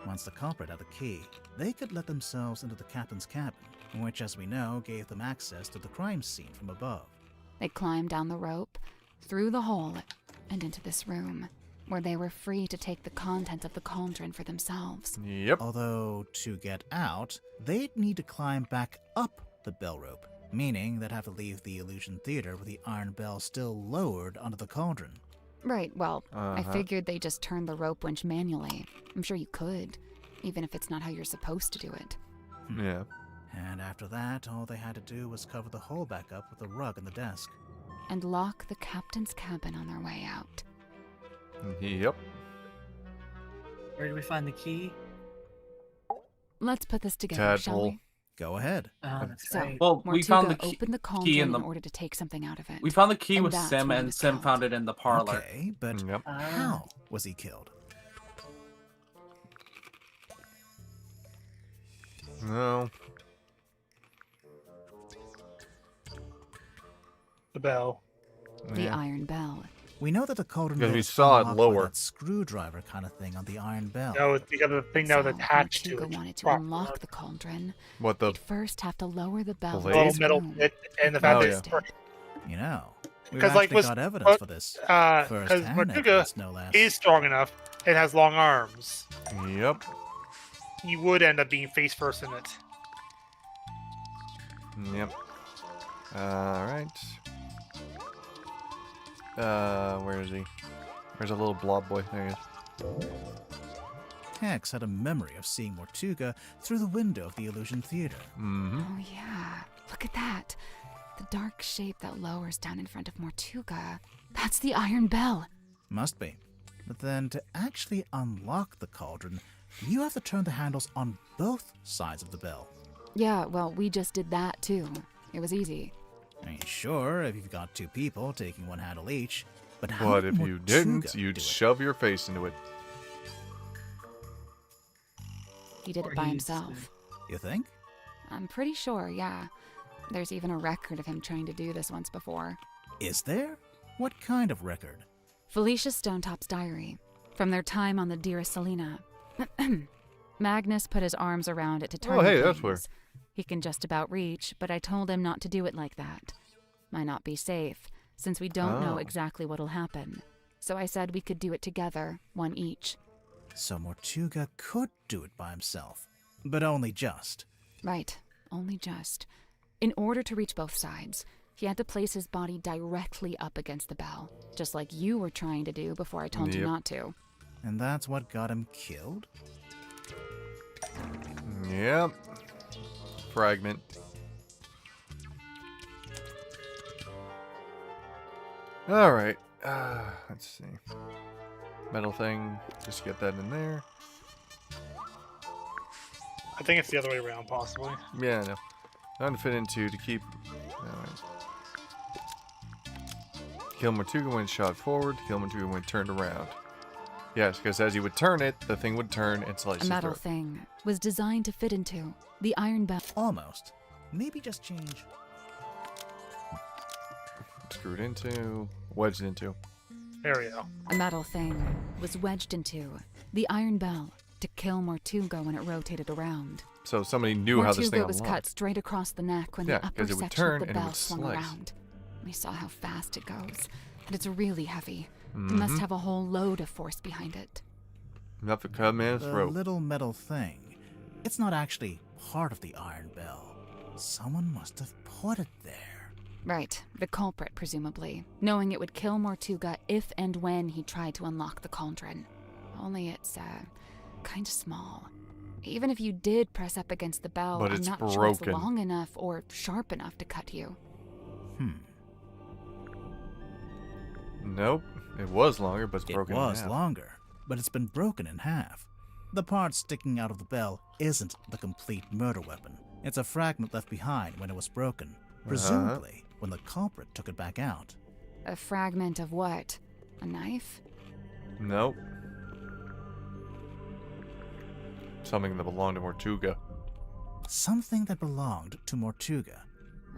Once the culprit had the key, they could let themselves into the captain's cabin, which, as we know, gave them access to the crime scene from above. They climbed down the rope, through the hole, and into this room, where they were free to take the contents of the cauldron for themselves. Yep. Although, to get out, they'd need to climb back up the bell rope, meaning they'd have to leave the illusion theater with the iron bell still lowered onto the cauldron. Right, well, I Uh-huh. figured they just turned the rope winch manually. I'm sure you could, even if it's not how you're supposed to do it. Yeah. And after that, all they had to do was cover the hole back up with a rug on the desk. And lock the captain's cabin on their way out. Yep. Where do we find the key? Let's put this together, shall Tadpole. we? Go ahead. Oh, that's So, right. Well, we found the Mortuga opened the key cauldron in the. in order to take something out of it. We found the key And with that's Sim, why he and was Sim killed. found it in the parlor. Okay, but Yep. how was he killed? No. The bell. The Yeah. iron bell. We know that the cauldron Because we was saw it unlocked by lower. that screwdriver kind of thing on the iron bell. No, it's because of the thing that was So, attached to Mortuga it. wanted to Prop- unlock the cauldron. What the? You'd first have to lower the bell. Blade? in little this metal room. bit, and the fact Oh, that yeah. it's You know, we've because like actually was got evidence for this. because First-hand Mortuga evidence, no less. is strong enough and has long arms. Yep. He would end up being face first in it. Yep. Alright. Where is he? Where's a little blob boy? There he is. Hex had a memory of seeing Mortuga through the window of the illusion theater. Mm-hmm. Oh yeah, look at that. The dark shape that lowers down in front of Mortuga. That's the iron bell. Must be. But then to actually unlock the cauldron, you have to turn the handles on both sides of the bell. Yeah, well, we just did that too. It was easy. I mean, sure, if you've got two people taking one handle each, but how But did if you Mortuga didn't, you'd do it? shove your face into it. He did Or it by he's- himself. You think? I'm pretty sure, yeah. There's even a record of him trying to do this once before. Is there? What kind of record? Felicia Stonetop's diary, from their time on the Dearest Selena. Magnus put his arms around it to turn Oh, hey, the that's where. pages. He can just about reach, but I told him not to do it like that. Might not be safe, since we don't know exactly what'll happen. So I said we could do it together, one each. So Mortuga could do it by himself, but only just. Right, only just. In order to reach both sides, he had to place his body directly up against the bell, just like you were trying to do before I told you not to. And that's what got him killed? Yep. Fragment. Alright. Let's see. Metal thing. Just get that in there. I think it's the other way around, possibly. Yeah, I know. Not to fit into to keep. Alright. Kill Mortuga when shot forward. Kill Mortuga when turned around. Yes, because as you would turn it, the thing would turn and slice A his metal throat. thing was designed to fit into the iron bell. Almost. Maybe just change. Screwed into. Wedged into. There we go. A metal thing was wedged into the iron bell to kill Mortuga when it rotated around. So somebody knew how this thing Mortuga was unlocked. cut straight across the neck when Yeah, the upper 'cause it would section turn of the and it bell would swung slice. around. We saw how fast it goes, and it's really heavy. It must have a whole load of force behind it. Enough to cut man's The throat. little metal thing. It's not actually part of the iron bell. Someone must have put it there. Right, the culprit, presumably, knowing it would kill Mortuga if and when he tried to unlock the cauldron. Only it's, kind of small. Even if you did press up against the bell, But I'm it's not sure broken. it's long enough or sharp enough to cut you. Nope. It was longer, but it's broken It in was half. longer, but it's been broken in half. The part sticking out of the bell isn't the complete murder weapon. It's a fragment left behind when it was broken, presumably when the culprit took it back out. A fragment of what? A knife? Nope. Something that belonged to Mortuga. Something that belonged to Mortuga.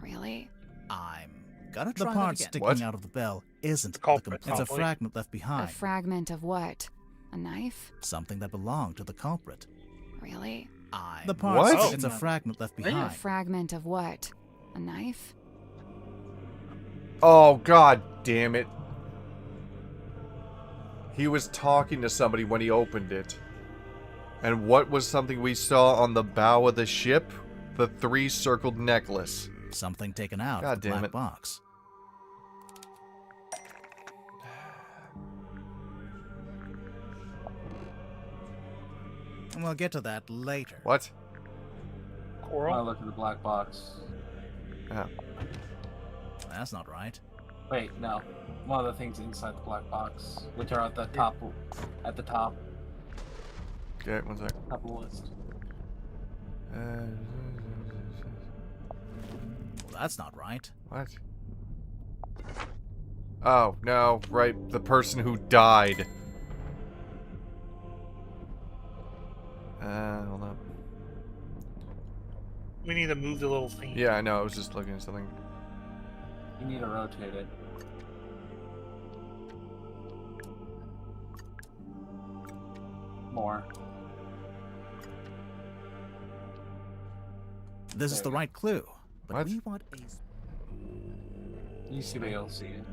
Really? I'm gonna try The that part again. sticking What? out of the bell isn't the culprit, complete. It's a probably. fragment left A behind. fragment of what? A knife? Something that belonged to the culprit. Really? The part What? It's a fragment left A behind. fragment of what? A knife? Oh, god damn it. He was talking to somebody when he opened it. And what was something we saw on the bow of the ship? The 3-circled necklace. Something taken out God of the damn black it. box. And we'll get to that later. What? Coral? Look at the black box. Oh. That's not right. Wait, no. One of the things inside the black box, which are at the top. At the top. Okay, one sec. Top of the list. Well, that's not right. What? Oh, no, right. The person who died. Hold on. We need to move the little thing. Yeah, I know. I was just looking at something. You need to rotate it. More. This is the right clue. But What? we want a... You should be able to see it.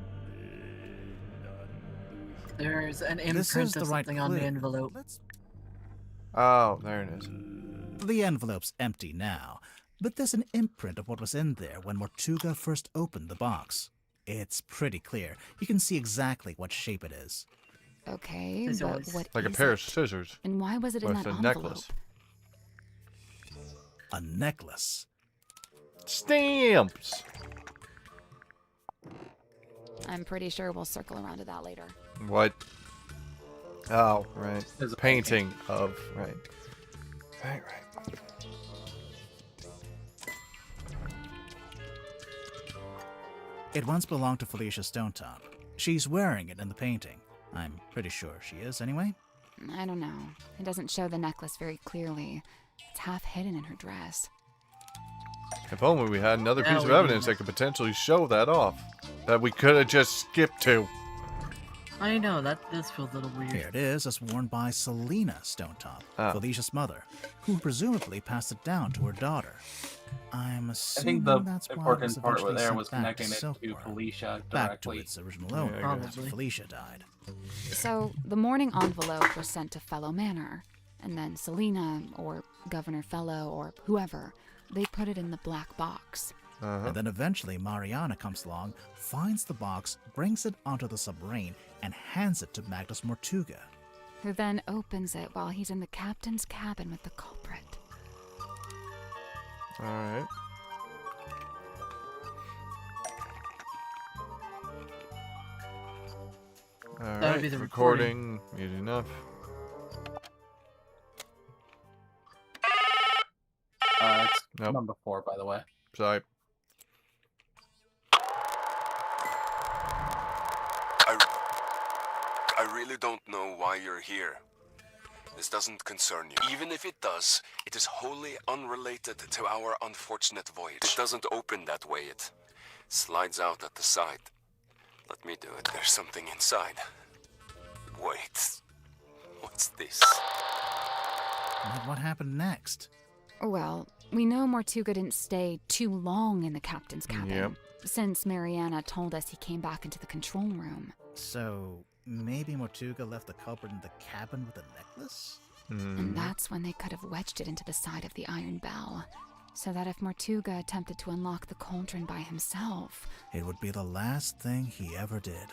There's an This is imprint the of right something on the clue. envelope. Let's... Oh, there it is. The envelope's empty now, but there's an imprint of what was in there when Mortuga first opened the box. It's pretty clear. You can see exactly what shape it is. Okay, It's but always- what Like a is pair it? of scissors. And why was it in With that a envelope? necklace. A necklace. Stamps! I'm pretty sure we'll circle around to that later. What? Oh, right. There's a Painting of, right. Right. It once belonged to Felicia Stonetop. She's wearing it in the painting. I'm pretty sure she is, anyway. I don't know. It doesn't show the necklace very clearly. It's half hidden in her dress. If only we had another Now piece of we do evidence that. that could potentially show that off. That we could have just skipped to. I know, that does feel a little weird. Here it is, as worn by Selena Stonetop, Ah. Felicia's mother, who presumably passed it down to her daughter. I'm I assuming think the that's why it was important part eventually there sent was back connecting it to Silkworm, Felicia back to directly. its original Yeah, owner I after guess. Felicia died. So, the morning envelope was sent to Fellow Manor, and then Selena, or Governor Fellow, or whoever, they put it in the black box. Uh-huh. And then eventually Mariana comes along, finds the box, brings it onto the submarine, and hands it to Magnus Mortuga. Who then opens it while he's in the captain's cabin with the culprit. Alright. That would be the recording. Easy enough. It's Nope. number 4, by the way. Sorry. I really don't know why you're here. This doesn't concern you. Even if it does, it is wholly unrelated to our unfortunate voyage. It doesn't open that way. It slides out at the side. Let me do it. There's something inside. Wait. What's this? But what happened next? Well, we know Mortuga didn't stay too long in the captain's cabin. Yep. Since Mariana told us he came back into the control room. So, maybe Mortuga left the culprit in the cabin with the necklace? And that's when they could have wedged it into the side of the iron bell. So that if Mortuga attempted to unlock the cauldron by himself... It would be the last thing he ever did.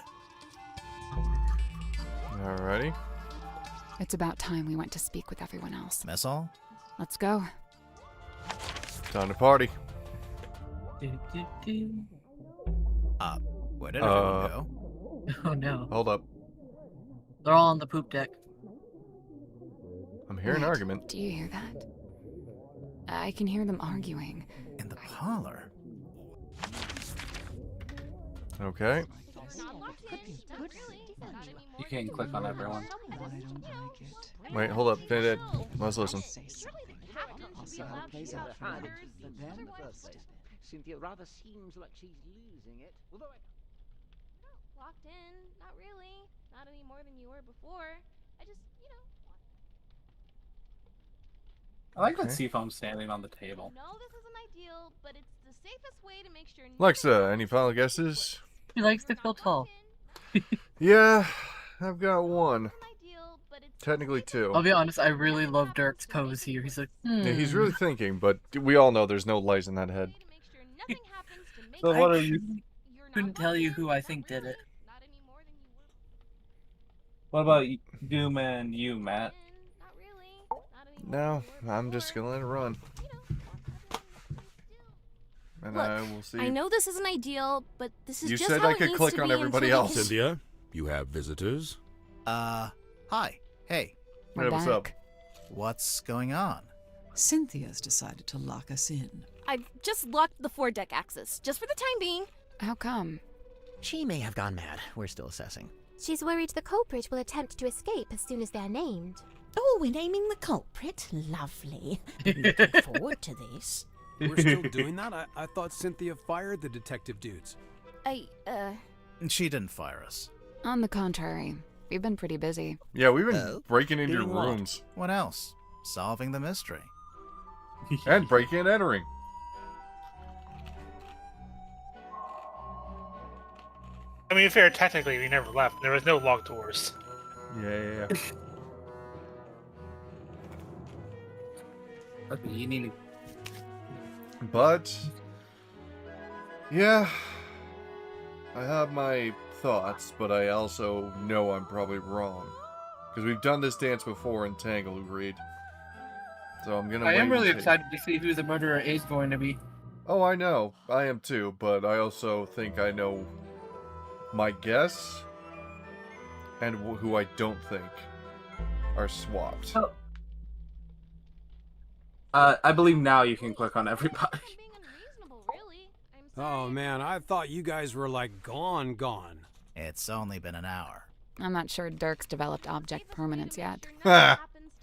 Alrighty. It's about time we went to speak with everyone else. Mess hall? Let's go. Time to party. Where did everyone go? Oh no. Hold up. They're all on the poop deck. I'm hearing Wait, argument. Do you hear that? I can hear them arguing. In the parlor? Okay. You can click on everyone. Wait, hold up. Let's listen. Cynthia rather seems like she's losing it. Although Locked in? Not really. Not any more than you were before. I just, I like that Okay. Seafoam's standing on the table. No, this isn't ideal, but it's the safest way to make sure. Alexa, any final guesses? He likes to feel tall. Yeah, I've got one. Technically two. I'll be honest, I really love Dirk's pose here. He's like, Yeah, he's really thinking, but we all know there's no lies in that head. So what are you? Couldn't tell you who I think did it. What about Doom and you, Matt? No, I'm just gonna let it run. And Look, I will see. I know this isn't ideal, but this is You just said how I it could needs click to on be everybody until we else. can- Cynthia, you have visitors? Hi. Hey. We're Hey, what's up? back. What's going on? Cynthia's decided to lock us in. I've just locked the foredeck access, just for the time being. How come? She may have gone mad. We're still assessing. She's worried the culprit will attempt to escape as soon as they're named. Oh, we're naming the culprit? Lovely. Looking forward to this. We're still doing that? I thought Cynthia fired the detective dudes. She didn't fire us. On the contrary, we've been pretty busy. Yeah, we've been breaking into your Doing what? rooms. What else? Solving the mystery. And breaking and entering. I mean, fair, technically, we never left. There was no locked doors. Yeah. Okay, you need to... But, yeah, I have my thoughts, but I also know I'm probably wrong. Because we've done this dance before in Tangle, Reed. So I'm gonna I wait am really and see. excited to see who the murderer is going to be. Oh, I know. I am too, but I also think I know my guess and who I don't think are swapped. Oh. I believe now you can click on everybody. Oh man, I thought you guys were like gone. It's only been an hour. I'm not sure Dirk's developed object permanence yet.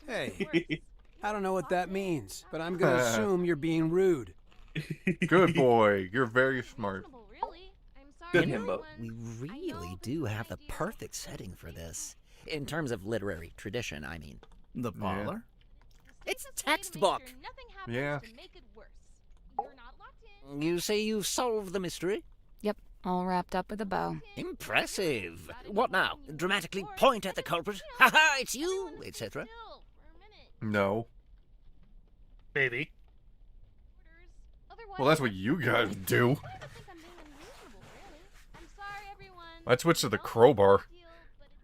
Hey, I don't know what that means, but I'm gonna assume you're being rude. Good boy. You're very smart. Good You know, himbo. we really do have the perfect setting for this. In terms of literary tradition, I mean. The parlor? It's a textbook. Yeah. You say you've solved the mystery? Yep, all wrapped up with a bow. Impressive. What now? Dramatically point at the culprit? Ha ha, it's you, etc. No. Maybe. Well, that's what you guys do. I'd switch to the crowbar.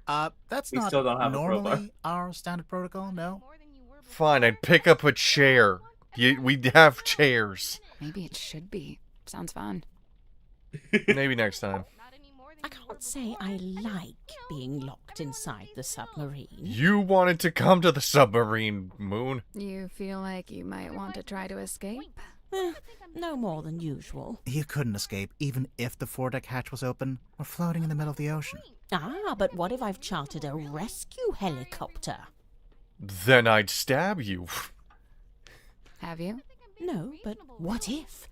That's We not still don't have a crowbar. normally our standard protocol, no? Fine, I'd pick up a chair. We have chairs. Maybe it should be. Sounds fun. Maybe next time. I can't say I like being locked inside the submarine. You wanted to come to the submarine, Moon. You feel like you might want to try to escape? No more than usual. You couldn't escape even if the foredeck hatch was open. We're floating in the middle of the ocean. Ah, but what if I've chartered a rescue helicopter? Then I'd stab you. Have you? No, but what if?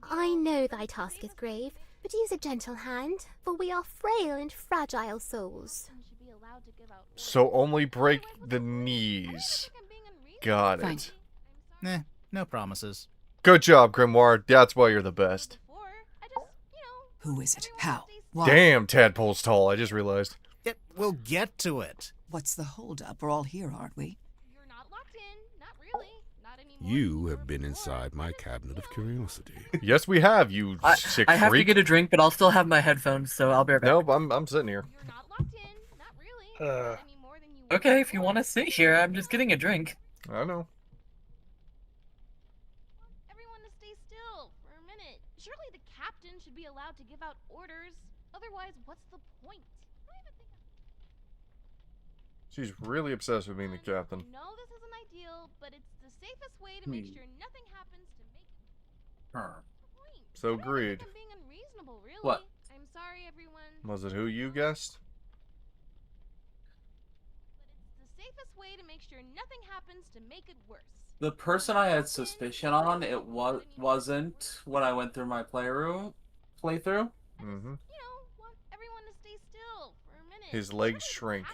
I know thy task is grave, but use a gentle hand, for we are frail and fragile souls. So only break the knees. Got Fine. it. No promises. Good job, Grimoire. That's why you're the best. Who is it? How? Why? Damn, Tadpole's tall. I just realized. We'll get to it. What's the holdup? We're all here, aren't we? You have been inside my cabinet of curiosity. Yes, we have, you sick I have to freak. get a drink, but I'll still have my headphones, so I'll be right back. Nope, I'm sitting here. Okay, if you want to sit here, I'm just getting a drink. I know. Everyone to stay still for a minute. Surely the captain should be allowed to give out orders. Otherwise, what's the point? She's really obsessed with being the captain. No, this isn't ideal, but it's the safest way to make sure nothing happens to make it. So agreed. I'm being unreasonable, really. What? I'm sorry, everyone. Was it who you guessed? The safest way to make sure nothing happens to make it worse. The person I had suspicion on, wasn't when I went through my playthrough. Mm-hmm. Want everyone to stay still for a minute. His legs shrink.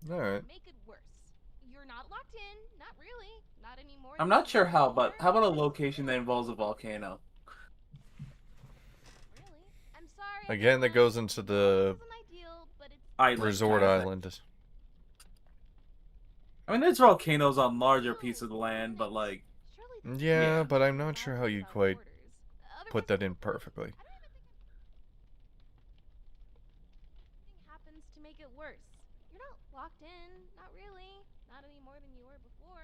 Alright. Make it worse. You're not locked in, not really, not anymore. I'm not sure how, but how about a location that involves a volcano? I'm sorry. Again, that goes into the Island resort kind of thing. island. I mean, there's volcanoes on larger pieces of the land, but like, Yeah, but I'm not sure how you quite put that in perfectly. Happens to make it worse. You're not locked in, not really, not any more than you were before.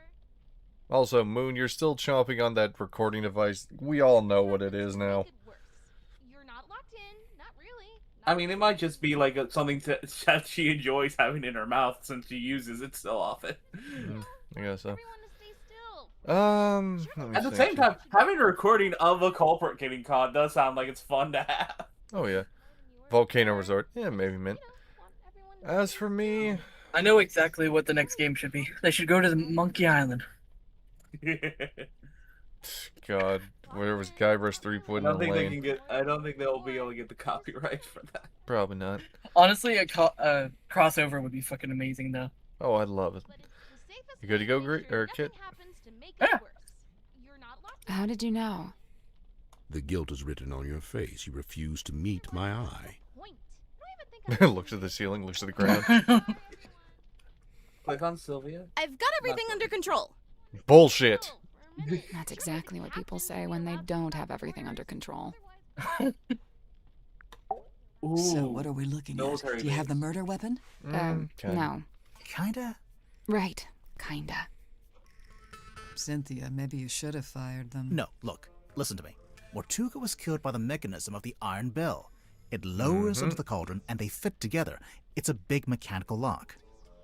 Also, Moon, you're still chomping on that recording device. We all know what it is now. You're not locked in, not really. I mean, it might just be like something that she enjoys having in her mouth since she uses it so often. I guess so. let me At the think. same time, having a recording of a culprit getting caught does sound like it's fun to have. Oh yeah. Volcano Resort. Yeah, maybe mint. As for me, I know exactly what the next game should be. They should go to the Monkey Island. God, where was Guybrush 3 put in the lane? I don't think they'll be able to get the copyright for that. Probably not. Honestly, a crossover would be fucking amazing, though. Oh, I'd love it. You good to go, Kit? Yeah. How did you know? The guilt is written on your face. You refuse to meet my eye. Looks at the ceiling, looks at the ground. Click on Sylvia. I've got everything under control. Bullshit. That's exactly what people say when they don't have everything under control. So what are we looking at? Do you have the murder weapon? No. Kinda? Right. Kinda. Cynthia, maybe you should have fired them. No, look, listen to me. Mortuga was killed by the mechanism of the iron bell. It lowers into the cauldron and they fit together. It's a big mechanical lock.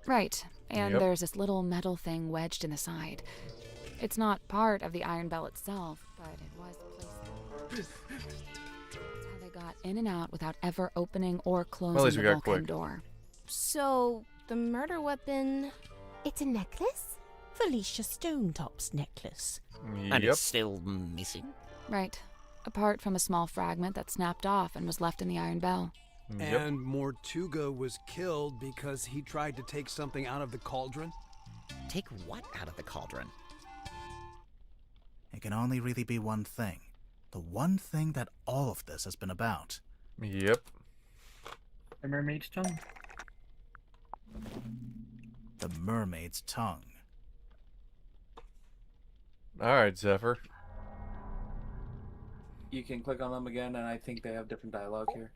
Right. And Yep. there's this little metal thing wedged in the side. It's not part of the iron bell itself, but it was placed there. That's how they got in and out without ever opening or closing Well, at least the we got bulkhead quick. door. So, the murder weapon... It's a necklace? Felicia Stonetop's necklace. And it's still missing? Right. Apart from a small fragment that snapped off and was left in the Iron Bell. And Mortuga was killed because he tried to take something out of the cauldron? Take what out of the cauldron? It can only really be one thing. The one thing that all of this has been about. Yep. The mermaid's tongue. The mermaid's tongue. Alright, Zephyr. You can click on them again, and I think they have different dialogue here.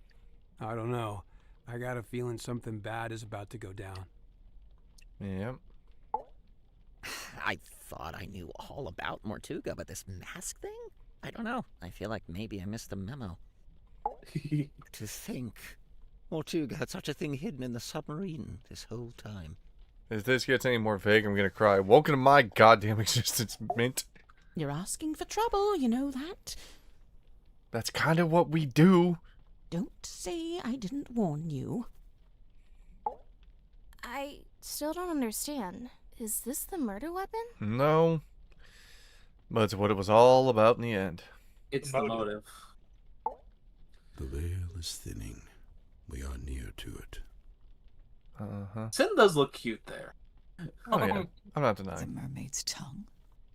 I don't know. I got a feeling something bad is about to go down. Yep. I thought I knew all about Mortuga, but this mask thing? I don't know. I feel like maybe I missed the memo. To think, Mortuga had such a thing hidden in the submarine this whole time. If this gets any more vague, I'm gonna cry. Welcome to my goddamn existence, Mint. You're asking for trouble, you know that. That's kind of what we do. Don't say I didn't warn you. I still don't understand. Is this the murder weapon? No. But it's what it was all about in the end. It's the motive. The veil is thinning. We are near to it. Uh-huh. Sin does look cute there. Oh, yeah. I'm not The denying. mermaid's tongue.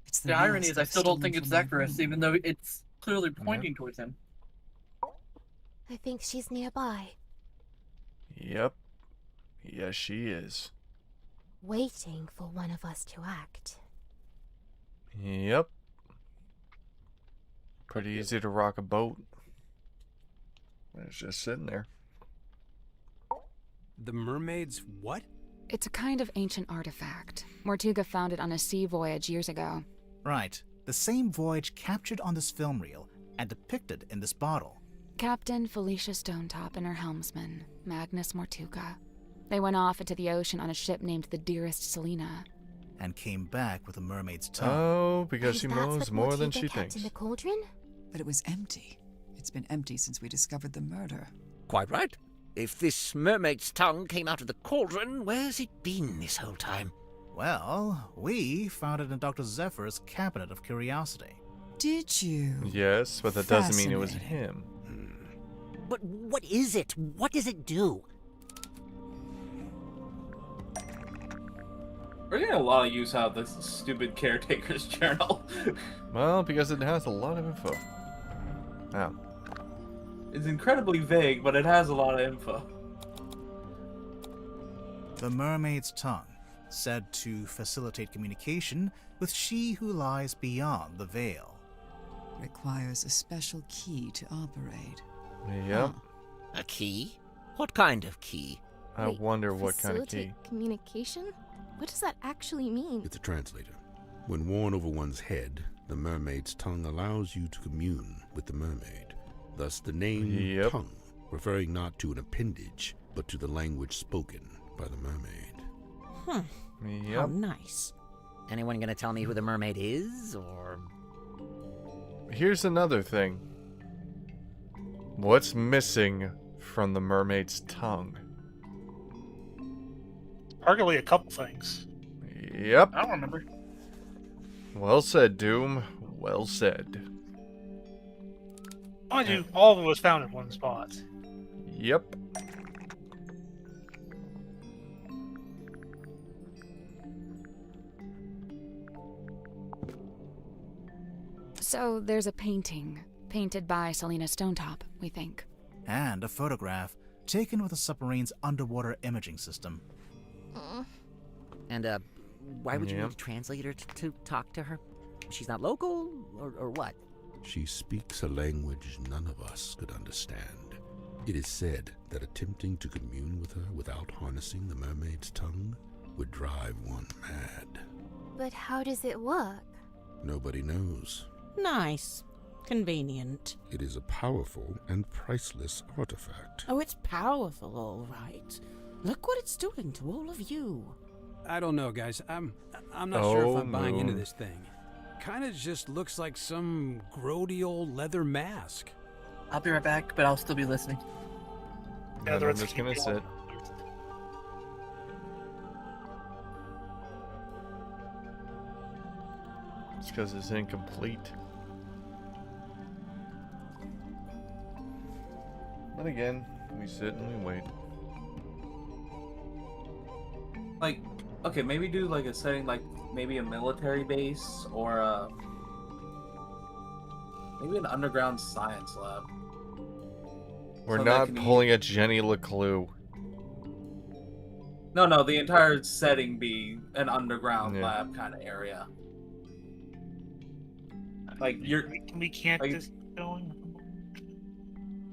It's The irony mask is I I've still don't stolen think it's from my Zephyrus, room. even though it's clearly pointing towards him. I think she's nearby, Yep. Yes, she is. waiting for one of us to act. Yep. Pretty easy to rock a boat. It's just sitting there. The mermaid's what? It's a kind of ancient artifact. Mortuga found it on a sea voyage years ago. Right. The same voyage captured on this film reel and depicted in this bottle. Captain Felicia Stonetop and her helmsman, Magnus Mortuga. They went off into the ocean on a ship named the Dearest Selena. And came back with a mermaid's tongue. Oh, because Is she that knows what more than Mortuga she kept thinks. in the cauldron? But it was empty. It's been empty since we discovered the murder. Quite right. If this mermaid's tongue came out of the cauldron, where's it been this whole time? Well, we found it in Dr. Zephyr's cabinet of curiosity. Did you? Yes, but that doesn't mean it was him. But what is it? What does it do? We're getting a lot of use out of this stupid caretaker's journal. Well, because it has a lot of info. Oh. It's incredibly vague, but it has a lot of info. The mermaid's tongue, said to facilitate communication with she who lies beyond the veil. Requires a special key to operate. Yep. A key? What kind of key? I Wait, wonder what kind of key. Facilitate communication? What does that actually mean? It's a translator. When worn over one's head, the mermaid's tongue allows you to commune with the mermaid. Thus the name tongue, referring not to an appendage, but to the language spoken by the mermaid. How nice. Anyone gonna tell me who the mermaid is, or...? Here's another thing. What's missing from the mermaid's tongue? Arguably a couple things. Yep. I don't remember. Well said, Doom. Well said. Mind you, all of it was found in one spot. Yep. So there's a painting, painted by Selena Stonetop, we think. And a photograph taken with the submarine's underwater imaging system. And, why would you need a translator to talk to her? She's not local, or what? She speaks a language none of us could understand. It is said that attempting to commune with her without harnessing the mermaid's tongue would drive one mad. But how does it work? Nobody knows. Nice. Convenient. It is a powerful and priceless artifact. Oh, it's powerful, all right. Look what it's doing to all of you. I don't know, guys. I'm not sure if I'm buying into Moon. this thing. Kinda just looks like some grody old leather mask. I'll be right back, but I'll still be listening. Yeah, And the I'm just gonna rest sit. It's because it's incomplete. But again, we sit and we wait. Like, okay, maybe do like a setting like maybe a military base or maybe an underground science lab. We're So not pulling a Jenny LeClue. No, the entire setting be an underground Yeah. lab kind of area. Like we can't like, just keep going.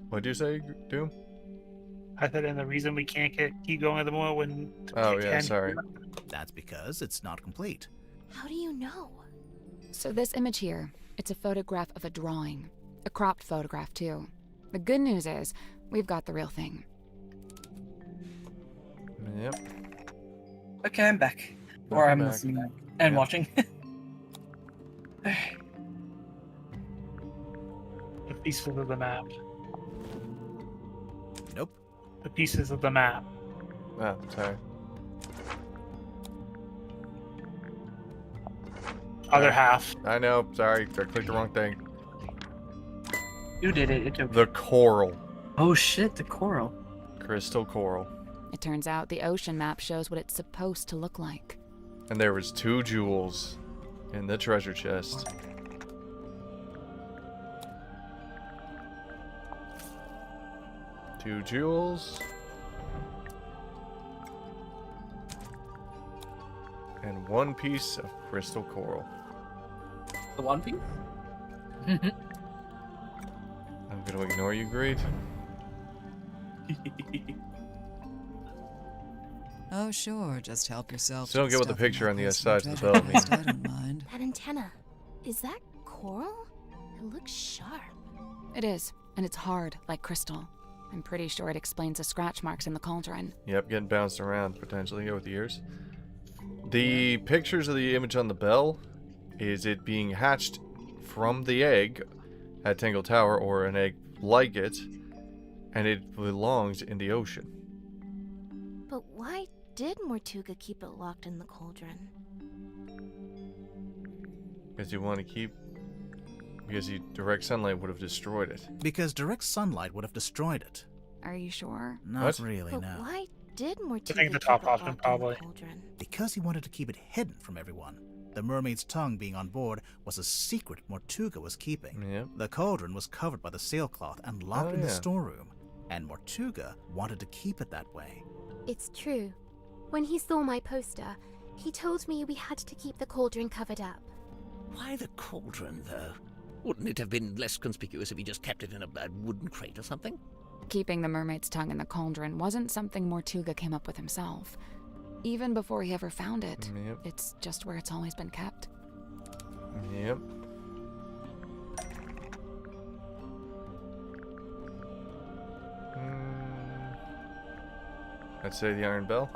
What'd you say, Doom? I said, and the reason we can't keep going at the moment when Oh yeah, sorry. That's because it's not complete. How do you know? So this image here, it's a photograph of a drawing. A cropped photograph, too. The good news is, we've got the real thing. Yep. Okay, I'm back. Or Welcome I'm back. listening and Yep. watching. The pieces of the map. Nope. The pieces of the map. Oh, sorry. Other half. I know, sorry. I clicked the wrong thing. You did it. It's okay. The coral. Oh shit, the coral. Crystal coral. It turns out the ocean map shows what it's supposed to look like. And there was 2 jewels in the treasure chest. Two jewels. And 1 piece of crystal coral. the One Piece. I'm gonna ignore you, Greed. Oh, sure. Just help yourself. Still don't to get what the stuff in picture my on the personal side of the treasure bell chest. means. I don't mind. That antenna. Is that coral? It looks sharp. It is, and it's hard, like crystal. I'm pretty sure it explains the scratch marks in the cauldron. Yep, getting bounced around potentially over the years. The pictures of the image on the bell is it being hatched from the egg at Tangle Tower, or an egg like it, and it belongs in the ocean. But why did Mortuga keep it locked in the cauldron? Because you want to keep... Because direct sunlight would have destroyed it. Because direct sunlight would have destroyed it. Are you sure? Not What? really, But no. why did Mortuga I think the keep top it option, locked probably. in the cauldron? Because he wanted to keep it hidden from everyone. The mermaid's tongue being on board was a secret Mortuga was keeping. Yep. The cauldron was covered by the sailcloth and locked Oh, in the yeah. storeroom, and Mortuga wanted to keep it that way. It's true. When he saw my poster, he told me we had to keep the cauldron covered up. Why the cauldron, though? Wouldn't it have been less conspicuous if he just kept it in a wooden crate or something? Keeping the mermaid's tongue in the cauldron wasn't something Mortuga came up with himself. Even before he ever found it, Yep. it's just where it's always been kept. Yep. I'd say the Iron Bell.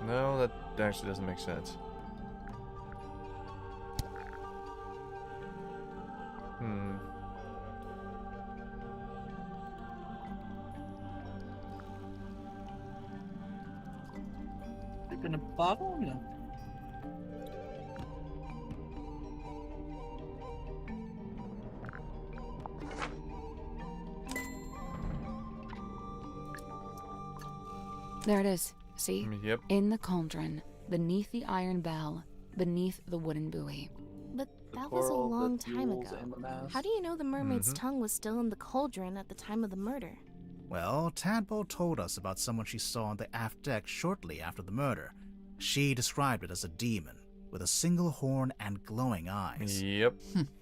No, that actually doesn't make sense. In a bottle? No. There it is. See? Yep. In the cauldron, beneath the iron bell, beneath the wooden buoy. But that was a coral, the long time jewels, ago. and the mask. How do you know the mermaid's Mhm. tongue was still in the cauldron at the time of the murder? Well, Tadpole told us about someone she saw on the aft deck shortly after the murder. She described it as a demon, with a single horn and glowing eyes. Yep.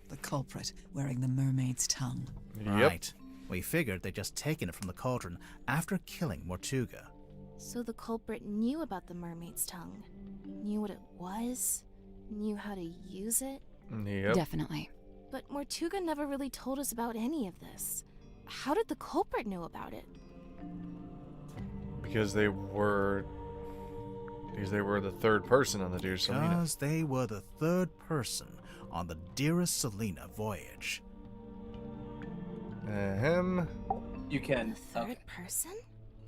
The culprit wearing the mermaid's tongue. Right. We figured they'd just taken it from the cauldron after killing Mortuga. So the culprit knew about the mermaid's tongue, knew what it was, knew how to use it. Yep. Definitely. But Mortuga never really told us about any of this. How did the culprit know about it? Because they were the third person on the Dear Selena. Because they were the third person on the Dearest Selena voyage. You can. Third person?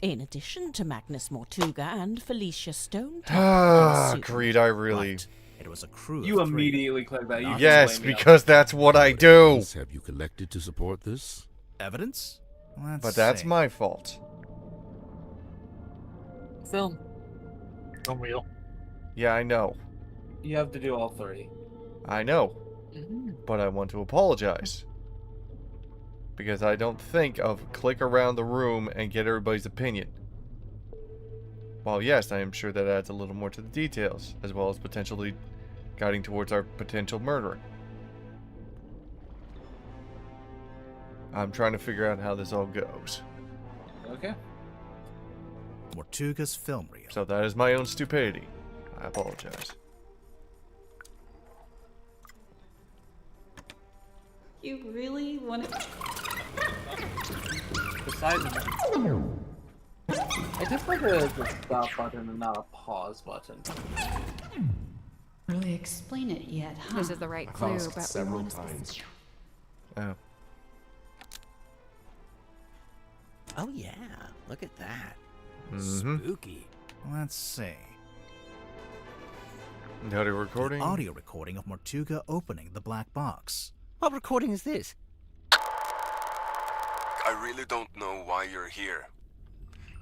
In addition to Magnus Mortuga and Felicia Stone. Ah, Creed, I really... It was a crew You of 3. immediately click that. You Yes, blame me on because that's what I do. Evidence have you collected to support this? Evidence? Let's But that's see. my fault. Film. Film reel. Yeah, I know. You have to do all 3. I know. Mm-hmm. But I want to apologize. Because I don't think of click around the room and get everybody's opinion. While yes, I am sure that adds a little more to the details, as well as potentially guiding towards our potential murderer. I'm trying to figure out how this all goes. Okay. Mortuga's film reel. So that is my own stupidity. I apologize. You really want to... The size of it. I just like the stop button and not a pause button. Really explain it yet, huh? This is the right clue, but we want to specific. Oh. Oh yeah, look at that. Spooky. Let's see. The audio recording? The audio recording of Mortuga opening the black box. What recording is this? I really don't know why you're here.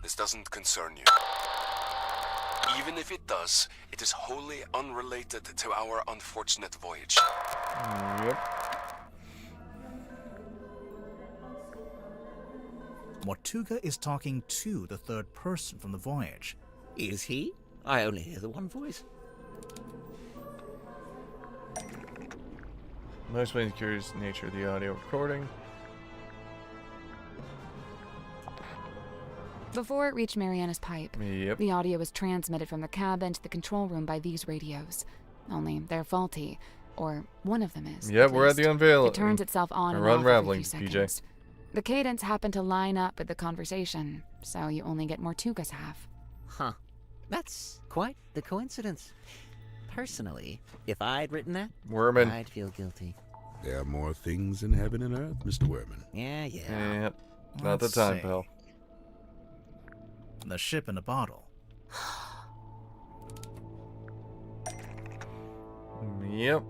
This doesn't concern you. Even if it does, it is wholly unrelated to our unfortunate voyage. Yep. Mortuga is talking to the third person from the voyage. Is he? I only hear the one voice. Most explains the curious nature of the audio recording. Before it reached Mariana's pipe, Yep. the audio was transmitted from the cabin to the control room by these radios. Only they're faulty, or one of them is. Yep, we're at the unveiling. It turns itself on and We're off unraveling, every few PJ. seconds. The cadence happened to line up with the conversation, so you only get Mortuga's half. Huh. That's quite the coincidence. Personally, if I'd written that, Werman. I'd feel guilty. There are more things in heaven and earth, Mr. Werman. Yeah. Yep. Not the Let's time, see. pal. The ship in a bottle. Yep.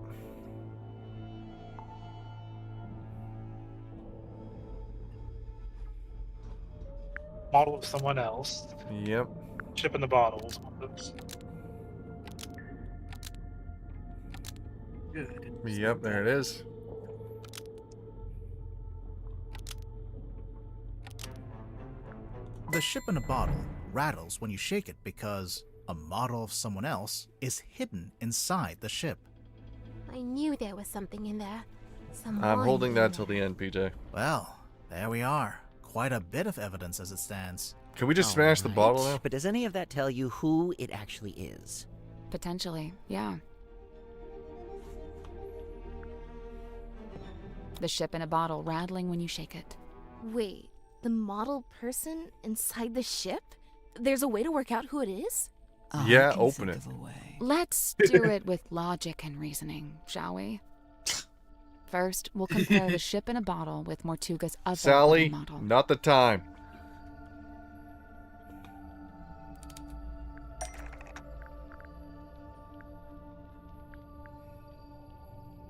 Model of someone else. Yep. Ship in the bottles. Good. Yep, there it is. The ship in a bottle rattles when you shake it because a model of someone else is hidden inside the ship. I knew there was something in there. Someone I'm holding in that till there. the end, PJ. Well, there we are. Quite a bit of evidence as it stands. Can we just smash the bottle now? But does any of that tell you who it actually is? Potentially, yeah. The ship in a bottle rattling when you shake it. Wait, the model person inside the ship? There's a way to work out who it is? Yeah, open it. Let's do it with logic and reasoning, shall we? First, we'll compare the ship in a bottle with Mortuga's other Sally, model. not the time.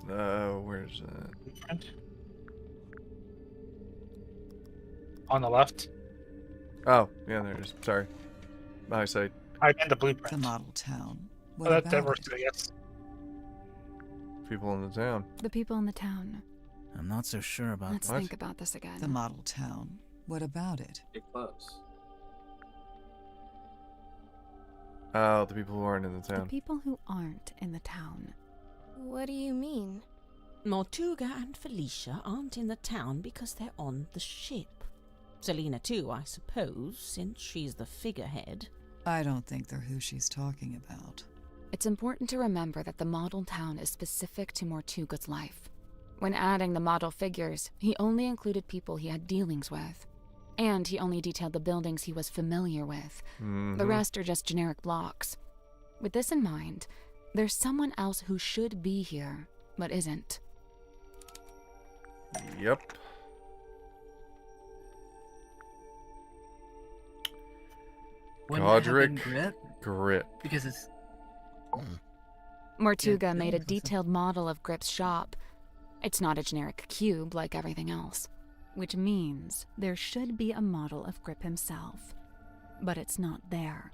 Where's that? On the left. Oh, yeah, there it is. Sorry. My eyesight. I meant the blueprint. The model town. Oh, What that's about diversity, yes. People in the town. The people in the town. I'm not so sure about Let's that. think about this again. the model town? What about it? Get close. Oh, the people who aren't in the The town. people who aren't in the town. What do you mean? Mortuga and Felicia aren't in the town because they're on the ship. Selena too, I suppose, since she's the figurehead. I don't think they're who she's talking about. It's important to remember that the model town is specific to Mortuga's life. When adding the model figures, he only included people he had dealings with. And he only detailed the buildings he was familiar with. The rest are just generic blocks. With this in mind, there's someone else who should be here, but isn't. Yep. Wouldn't that have Godric been Grip? Grip. Because it's... Mortuga made a detailed model of Grip's shop. It's not a generic cube like everything else, which means there should be a model of Grip himself. But it's not there.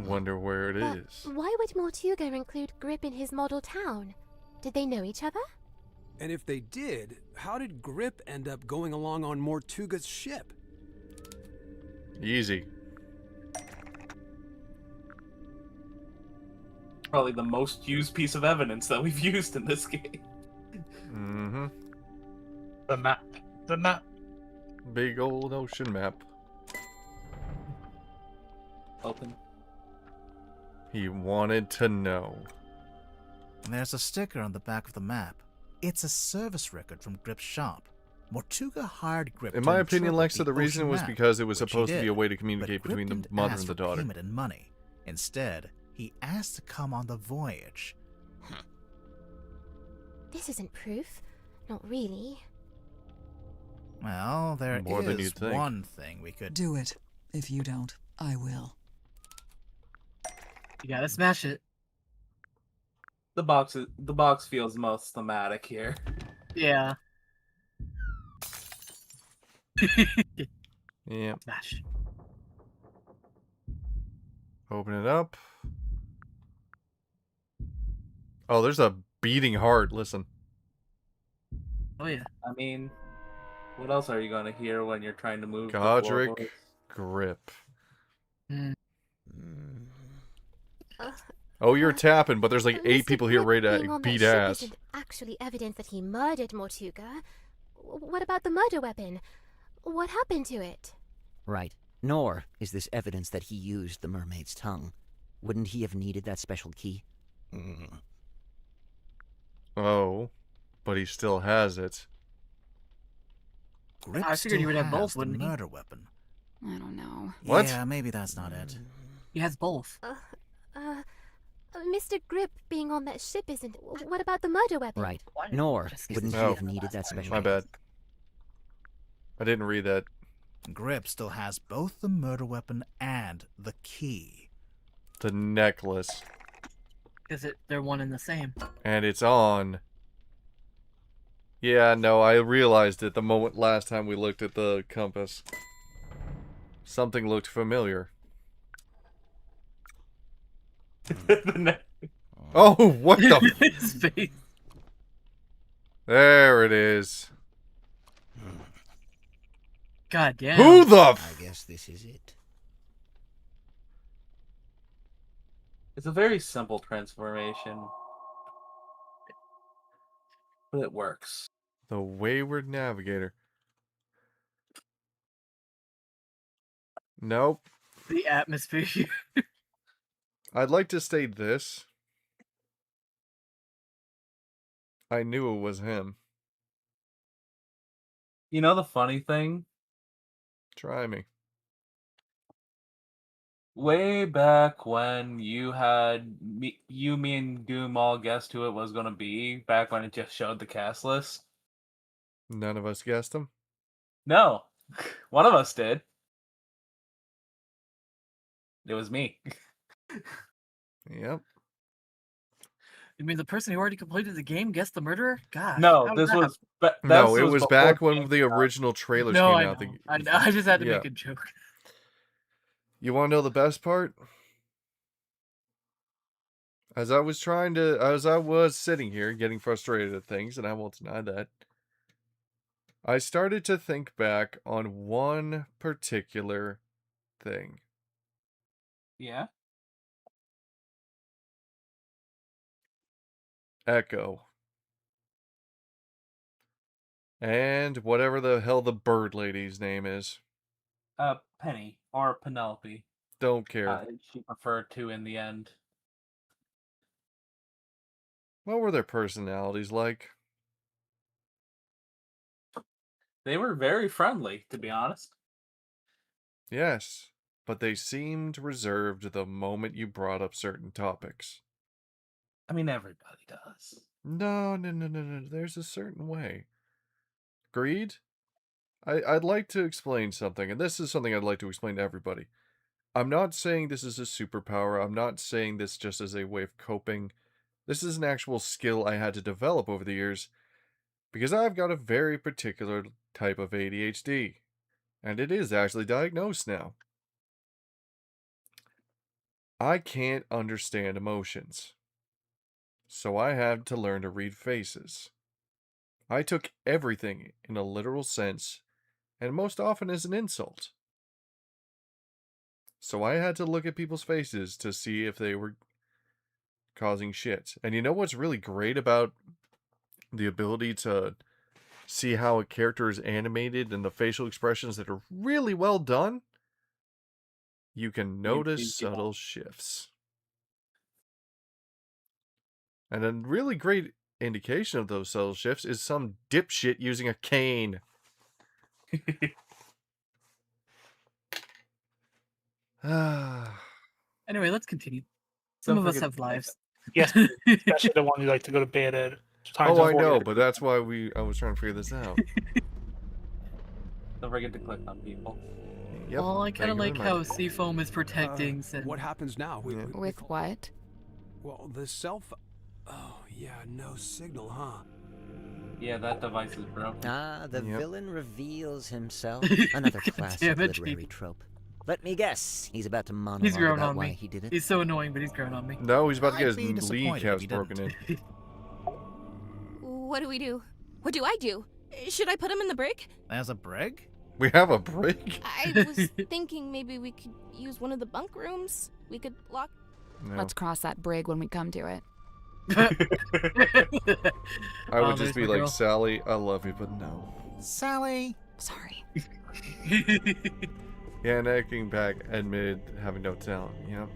Wonder where it is. Why would Mortuga include Grip in his model town? Did they know each other? And if they did, how did Grip end up going along on Mortuga's ship? Easy. Probably the most used piece of evidence that we've used in this game. Mm-hmm. The map. The map. Big old ocean map. Open. He wanted to know. There's a sticker on the back of the map. It's a service record from Grip's shop. Mortuga hired Grip. In to my opinion, interpret Lexa, the reason ocean was map, because it was which he supposed to be did. a way to communicate But between Grip the didn't mother ask and the for daughter. payment and money. Instead, he asked to come on the voyage. This isn't proof. Not really. Well, there More than is you'd think. one thing we could Do it. If you don't, I will. You gotta smash it. The box feels most thematic here. Yeah. Yeah. Smash. Open it up. Oh, there's a beating heart. Listen. Oh yeah. I mean, what else are you gonna hear when you're trying to move the Godric floorboards? Grip. Mm. Oh, you're tapping, but there's like 8 people here ready Being to on beat that ship ass. isn't actually evidence that he murdered Mortuga. What about the murder weapon? What happened to it? Right. Nor is this evidence that he used the mermaid's tongue. Wouldn't he have needed that special key? Oh, but he still has it. Grip I figured he still would have both, has the wouldn't he? murder weapon. I don't know. What? Yeah, maybe that's not it. He has both. Mr. Grip being on that ship isn't. What about the murder weapon? Right. Nor wouldn't he Oh, have needed that special my key. bad. I didn't read that. Grip still has both the murder weapon and the key. The necklace. Because they're one and the same. And it's on. Yeah, no, I realized it the moment last time we looked at the compass. Something looked familiar. Oh, what the? His face. There it is. God damn. Who the? I guess this is it. It's a very simple transformation, but it works. The Wayward Navigator. Nope. The atmosphere. I'd like to state this. I knew it was him. You know the funny thing? Try me. Way back when you had me, and Doom all guessed who it was going to be, back when it just showed the cast list. None of us guessed him. No, one of us did. It was me. Yep. You mean the person who already completed the game guessed the murderer? God. No, this was. No, it was before back the when game the came out. original trailers No, came I out. know. I just had to make a joke. You want to know the best part? As I was sitting here getting frustrated at things, and I won't deny that, I started to think back on one particular thing. Yeah? Echo. And whatever the hell the bird lady's name is. Penny or Penelope. Don't care. She preferred to in the end. What were their personalities like? They were very friendly, to be honest. Yes, but they seemed reserved the moment you brought up certain topics. I mean, everybody does. No. There's a certain way. Greed? I'd like to explain something, and this is something I'd like to explain to everybody. I'm not saying this is a superpower. I'm not saying this just as a way of coping. This is an actual skill I had to develop over the years because I've got a very particular type of ADHD, and it is actually diagnosed now. I can't understand emotions, so I had to learn to read faces. I took everything in a literal sense, and most often as an insult. So I had to look at people's faces to see if they were causing shit. And you know what's really great about the ability to see how a character is animated and the facial expressions that are really well done? You can notice subtle shifts. And a really great indication of those subtle shifts is some dipshit using a cane. Anyway, let's continue. Some of us have lives. Yes, especially the one who like to go to bed at times. Oh, I know, but that's why I was trying to figure this out. Don't forget to click on people. Yep. Well, I kind of like how Seafoam is protecting. What happens now? With what? Well, the Oh, yeah, no signal, huh? Yeah, that device is broken. The villain reveals himself. Another classic literary trope. Let me guess, he's about to monologue He's grown about on why me. he did it. He's so annoying, but he's grown on me. No, he's about to get I'd be his disappointed kneecaps if he broken in. What do we do? What do I do? Should I put him in the brig? There's a brig? We have a brig? I was thinking maybe we could use one of the bunk rooms. We could lock... No. Let's cross that brig when we come to it. I would just be like, girl. Sally, I love you, but no. Sally! Sorry. Yeah, necking back admitted having no talent, yep.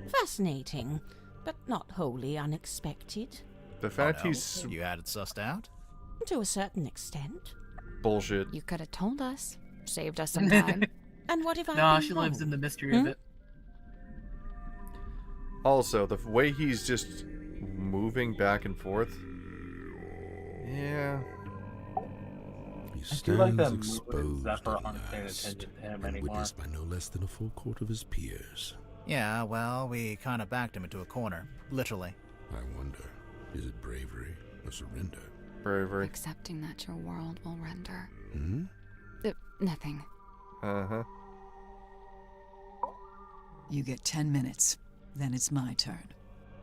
Fascinating, but not wholly unexpected. The fact he's... You had it sussed out? To a certain extent. Bullshit. You could have told us. Saved us some time. And what if I Nah, she lives in the mystery of it. Also, the way he's just moving back and forth. Yeah. He I do like that exposed Zephyr aren't paying attention to him anymore. Witnessed by no less than a full court of his peers. Yeah, well, we kind of backed him into a corner. Literally. I wonder, is it bravery or surrender? Bravery. Accepting that your world will render. Hmm? Nothing. Uh-huh. You get 10 minutes. Then it's my turn.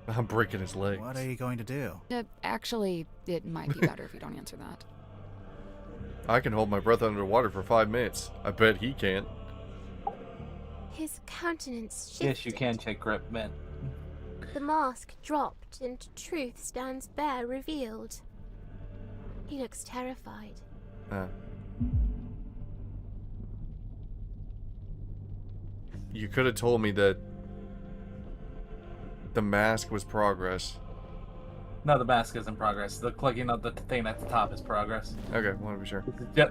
I'm breaking his legs. What are you going to do? Actually, it might be better if you don't answer that. I can hold my breath underwater for 5 minutes. I bet he can't. His countenance shifted. Yes, you can check grip, man. The mask dropped and truth stands bare revealed. He looks terrified. You could have told me that the mask was progress. No, the mask isn't progress. The clicking of the thing at the top is progress. Okay, want to be sure.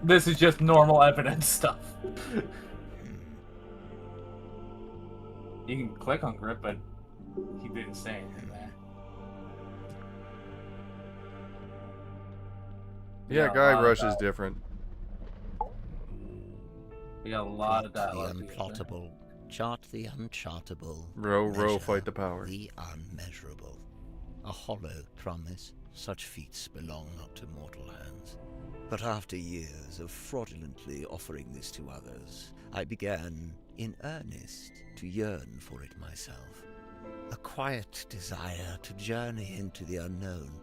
This is just normal evidence stuff. You can click on grip, but he didn't say anything there. Yeah, Guybrush is different. We got a lot of Plot dialogue. the unplottable, chart the unchartable. Row, fight the power. The unmeasurable. A hollow promise. Such feats belong not to mortal hands. But after years of fraudulently offering this to others, I began, in earnest, to yearn for it myself. A quiet desire to journey into the unknown,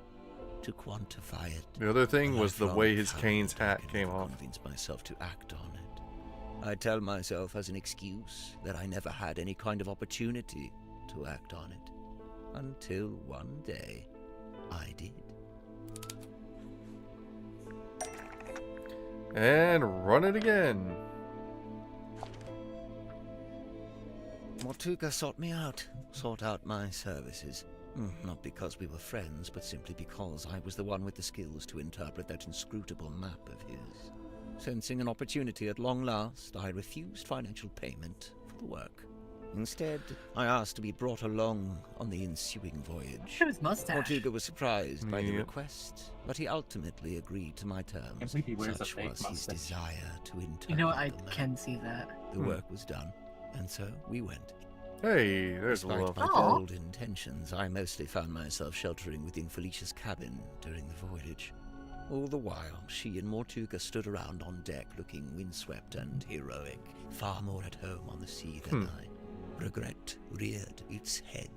to quantify it. The other thing was the way his Kane's hat came off. Convince myself to act on it. I tell myself as an excuse that I never had any kind of opportunity to act on it. Until one day, I did. And run it again. Mortuga sought me out, sought out my services. Not because we were friends, but simply because I was the one with the skills to interpret that inscrutable map of his. Sensing an opportunity at long last, I refused financial payment for the work. Instead, I asked to be brought along on the ensuing voyage. His mustache. Mortuga was surprised by the request, but he ultimately agreed to my terms. He wears Such a fake was his mustache. desire to interpret You know, I the map. can see that. The work was done, and so we went. Hey, there's a Despite love. my bold intentions, I mostly found myself sheltering within Felicia's cabin during the voyage. All the while, she and Mortuga stood around on deck looking windswept and heroic, far more at home on the sea than I. Regret reared its head.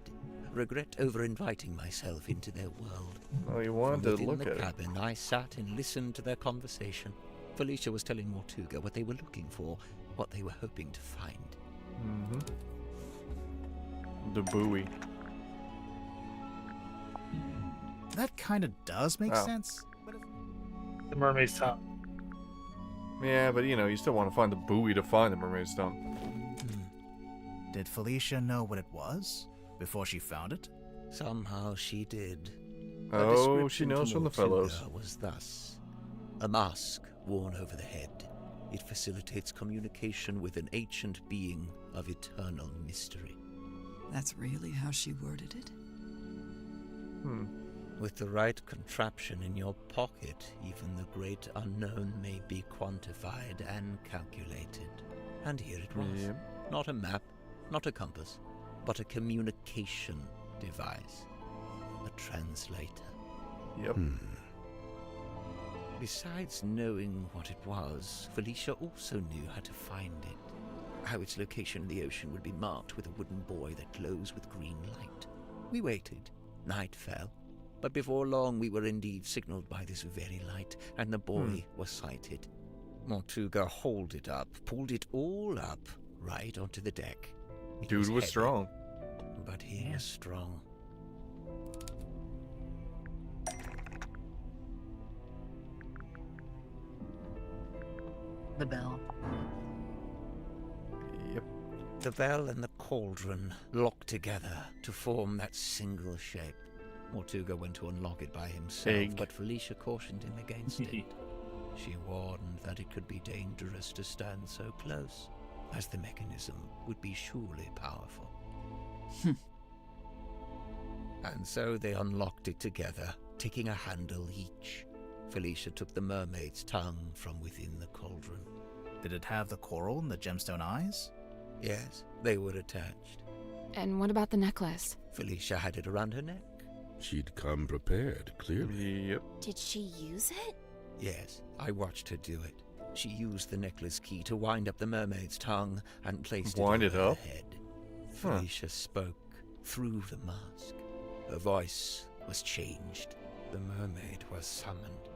Regret over inviting myself into their world. Oh, you wanted to From look within at the it. cabin, I sat and listened to their conversation. Felicia was telling Mortuga what they were looking for, what they were hoping to find. Mm-hmm. The buoy. That kind of does make sense. The mermaid's tongue. Yeah, but you know, you still want to find the buoy to find the mermaid's tongue. Did Felicia know what it was before she found it? Somehow she did. Oh, she knows from the fellows. Mortuga was thus: a mask worn over the head. It facilitates communication with an ancient being of eternal mystery. That's really how she worded it? With the right contraption in your pocket, even the great unknown may be quantified and calculated. And here it was. Yep. Not a map, not a compass, but a communication device. A translator. Yep. Besides knowing what it was, Felicia also knew how to find it. How its location in the ocean would be marked with a wooden buoy that glows with green light. We waited. Night fell. But before long we were indeed signaled by this very light, and the buoy was sighted. Mortuga hauled it up, pulled it all up, right onto the deck. It Dude was heavy, strong. But he was strong. The bell. Yep. The bell and the cauldron locked together to form that single shape. Mortuga went to unlock it by himself, but Felicia cautioned him against it. She warned that it could be dangerous to stand so close, as the mechanism would be surely powerful. And so they unlocked it together, taking a handle each. Felicia took the mermaid's tongue from within the cauldron. Did it have the coral and the gemstone eyes? Yes, they were attached. And what about the necklace? Felicia had it around her neck. She'd come prepared, clearly. Yep. Did she use it? Yes, I watched her do it. She used the necklace key to wind up the mermaid's tongue and placed Wind it it over up? her head. Felicia spoke through the mask. Her voice was changed. The mermaid was summoned.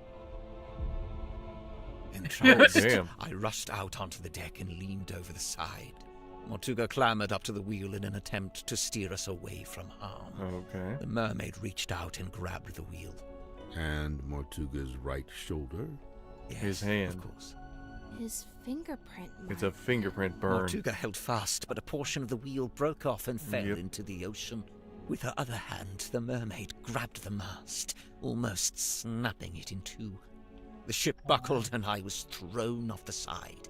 Entranced, damn. I rushed out onto the deck and leaned over the side. Mortuga clambered up to the wheel in an attempt to steer us away from harm. Okay. The mermaid reached out and grabbed the wheel. And Mortuga's right shoulder? Yes, His hand. of course. His fingerprint mark. It's a fingerprint burn. Mortuga held fast, but a portion of the wheel broke off and fell Yep. into the ocean. With her other hand, the mermaid grabbed the mast, almost snapping it in two. The ship buckled and I was thrown off the side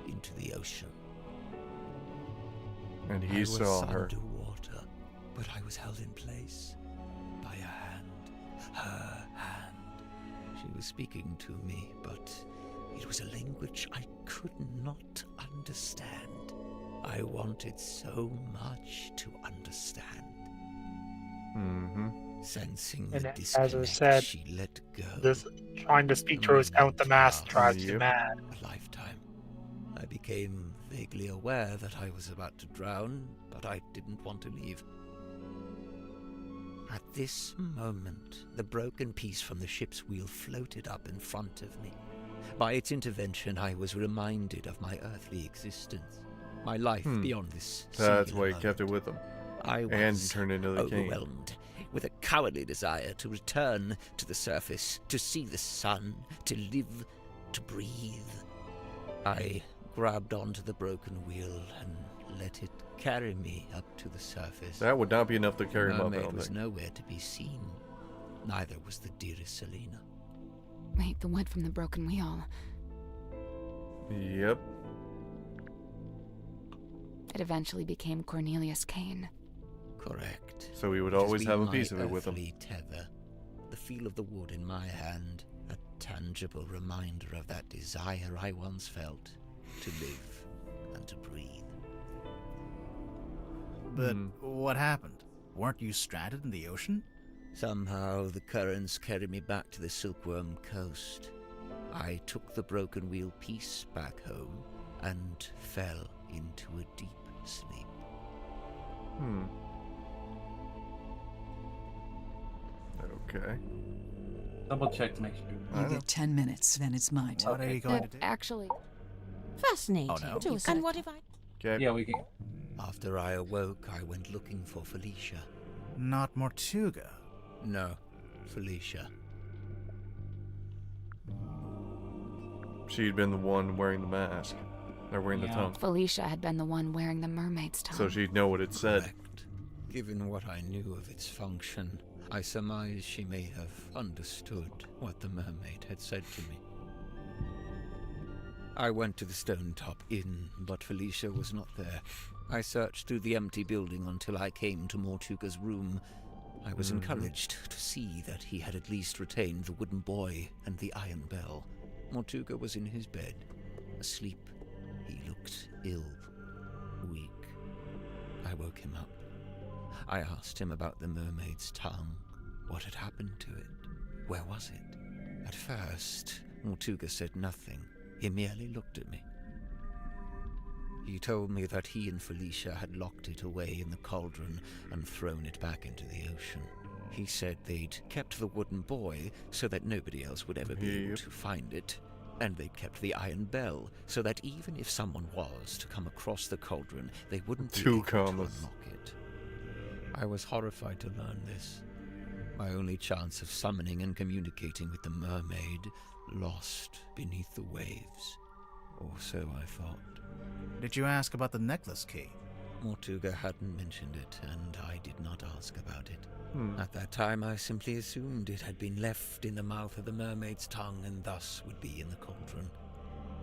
into the ocean. And I he was saw her. underwater, but I was held in place by a hand, her hand. She was speaking to me, but it was a language I could not understand. I wanted so much to understand. Sensing And the as disconnect, I said, she let go. this trying to speak to her without the mask drives you Yep. mad. A lifetime. I became vaguely aware that I was about to drown, but I didn't want to leave. At this moment, the broken piece from the ship's wheel floated up in front of me. By its intervention, I was reminded of my earthly existence, my life beyond this. That's singular why he moment. kept it with him. I was And turned into the king. overwhelmed with a cowardly desire to return to the surface, to see the sun, to live, to breathe. I grabbed onto the broken wheel and let it carry me up to the surface. That would not be enough to carry him up, I Mermaid don't was think. nowhere to be seen. Neither was the dearest Selena. Wait, the wood from the broken wheel. Yep. It eventually became Cornelius Kane. Correct. So we would It has always been have a my piece of it with him. earthly tether, the feel of the wood in my hand, a tangible reminder of that desire I once felt to live and to breathe. But what happened? Weren't you stranded in the ocean? Somehow the currents carried me back to the Silkworm Coast. I took the broken wheel piece back home and fell into a deep sleep. Okay. Double check to make sure. You get 10 minutes, then it's my turn. What are you going to do? Actually, Fascinating. Oh, no. And what if I... Okay. Yeah, we can. After I awoke, I went looking for Felicia. Not Mortuga. No, Felicia. She'd been the one wearing the mask. Or wearing the tongue. Felicia had been the one wearing the mermaid's tongue. So she'd know what it said. Correct. Given what I knew of its function, I surmise she may have understood what the mermaid had said to me. I went to the Stone Top Inn, but Felicia was not there. I searched through the empty building until I came to Mortuga's room. I was encouraged to see that he had at least retained the wooden boy and the iron bell. Mortuga was in his bed, asleep. He looked ill, weak. I woke him up. I asked him about the mermaid's tongue. What had happened to it? Where was it? At first, Mortuga said nothing. He merely looked at me. He told me that he and Felicia had locked it away in the cauldron and thrown it back into the ocean. He said they'd kept the wooden boy so that nobody else would ever be able to find it, and they'd kept the iron bell so that even if someone was to come across the cauldron, they wouldn't be able to unlock it. I was horrified to learn this. My only chance of summoning and communicating with the mermaid lost beneath the waves. Or so I thought. Did you ask about the necklace key? Mortuga hadn't mentioned it, and I did not ask about it. At that time, I simply assumed it had been left in the mouth of the mermaid's tongue and thus would be in the cauldron.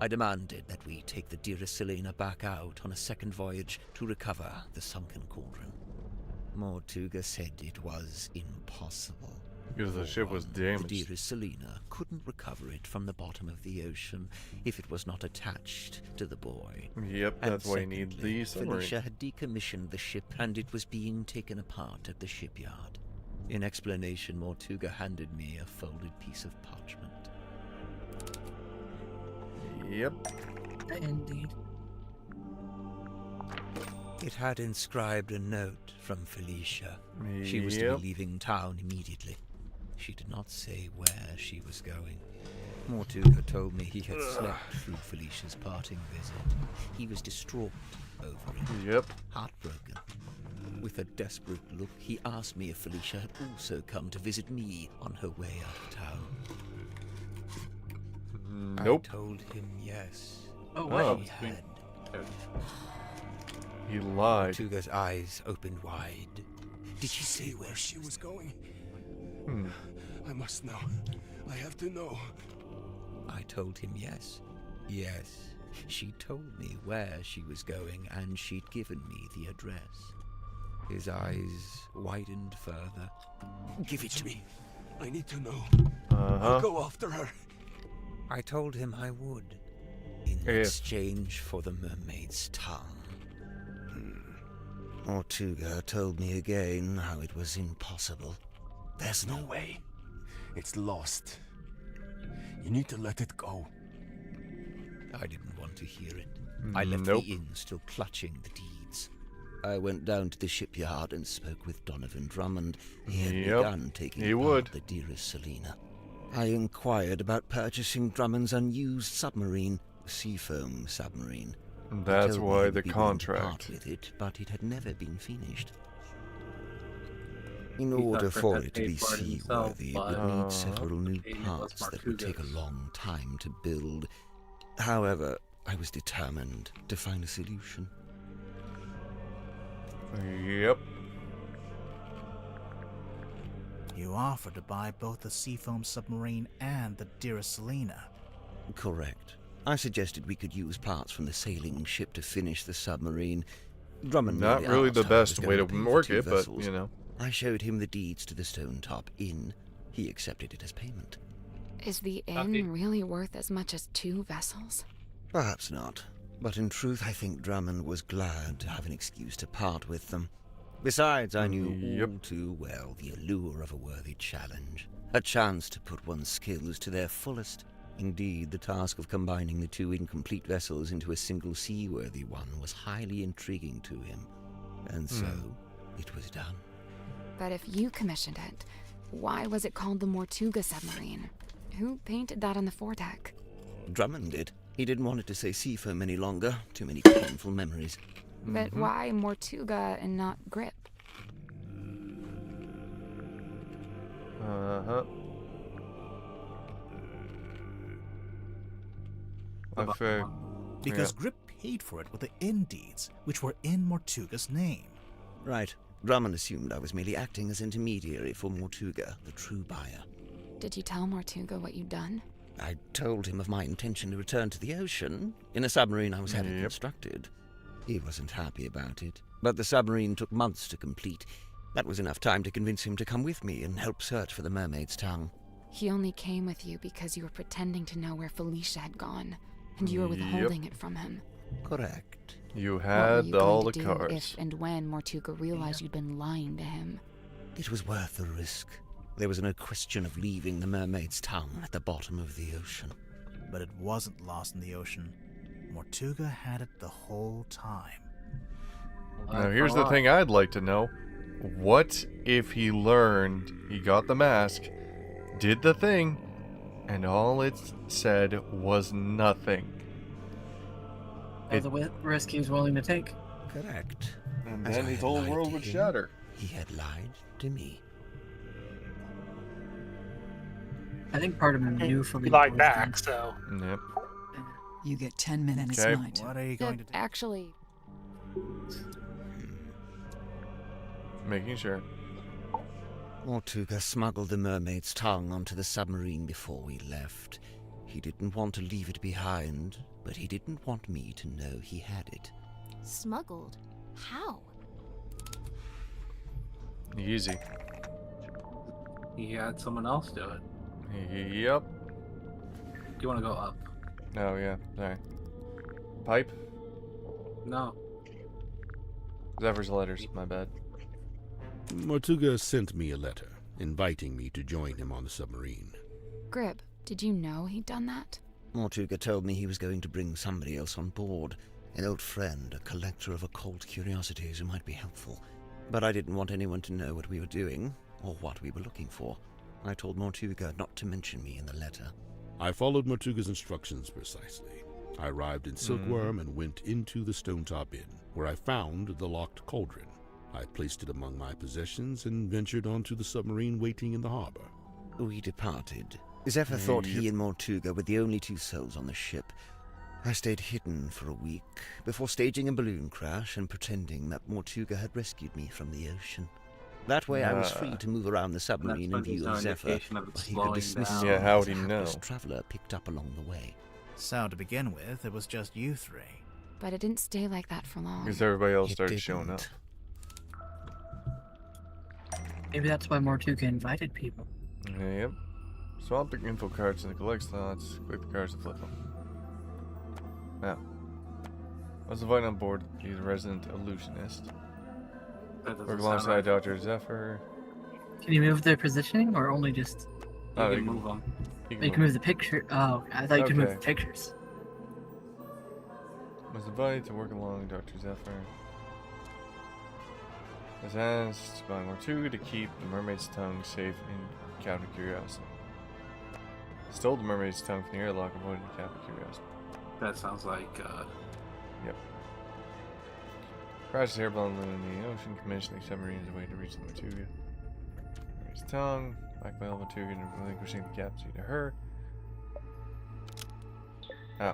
I demanded that we take the dearest Selena back out on a second voyage to recover the sunken cauldron. Mortuga said it was impossible. Because the ship was damaged. The dearest Selena couldn't recover it from the bottom of the ocean if it was not attached to the boy. Yep, that's why you need the submarine. Felicia had decommissioned the ship and it was being taken apart at the shipyard. In explanation, Mortuga handed me a folded piece of parchment. Yep. Indeed. It had inscribed a note from Felicia. She was to be leaving town immediately. She did not say where she was going. Mortuga told me he had slept through Felicia's parting visit. He was distraught over it. Yep. Heartbroken. With a desperate look, he asked me if Felicia had also come to visit me on her way out of town. Nope. I told him yes. Oh, He had. He lied. Mortuga's eyes opened wide. Did she say where she was going? I must know. I have to know. I told him yes. Yes. She told me where she was going, and she'd given me the address. His eyes widened further. Give it to me. I need to know. Uh-huh. I'll go after her. I told him I would, in exchange for the mermaid's tongue. Mortuga told me again how it was impossible. There's no way. It's lost. You need to let it go. I didn't want to hear it. I left the inn still clutching the deeds. I went down to the shipyard and spoke with Donovan Drummond. He had begun taking apart the dearest Selena. I inquired about purchasing Drummond's unused submarine, the Seafoam submarine. That's why the contract. Part with it, but it had never been finished. In order for it to be seaworthy, it would need several new parts that would take a long time to build. However, I was determined to find a solution. Yep. You offered to buy both the Seafoam submarine and the dearest Selena. Correct. I suggested we could use parts from the sailing ship to finish the submarine. Drummond not really the best way to work it, but, you know. I showed him the deeds to the Stone Top Inn. He accepted it as payment. Is the inn really worth as much as 2 vessels? Perhaps not. But in truth, I think Drummond was glad to have an excuse to part with them. Besides, I knew all too well the allure of a worthy challenge. A chance to put one's skills to their fullest. Indeed, the task of combining the two incomplete vessels into a single seaworthy one was highly intriguing to him. And so, it was done. But if you commissioned it, why was it called the Mortuga submarine? Who painted that on the foredeck? Drummond did. He didn't want it to say seafoam any longer. Too many painful memories. But why Mortuga and not Grip? Uh-huh. Because Grip paid for it with the end deeds, which were in Mortuga's name. Right. Drummond assumed I was merely acting as intermediary for Mortuga, the true buyer. Did you tell Mortuga what you'd done? I told him of my intention to return to the ocean in a submarine I was having constructed. He wasn't happy about it, but the submarine took months to complete. That was enough time to convince him to come with me and help search for the mermaid's tongue. He only came with you because you were pretending to know where Felicia had gone, and you were withholding it from him. Correct. You had all the do cards. If and when Mortuga realized you'd been lying to him? It was worth the risk. There was no question of leaving the mermaid's tongue at the bottom of the ocean. But it wasn't lost in the ocean. Mortuga had it the whole time. Now here's the thing I'd like to know. What if he learned, he got the mask, did the thing, and all it said was nothing? That's a risk he was willing to take. Correct. And then his whole world would shatter. He had lied to me. I think part of him knew from He lied back, so. Yep. You get 10 minutes, Okay. Knight. What are you going to do? Actually, Making sure. Mortuga smuggled the mermaid's tongue onto the submarine before we left. He didn't want to leave it behind, but he didn't want me to know he had it. Smuggled? How? Easy. He had someone else do it. Yep. Do you want to go up? Oh, yeah. Sorry. Pipe? No. Zephyr's letters. My bad. Mortuga sent me a letter, inviting me to join him on the submarine. Grib, did you know he'd done that? Mortuga told me he was going to bring somebody else on board. An old friend, a collector of occult curiosities who might be helpful. But I didn't want anyone to know what we were doing, or what we were looking for. I told Mortuga not to mention me in the letter. I followed Mortuga's instructions precisely. I arrived in Silkworm and went into the Stonetop Inn, where I found the locked cauldron. I placed it among my possessions and ventured onto the submarine waiting in the harbor. We departed. Zephyr thought he and Mortuga were the only two souls on the ship. I stayed hidden for a week before staging a balloon crash and pretending that Mortuga had rescued me from the ocean. That way I was free to move around the submarine in view of Zephyr, but he could dismiss me how as would a he know? hapless traveler picked up along the way. So, to begin with, it was just you three. But it didn't stay like that for long. Because everybody else It started showing up. didn't. Maybe that's why Mortuga invited people. Yep. Swap the info cards and collect slots. Click the cards to flip them. Now, let's invite on board the resident illusionist. Work alongside Dr. Zephyr. Can you move their positioning, or only just? Oh, You can move them. You can move the picture. Oh, I thought you could move the Okay. pictures. Was invited to work along Dr. Zephyr. Was asked by Mortuga to keep the mermaid's tongue safe in Captain Curiosity. Stole the mermaid's tongue from the airlock and avoided Captain Curiosity. That sounds like, Yep. Crashed the airplane in the ocean, commissioning submarines a way to reach the Mortuga. Mermaid's tongue, blackmail Mortuga and relinquishing the captaincy to her. Oh.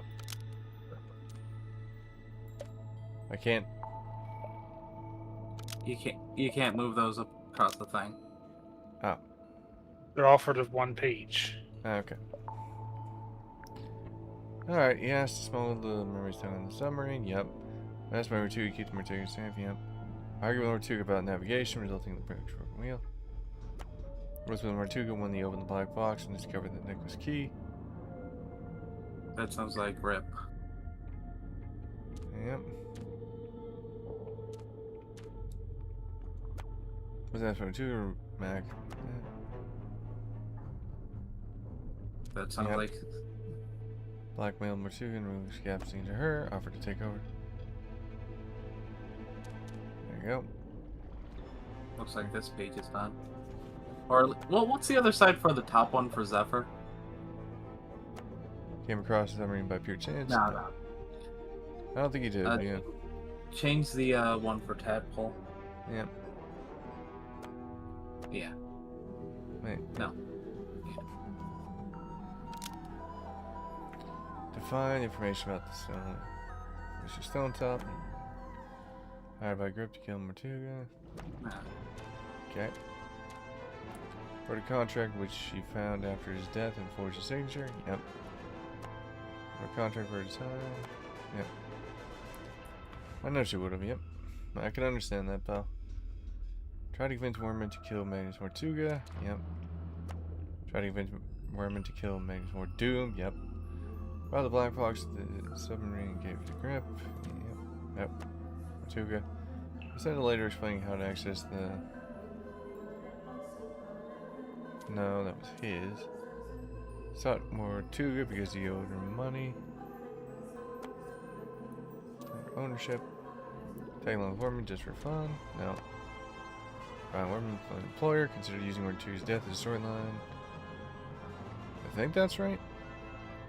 I can't. you can't move those across the thing. Oh. They're offered of one page. Okay. Alright, yes, to smuggle the mermaid's tongue on the submarine, yep. Asked by Mortuga to keep the Mortuga safe, yep. Argue with Mortuga about navigation, resulting in the broken wheel. Was with Mortuga when they opened the black box and discovered the necklace key. That sounds like Rip. Yep. Was that from Mortuga, Mac? That sounds Yep. like. Blackmailed Mortuga and released Captain to her. Offered to take over. There you go. Looks like this page is done. Or, well, what's the other side for the top one for Zephyr? Came across the submarine by pure chance. No, no. I don't think he did. Yeah. Change the one for Tadpole. Yep. Yeah. Wait. No. To find information about the stone. Mr. Stone Top. Hired by group to kill Mortuga. Nah. Okay. For the contract which she found after his death and forged his signature. Yep. For a contract for his time. Yep. I know she would have. Yep. I can understand that, pal. Try to convince Wormman to kill Magnus Mortuga. Yep. Try to convince Wormman to kill Magnus Mordoom. Yep. While the Black Fox, the submarine gave it a grip. Yep. Yep. Mortuga. He said later explaining how to access the... No, that was his. Sought Mortuga because he owed her money. Ownership. Tagging along with Wormman just for fun. No. Wormman, an employer, considered using Mortuga's death as a storyline. I think that's right.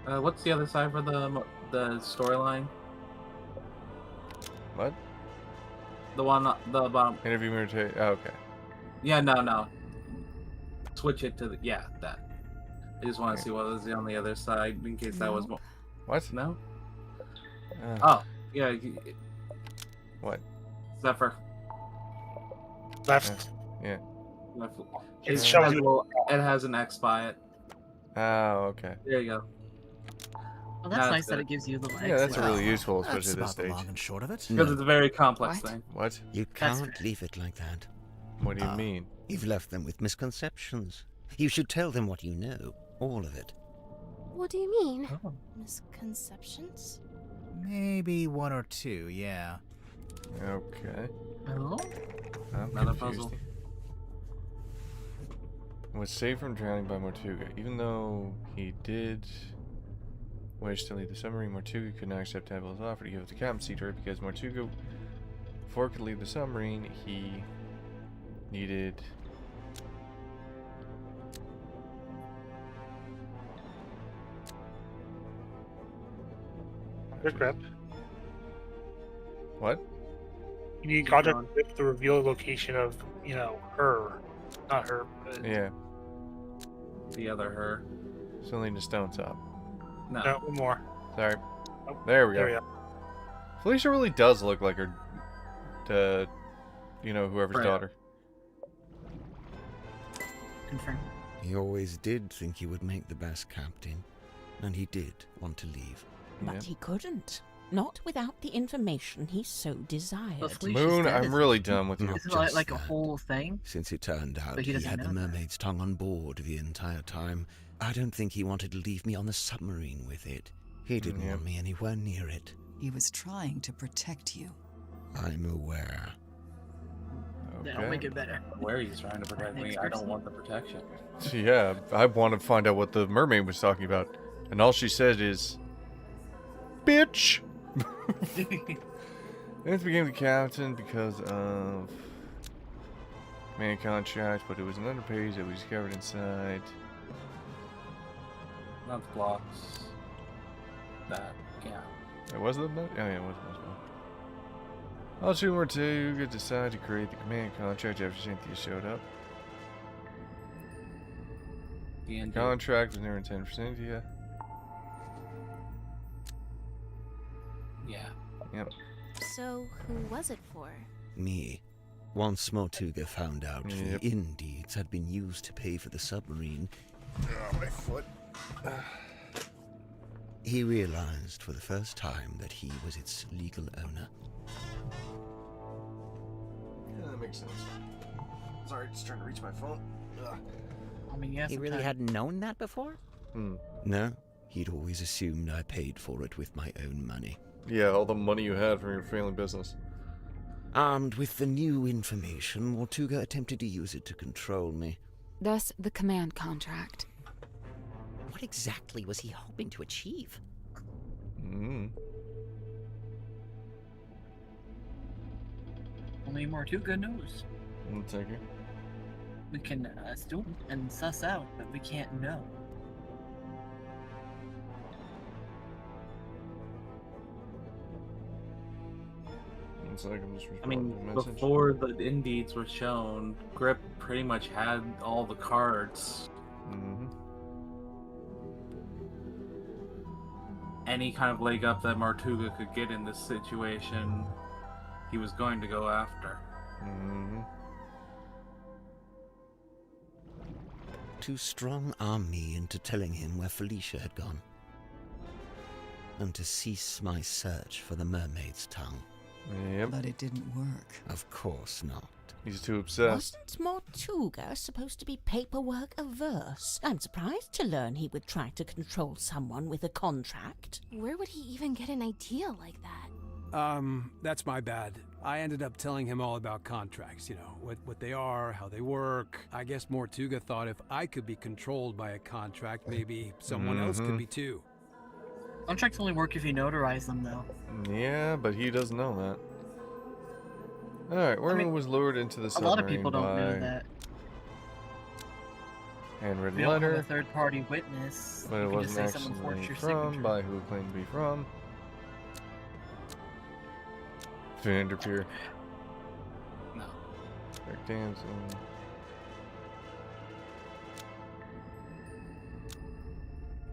What's the other side for the storyline? What? The one, the bottom. Interview Mortuga. Oh, okay. Yeah, no. Switch it to the, yeah, that. I just want to see what was on the other side in case that was more. What? No? Oh, yeah. What? Zephyr. Left. Yeah. Left. It's showing. It has an X by it. Oh, okay. There you go. Well, that's nice that it gives you the legs. Yeah, that's really useful, especially That's at this about the stage. long and short of it. Because it's a very complex thing. What? You can't leave it like that. What do you mean? You've left them with misconceptions. You should tell them what you know. All of it. What do you mean? Misconceptions? Maybe one or two, yeah. Okay. Oh? I'm Another confused. puzzle. Was saved from drowning by Mortuga. Even though he did wish to leave the submarine, Mortuga could not accept Table's offer to give up the captaincy to her because Mortuga, before he could leave the submarine, he needed... Grip. What? You need contact grip to reveal the location of, her. Not her, but... Yeah. The other her. Still need a stone top. No. No, one more. Sorry. Oh, there we there go. we go. Felicia really does look like her, whoever's Right. daughter. Confirm. He always did think he would make the best captain. And he did want to leave. But he couldn't. Not without the information he so desired. Moon, I'm really done with you. Isn't it like a whole thing? Since it turned out But he he doesn't had the know that. mermaid's tongue on board the entire time, I don't think he wanted to leave me on the submarine with it. He didn't want me anywhere near it. He was trying to protect you. I'm aware. That'll make it better. Where he's trying to protect me, I don't want the protection. Yeah, I want to find out what the mermaid was talking about. And all she said is, bitch! Vince became the captain because of man contract, but it was an underpage that we discovered inside. Not the blocks. That, yeah. It was the note? Oh yeah, it was the note. All two more two decided to create the command contract after Cynthia showed up. The end. Contract was never intended for Cynthia. Yeah. Yep. So, who was it for? Me. Once Mortuga found out Yep. the Indies had been used to pay for the submarine, Oh, my foot. he realized for the first time that he was its legal owner. Yeah, that makes sense. Sorry, just trying to reach my phone. Ugh. I mean, yes. He really hadn't known that before? No, he'd always assumed I paid for it with my own money. Yeah, all the money you had from your family business. Armed with the new information, Mortuga attempted to use it to control me. Thus, the command contract. What exactly was he hoping to achieve? Only Mortuga knows. One second. We can assume and suss out, but we can't know. One second, I'm just I mean, responding to the message. before the indeeds were shown, Grip pretty much had all the cards. Any kind of leg up that Mortuga could get in this situation, he was going to go after. To strong-arm me into telling him where Felicia had gone. And to cease my search for the mermaid's tongue. Yep. But it didn't work. Of course not. He's too obsessed. Wasn't Mortuga supposed to be paperwork averse? I'm surprised to learn he would try to control someone with a contract. Where would he even get an idea like that? That's my bad. I ended up telling him all about contracts, you know, what they are, how they work. I guess Mortuga thought if I could be controlled by a contract, maybe someone else could be too. Contracts only work if you notarize them, though. Yeah, but he doesn't know that. Alright, Wormy was lured into the submarine A lot of people don't know that. Handwritten We don't have letter. a third-party witness. But it You can just wasn't say someone actually forged your from, signature. by who it claimed to be from. Vanderpeer. No. Rick Danson.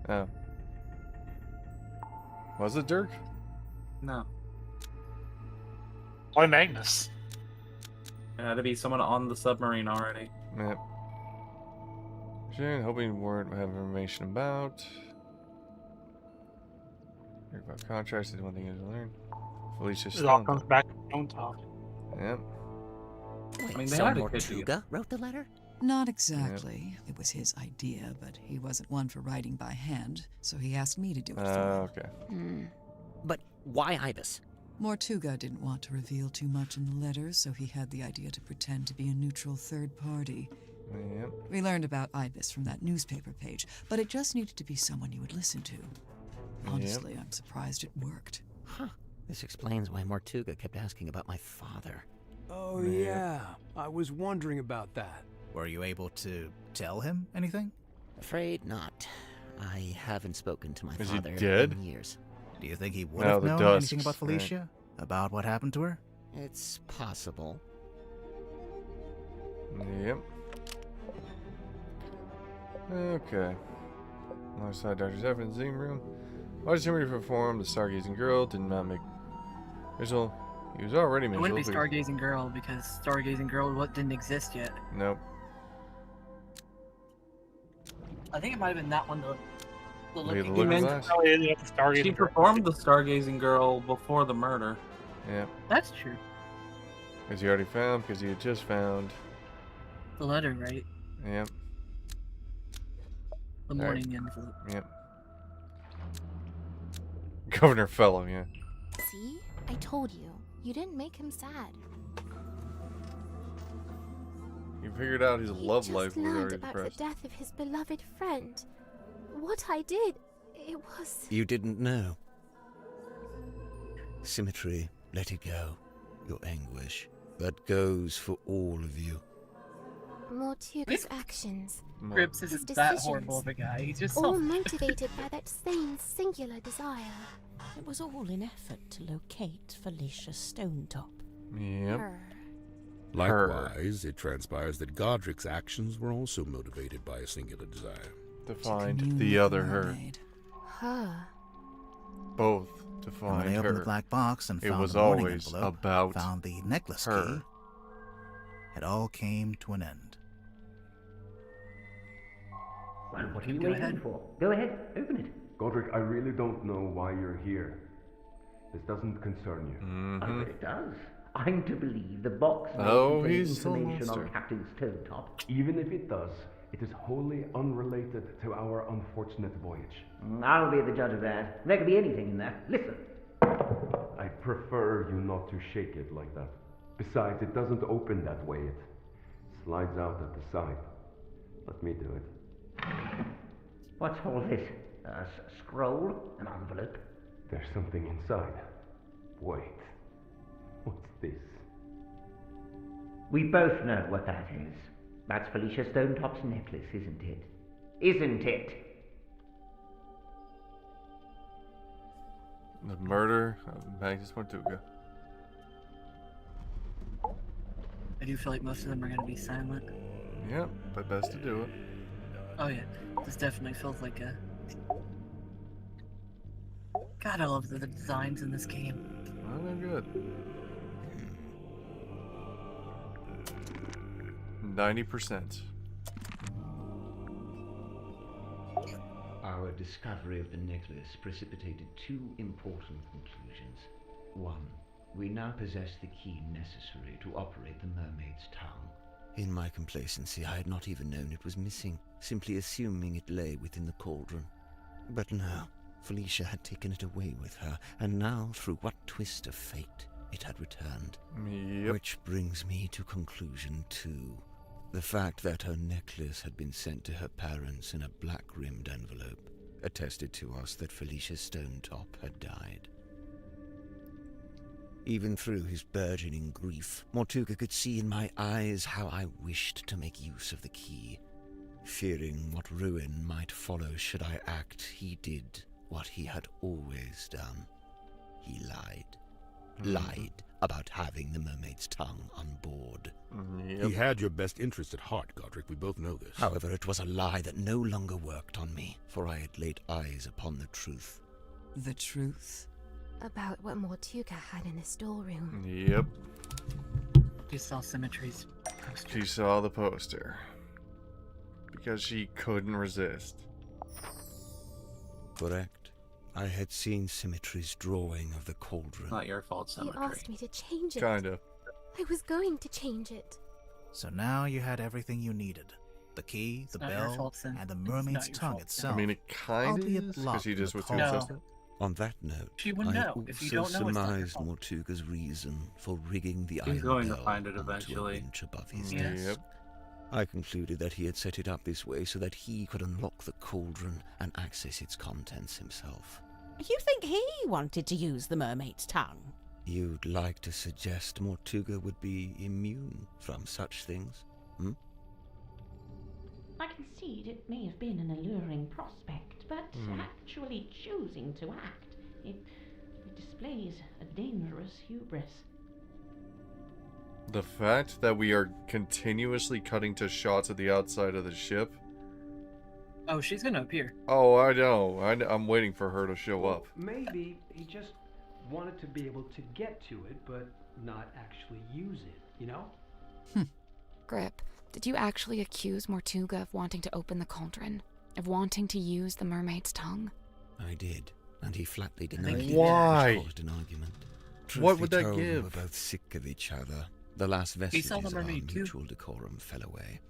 Oh. Was it Dirk? No. Why Magnus? It had to be someone on the submarine already. Yep. Sharon, hoping Ward would have information about. Heard about contracts is one thing you learn. Felicia's It all still. comes back to Stone Top. Yep. Wait, I mean, they so had a kid Mortuga wrote the letter? Not exactly. It was his idea, but he wasn't one for writing by hand, so he asked me to do it for him. Okay. But why Ibis? Mortuga didn't want to reveal too much in the letter, so he had the idea to pretend to be a neutral third party. Yep. We learned about Ibis from that newspaper page, but it just needed to be someone you would listen to. Honestly, I'm surprised it worked. Huh. This explains why Mortuga kept asking about my father. Oh, yeah. I was wondering about that. Were you able to tell him anything? Afraid not. I haven't spoken to my Is he father dead? in years. Do you think he would No, have the known dusks, anything about right. Felicia? About what happened to her? It's possible. Yep. Okay. Alongside Dr. Zephyr in the Zoom room. Why does Henry perform the stargazing girl? Did not make visual. He was already It visual. wouldn't be but- Stargazing Girl, because Stargazing Girl didn't exist yet. Nope. I think it might have been that one, the Maybe the looking looking glass. glass? Oh, yeah, yeah, the Stargazing She Girl. performed the Stargazing Girl before the murder. Yep. That's true. Because he already found, because he had just found. The letter, right? Yep. The Alright. morning envelope. Yep. Governor Fellow, yeah. See? I told you. You didn't make him sad. He figured out his He love just life was learned already about depressed. the death of his beloved friend. What I did, it was... You didn't know. Symmetry, let it go. Your anguish. That goes for all of you. Mortuga's actions, Grips his isn't that decisions, horrible of a guy. He's just all selfish. motivated by that same singular desire. It was all in effort to locate Felicia Stonetop. Yep. Her. Likewise, it transpires that Godric's actions were also motivated by a singular desire. To find commune the with other the her. mermaid. Her. Both to And when find they opened her. the black box and It found was the morning always envelope, about found the necklace her. key, it all came to an end. Well, what are you Go waiting ahead. for? Go ahead, open it. Godric, I really don't know why you're here. This doesn't concern you. Oh, but it does. I'm to believe the box may Oh, contain he's still a information on monster. Captain Stonetop. Even if it does, it is wholly unrelated to our unfortunate voyage. I'll be the judge of that. There could be anything in that. Listen. I prefer you not to shake it like that. Besides, it doesn't open that way. It slides out at the side. Let me do it. What's all this? A scroll? An envelope? There's something inside. Wait. What's this? We both know what that is. That's Felicia Stonetop's necklace, isn't it? Isn't it? The murder of Magnus Mortuga. I do feel like most of them are going to be silent. Yep, but best to do it. Oh yeah, this definitely feels like a... God, I love the designs in this game. Well, they're good. 90%. Our discovery of the necklace precipitated two important conclusions. One, we now possess the key necessary to operate the Mermaid's Tongue. In my complacency, I had not even known it was missing, simply assuming it lay within the cauldron. But no, Felicia had taken it away with her, and now, through what twist of fate, it had returned. Yep. Which brings me to conclusion 2. The fact that her necklace had been sent to her parents in a black-rimmed envelope attested to us that Felicia Stonetop had died. Even through his burgeoning grief, Mortuga could see in my eyes how I wished to make use of the key. Fearing what ruin might follow should I act, he did what he had always done. He lied. Lied about having the Mermaid's Tongue on board. He had your best interest at heart, Godric. We both know this. However, it was a lie that no longer worked on me, for I had laid eyes upon the truth. The truth? About what Mortuga had in the storeroom. Yep. She saw Symmetry's poster. She saw the poster. Because she couldn't resist. Correct. I had seen Symmetry's drawing of the cauldron. Not your fault, You Symmetry. asked me to change it. Kinda. I was going to change it. So now you had everything you needed. The key, the Not your bell, fault, Sim. and the It's mermaid's not your tongue fault, itself. I mean, it kinda Albeit is, because locked she in just the was too cauldron. insistent. On that note, She would I know. If you also don't know, it's not your surmised fault. Mortuga's reason for rigging the He's iron going to bell find it onto a eventually. winch above his Yes. desk. I concluded that he had set it up this way so that he could unlock the cauldron and access its contents himself. You think he wanted to use the mermaid's tongue? You'd like to suggest Mortuga would be immune from such things? I concede it may have been an alluring prospect, but actually choosing to act, it displays a dangerous hubris. The fact that we are continuously cutting to shots of the outside of the ship. Oh, she's gonna appear. Oh, I know. I'm waiting for her to show up. Maybe he just wanted to be able to get to it, but not actually use it, you know? Grip, did you actually accuse Mortuga of wanting to open the cauldron? Of wanting to use the mermaid's tongue? I did, and he flatly denied it. Why? Caused an argument. What Truth would be that told, give? We were both sick of each other. The last saw vestiges the of our mermaid too. mutual decorum fell away.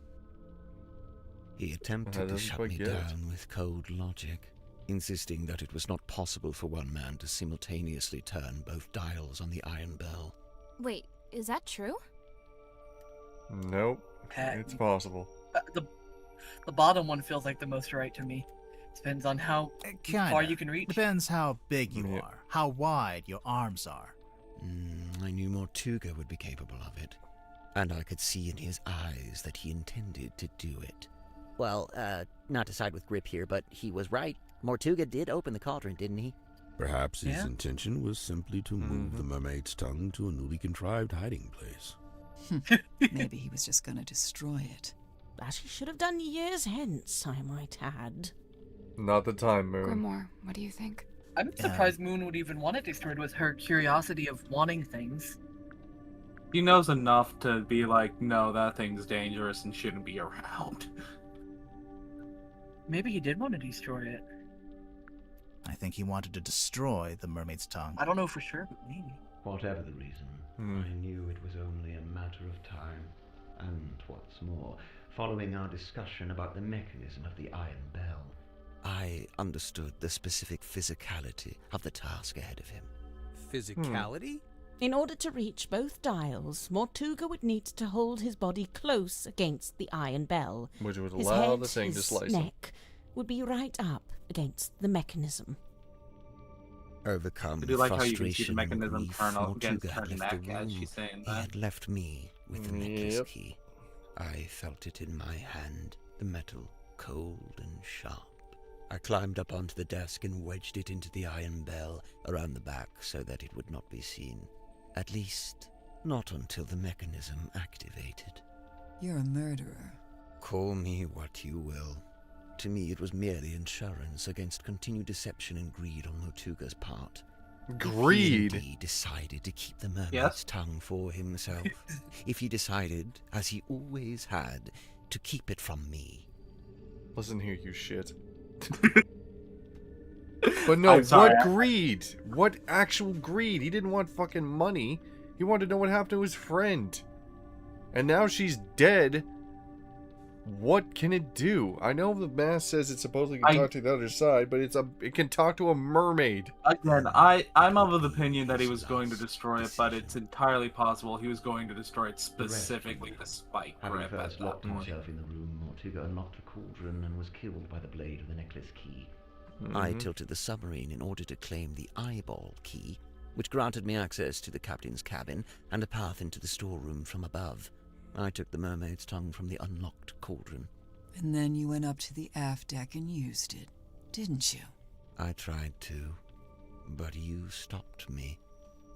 He That attempted to doesn't shut quite me get it. down with cold logic, insisting that it was not possible for one man to simultaneously turn both dials on the iron bell. Wait, is that true? Nope. It's possible. The bottom one feels like the most right to me. Depends on how far you can reach. Depends how big you are, how wide your arms are. I knew Mortuga would be capable of it, and I could see in his eyes that he intended to do it. Well, not to side with Grip here, but he was right. Mortuga did open the cauldron, didn't he? Perhaps his intention was simply to move the mermaid's tongue to a newly contrived hiding place. Maybe he was just gonna destroy it. That he should have done years hence, I might add. Not the time, Moon. Grimoire, what do you think? I'm surprised Moon would even want it destroyed with her curiosity of wanting things. He knows enough to be like, no, that thing's dangerous and shouldn't be around. Maybe he did want to destroy it. I think he wanted to destroy the mermaid's tongue. I don't know for sure, but maybe. Whatever the reason, I knew it was only a matter of time. And what's more, following our discussion about the mechanism of the iron bell, I understood the specific physicality of the task ahead of him. Physicality? In order to reach both dials, Mortuga would need to hold his body close against the iron bell. Which would His allow head, the thing to his slice him. neck would be right up against the mechanism. Overcome I with do like how you can see the frustration and mechanism grief, turn against Mortuga her had left neck the as room. she's saying He that. had left me with the necklace key. I felt it in my hand, the metal cold and sharp. I climbed up onto the desk and wedged it into the iron bell around the back so that it would not be seen. At least, not until the mechanism activated. You're a murderer. Call me what you will. To me, it was merely insurance against continued deception and greed on Mortuga's part. Greed? If he indeed decided to keep the mermaid's tongue for himself, if he decided, as he always had, to keep it from me. Listen here, you shit. But no, what greed? What actual greed? He didn't want fucking money. He wanted to know what happened to his friend. And now she's dead. What can it do? I know the mask says it supposedly can talk to the other side, but it can talk to a mermaid. Again, I'm of the opinion that he was going to destroy it, but it's entirely possible he was going to destroy it specifically to spite Having Grip at first that locked point. himself in the room, Mortuga unlocked the cauldron and was killed by the blade of the necklace key. I tilted the submarine in order to claim the eyeball key, which granted me access to the captain's cabin and a path into the storeroom from above. I took the mermaid's tongue from the unlocked cauldron. And then you went up to the aft deck and used it, didn't you? I tried to, but you stopped me.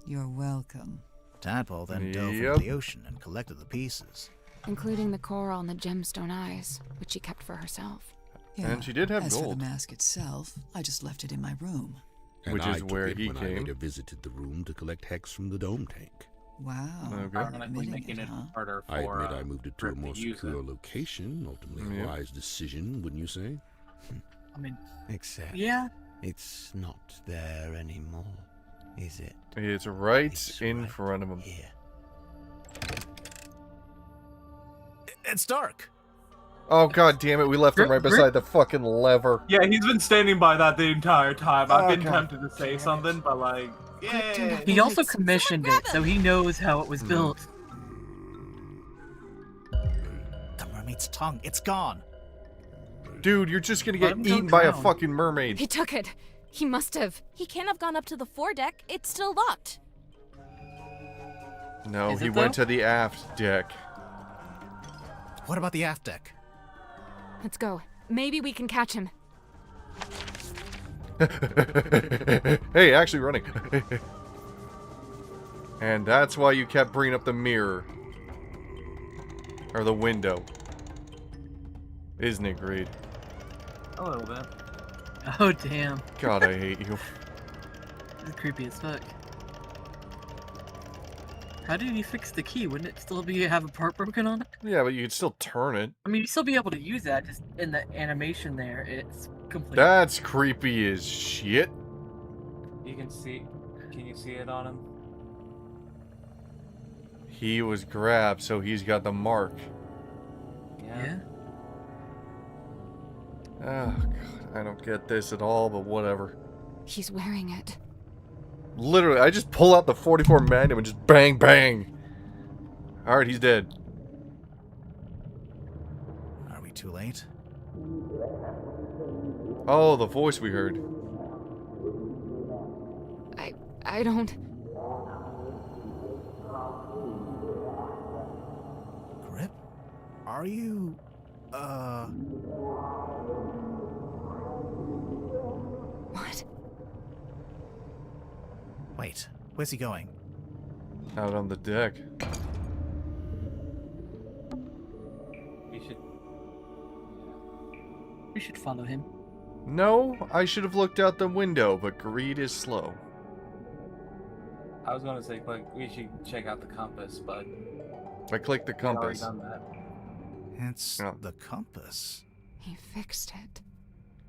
You're welcome. Tadpole then dove into the ocean and collected the pieces. Including the coral and the gemstone eyes, which she kept for herself. Yeah, And she did have as gold. for the mask itself, I just left it in my room. And Which I is took where it he when I came. later visited the room to collect hex from the dome tank. Wow. Okay. Ironically making it harder I for admit I moved it to a Grip more to use secure it. location. Ultimately a wise decision, wouldn't you say? I mean, Except yeah. it's not there anymore, is it? It's right in front of him. It's dark. Oh god damn it, we left him right beside the fucking lever. Yeah, he's been standing by that the entire time. I've Oh, been God tempted to say something, but like, yeah. He also commissioned it, so he knows how it was built. The mermaid's tongue, it's gone. Dude, you're just gonna Let get him go eaten by a drown. fucking mermaid. He took it. He must have. He can't have gone up to the foredeck. It's still locked. No, Is he it, went though? to the aft deck. What about the aft deck? Let's go. Maybe we can catch him. Hey, actually running. And that's why you kept bringing up the mirror. Or the window. Isn't it great? A little bit. Oh, damn. God, I hate you. This is creepy as fuck. How did he fix the key? Wouldn't it still have a part broken on it? Yeah, but you could still turn it. I mean, you'd still be able to use that, just in the animation there, it's complete. That's creepy as shit. You can see. Can you see it on him? He was grabbed, so he's got the mark. Yeah. Oh, God. I don't get this at all, but whatever. He's wearing it. Literally, I just pull out the 44 Magnum and just bang, bang. Alright, he's dead. Are we too late? Oh, the voice we heard. I don't. Grip? Are you... What? Wait, where's he going? Out on the deck. We should follow him. No, I should have looked out the window, but greed is slow. I was gonna say, like, we should check out the compass, but I clicked the we've already compass. done that. It's the compass. He fixed it.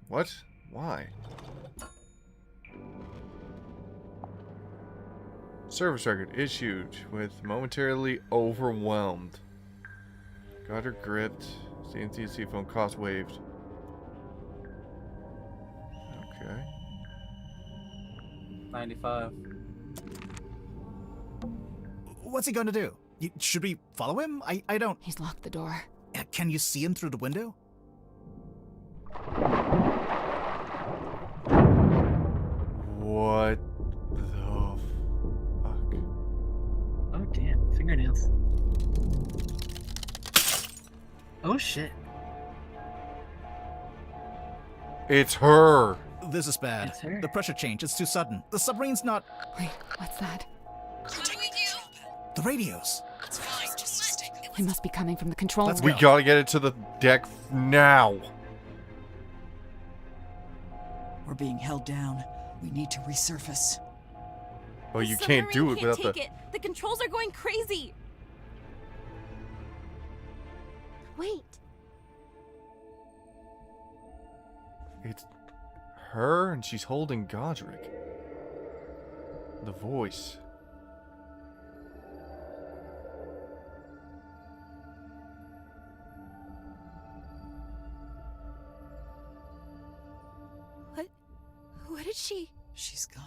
What? Why? Service record issued with momentarily overwhelmed. Got her gripped. CNC phone cost waived. Okay. 95. What's he going to do? Should we follow him? I don't... He's locked the door. Can you see him through the window? What the fuck? Oh, damn. Fingernails. Oh, shit. It's her. This is bad. It's her. The pressure change, it's too sudden. The submarine's not... Wait, what's that? The radios. It must be coming from the control room. We gotta get it to the deck now. We're being held down. We need to resurface. Oh, you The can't do it submarine without take the... it. The controls are going crazy. Wait. It's her, and she's holding Godric. The voice. What did she? She's gone.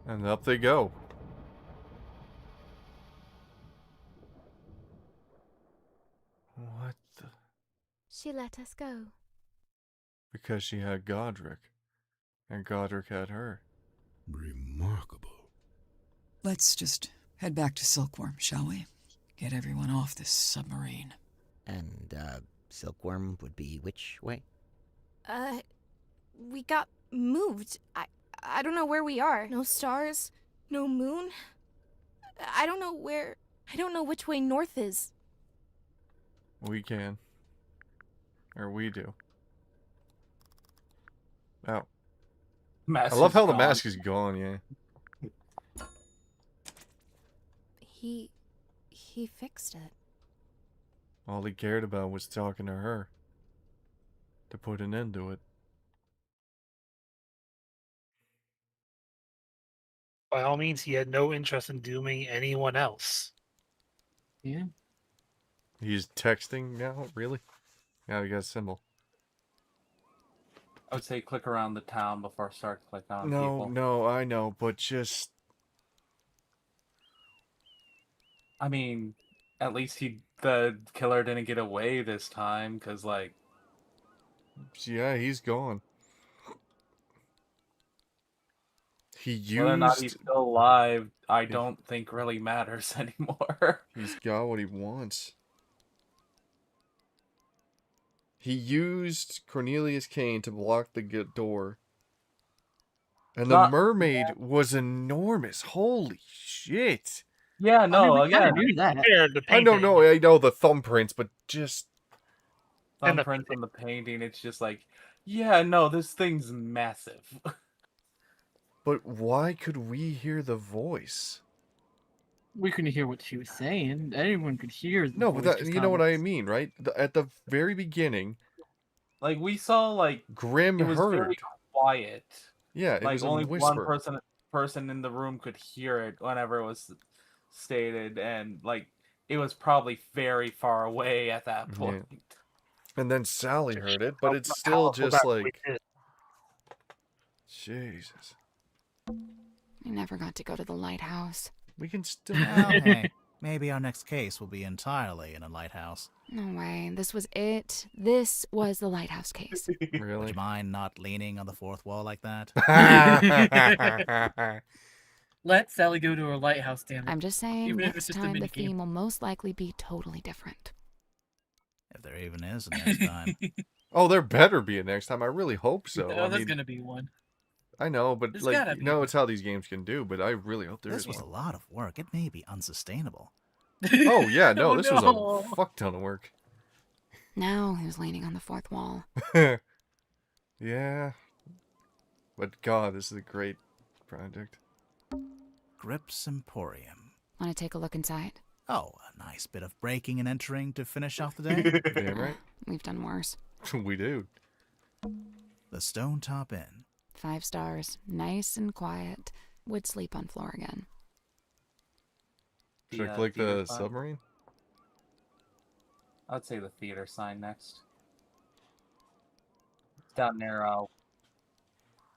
And up they go. What the... She let us go. Because she had Godric. And Godric had her. Remarkable. Let's just head back to Silkworm, shall we? Get everyone off this submarine. And, Silkworm would be which way? We got moved. I don't know where we are. No stars, no moon. I don't know which way north is. We can. Or we do. Oh. Mask I love is how the gone. mask is gone, yeah. He fixed it. All he cared about was talking to her. To put an end to it. By all means, he had no interest in dooming anyone else. Yeah. He's texting now? Really? Yeah, we got a symbol. I would say click around the town before start to click on No, people. no, I know, but just... I mean, at least the killer didn't get away this time, because, like... Yeah, he's gone. He used... Whether or not he's still alive, I don't think really matters anymore. He's got what he wants. He used Cornelius Kane to block the door. And the mermaid was enormous. Holy shit. Yeah, no, again. I don't know. I know the thumbprints, but just... Thumbprint from the painting, it's just like, yeah, no, this thing's massive. But why could we hear the voice? We couldn't hear what she was saying. Anyone could hear. No, but that, you know what I mean, right? At the very beginning, like we saw, like Grim it was heard. very quiet. Yeah, it like was a only whisper. one person in the room could hear it whenever it was stated, and like it was probably very far away at that point. Yeah. And then Sally heard it, but it's still just like, Jesus. We never got to go to the lighthouse. We can still... Well, hey, maybe our next case will be entirely in a lighthouse. No way. This was it. This was the lighthouse case. Really? Would you mind not leaning on the fourth wall like that? Let Sally go to her lighthouse, damn it. I'm just saying, Even if next it's just a time the minigame. theme will most likely be totally different. If there even is a next time. Oh, there better be a next time. I really hope so. Oh, I there's mean, gonna be one. I know, but There's like, gotta you be know, one. it's how these games can do, but I really hope there This is was a one. lot of work. It may be unsustainable. Oh, yeah, no, Oh, this no. was a fuck ton of work. Now he was leaning on the fourth wall. Yeah. But God, this is a great project. Grips Emporium. Want to take a look inside? Oh, a nice bit of breaking and entering to finish off the day. Damn right. We've done worse. We do. The Stone Top Inn. 5 stars. Nice and quiet. Would sleep on floor again. Should I click theater the sign? submarine? I'd say the theater sign next. It's down near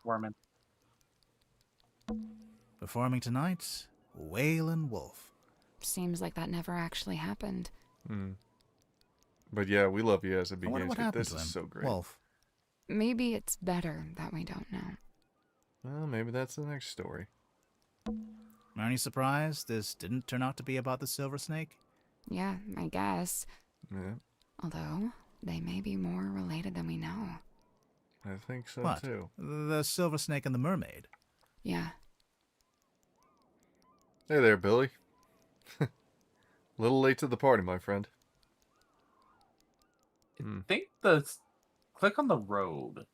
Worman. Performing tonight, Wailing Wolf. Seems like that never actually happened. But yeah, we love you as a I wonder beginning. what happened This to is him. so great. Wolf. Maybe it's better that we don't know. Well, maybe that's the next story. Are you surprised this didn't turn out to be about the Silver Snake? Yeah, I guess. Yeah, Although, they may be more related than we know. I think so What? too. The Silver Snake and the Mermaid? Yeah. Hey there, Billy. Little late to the party, my friend. I think click on the road.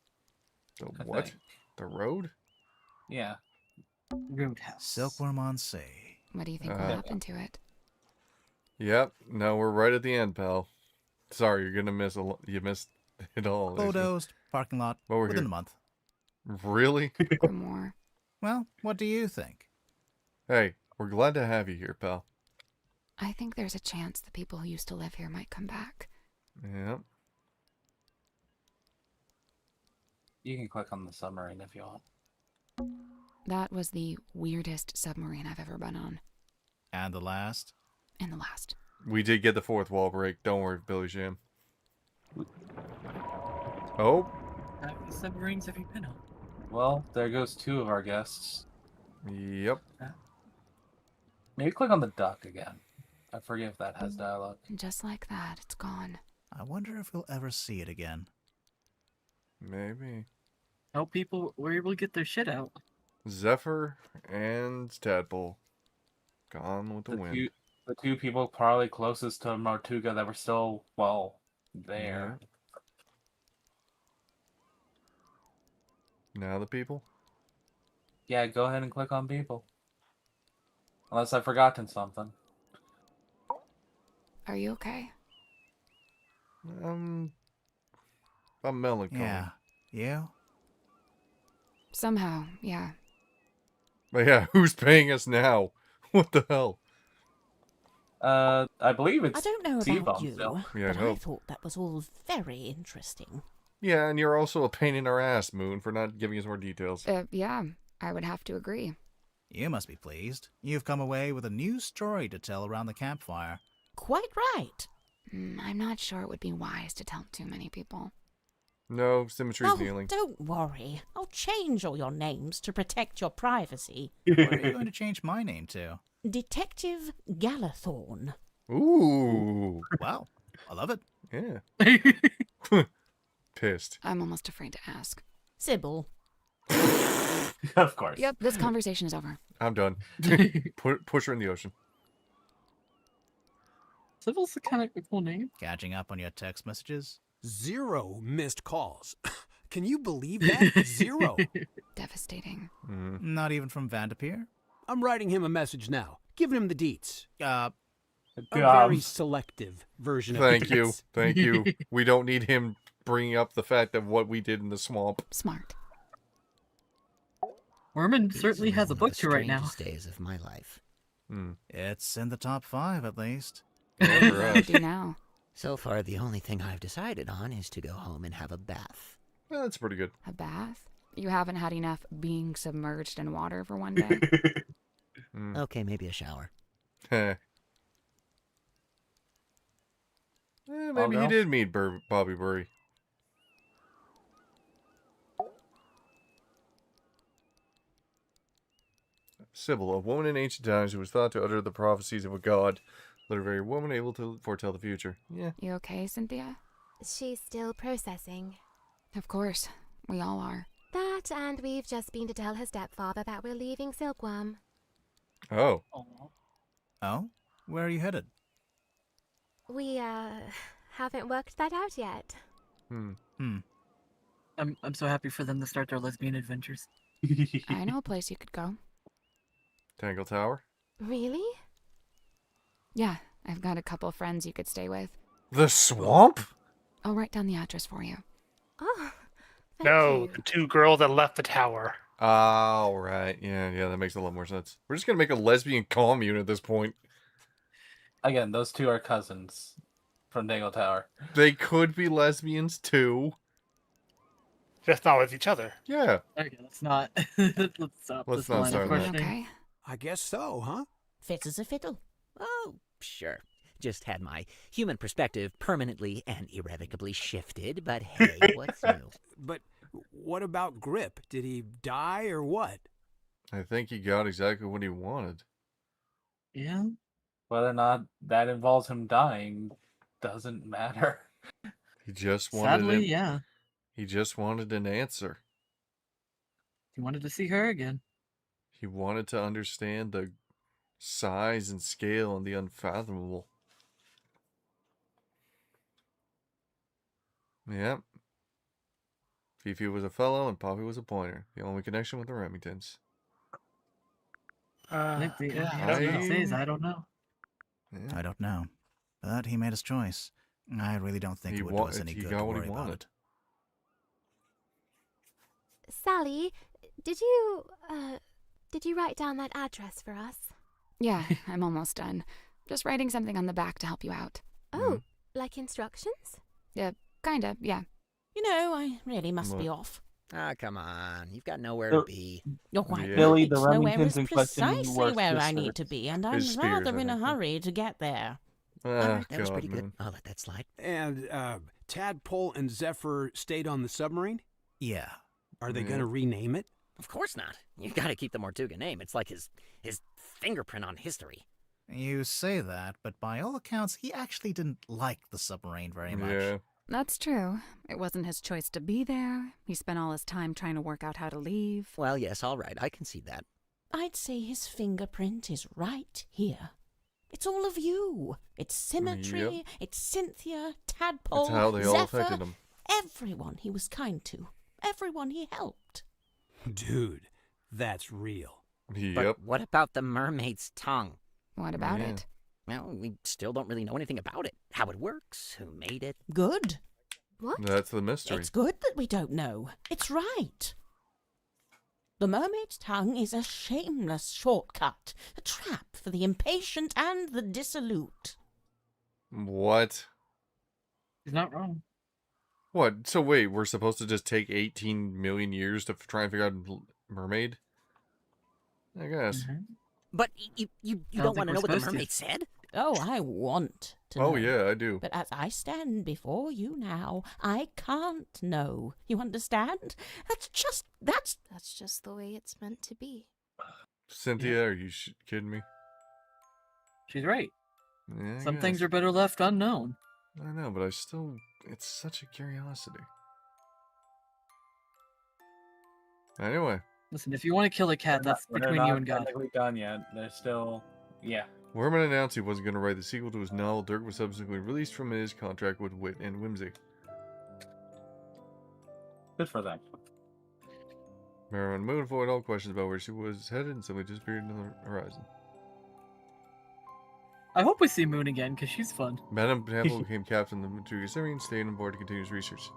The I what? think. The road? Yeah. Roadhouse. Silkworm on Sea. What do you think will happen to it? Yep. No, we're right at the end, pal. Sorry, you're gonna miss you missed it all. Bulldozed, parking lot, Well, we're within here. a month. Really? Grimoire. Well, what do you think? Hey, we're glad to have you here, pal. I think there's a chance the people who used to live here might come back. Yep. You can click on the submarine if you want. That was the weirdest submarine I've ever been on. And the last? And the last. We did get the fourth wall break. Don't worry, Billy Jam. Oh. How many submarines have you been on? Well, there goes 2 of our guests. Yep. Maybe click on the duck again. I forget if that has dialogue. Just like that, it's gone. I wonder if we'll ever see it again. Maybe. How people were able to get their shit out. Zephyr and Tadpole. Gone with the wind. The 2 people probably closest to Mortuga that were still, well, there. Now the people? Yeah, go ahead and click on people. Unless I've forgotten something. Are you okay? I'm melancholy. Yeah. You? Somehow, yeah. But yeah, who's paying us now? What the hell? I believe it's I don't know T-Bone about you, still. Yeah, but no. I thought that was all very interesting. Yeah, and you're also a pain in our ass, Moon, for not giving us more details. Yeah, I would have to agree. You must be pleased. You've come away with a new story to tell around the campfire. Quite right. I'm not sure it would be wise to tell too many people. No, symmetry's Oh, kneeling. don't worry. I'll change all your names to protect your privacy. What are you going to change my name to? Detective Galathorn. Ooh. Wow. I love it. Yeah. Pissed. I'm almost afraid to ask. Sybil. Of course. Yep, this conversation is over. I'm done. Push her in the ocean. Sybil's the kind of a cool name. Catching up on your text messages? 0 missed calls. Can you believe that? 0. Devastating. Not even from Vanderpeer? I'm writing him a message now, giving him the deets. A God. very selective version of Thank the you. deets. Thank you. We don't need him bringing up the fact of what we did in the swamp. Smart. Merman certainly has a book to write now. Strangest days of my life. It's in the top 5, at least. What do we do now? So far, the only thing I've decided on is to go home and have a bath. Well, that's pretty good. A bath? You haven't had enough being submerged in water for one day? Okay, maybe a shower. Maybe he did meet Bobby Burry. Sybil, a woman in ancient times who was thought to utter the prophecies of a god. Literary woman able to foretell the future. Yeah. You okay, Cynthia? She's still processing. Of course. We all are. That, and we've just been to tell her stepfather that we're leaving Silkworm. Oh. Oh? Where are you headed? We, haven't worked that out yet. I'm so happy for them to start their lesbian adventures. I know a place you could go. Tangle Tower? Really? Yeah, I've got a couple friends you could stay with. The swamp? I'll write down the address for you. Oh, No, the 2 girls that left the tower. Oh, right. Yeah, that makes a lot more sense. We're just gonna make a lesbian commune at this point. Again, those 2 are cousins from Dangle Tower. They could be lesbians too. Just not with each other. Yeah. Okay, let's not. Let's stop. Let's this not line of start that. questioning. Okay. I guess so, huh? Fits as a fiddle. Oh, sure. Just had my human perspective permanently and irrevocably shifted, but hey, what's new? But what about Grip? Did he die or what? I think he got exactly what he wanted. Yeah. Whether or not that involves him dying doesn't matter. He just wanted Sadly, yeah. He just wanted an answer. He wanted to see her again. He wanted to understand the size and scale and the unfathomable. Yep. Fifi was a fellow and Poppy was a pointer. The only connection with the Remingtons. I think the yeah, only answer he says, I don't know. I don't know. But he made his choice. I really don't think it would do us any good to worry about it. Sally, did you write down that address for us? Yeah, I'm almost done. Just writing something on the back to help you out. Oh, like instructions? Yeah, kinda, yeah. You know, I really must be off. Ah, come on. You've got nowhere to be. Oh, why? Billy, the Nowhere Remingtons is in question precisely works where his I need shirts. to be, and I'm His spears, rather I in a think. hurry to get there. Ah, that was pretty God, good. man. I'll let that slide. And Tadpole and Zephyr stayed on the submarine? Yeah. Are they Yeah. going to rename it? Of course not. You've got to keep the Mortuga name. It's like his fingerprint on history. You say that, but by all accounts, he actually didn't like the submarine very much. Yeah. That's true. It wasn't his choice to be there. He spent all his time trying to work out how to leave. Well, yes, all right. I can see that. I'd say his fingerprint is right here. It's all of you. It's Symmetry, Yep. it's Cynthia, Tadpole, That's how they all Zephyr, affected him. everyone he was kind to, everyone he helped. Dude, that's real. Yep. But what about the mermaid's tongue? What about Yeah. it? Well, we still don't really know anything about it. How it works, who made it. Good. What? That's the mystery. It's good that we don't know. It's right. The mermaid's tongue is a shameless shortcut, a trap for the impatient and the dissolute. What? He's not wrong. What? So wait, we're supposed to just take 18 million years to try and figure out mermaid? I guess. But you don't want to know what the mermaid said? Oh, I want to know. Oh yeah, I do. But as I stand before you now, I can't know. You understand? That's just the way it's meant to be. Cynthia, are you kidding me? She's right. Yeah, I Some things guess. are better left unknown. I know, but it's such a curiosity. Anyway. Listen, if you want to kill a cat, that's between you and God. Technically done yet. They're still, yeah. Werman announced he wasn't going to write the sequel to his novel. Dirk was subsequently released from his contract with Wit and Whimsy. Good for them. Mara Moon avoided all questions about where she was headed and simply disappeared into the horizon. I hope we see Moon again, because she's fun. Madame Temple became captain of the Matuga Submarine and stayed on board to continue his research.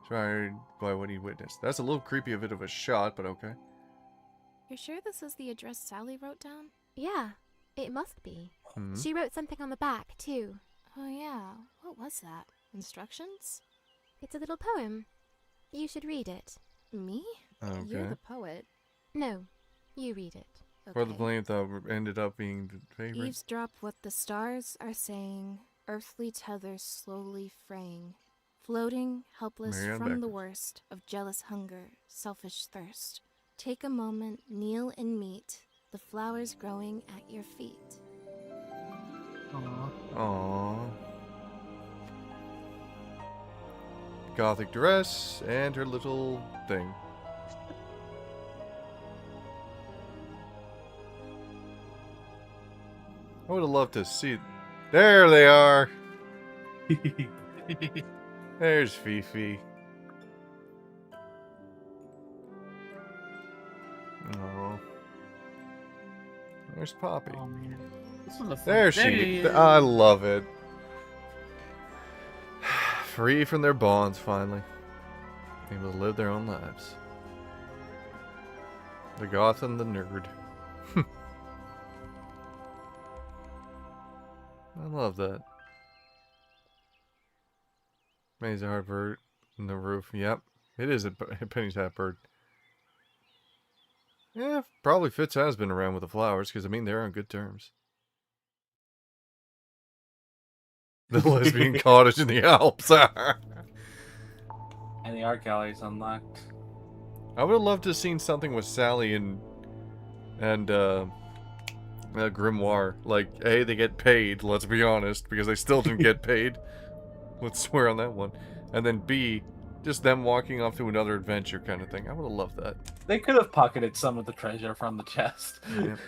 Inspired by what he witnessed. That's a little creepy, a bit of a shot, but okay. You're sure this is the address Sally wrote down? Yeah, it must be. Hmm. She wrote something on the back, too. Oh yeah, what was that? Instructions? It's a little poem. You should read it. Me? Okay. You're the poet. No, you read it. For the plane that ended up being the favorite. Eavesdrop what the stars are saying, earthly tethers slowly fraying, floating, helpless Marianne from the Beckers. worst of jealous hunger, selfish thirst. Take a moment, kneel and meet the flowers growing at your feet. Aww. Gothic dress and her little thing. I would have loved to see. There they are. There's Fifi. Oh. There's Poppy. Oh man. This was a fun There she day. is. I love it. Free from their bonds, finally. Able to live their own lives. The goth and the nerd. I love that. Penny's a hard bird in the roof. Yep. It is a Penny's hat bird. Yeah, probably Fitz has been around with the flowers, because, I mean, they're on good terms. The lesbian cottage in the Alps. And the art gallery is unlocked. I would have loved to have seen something with Sally and Grimoire. Like, A, they get paid, let's be honest, because they still didn't get paid. Let's swear on that one. And then B, just them walking off to another adventure kind of thing. I would have loved that. They could have pocketed some of the treasure from the chest. Yep.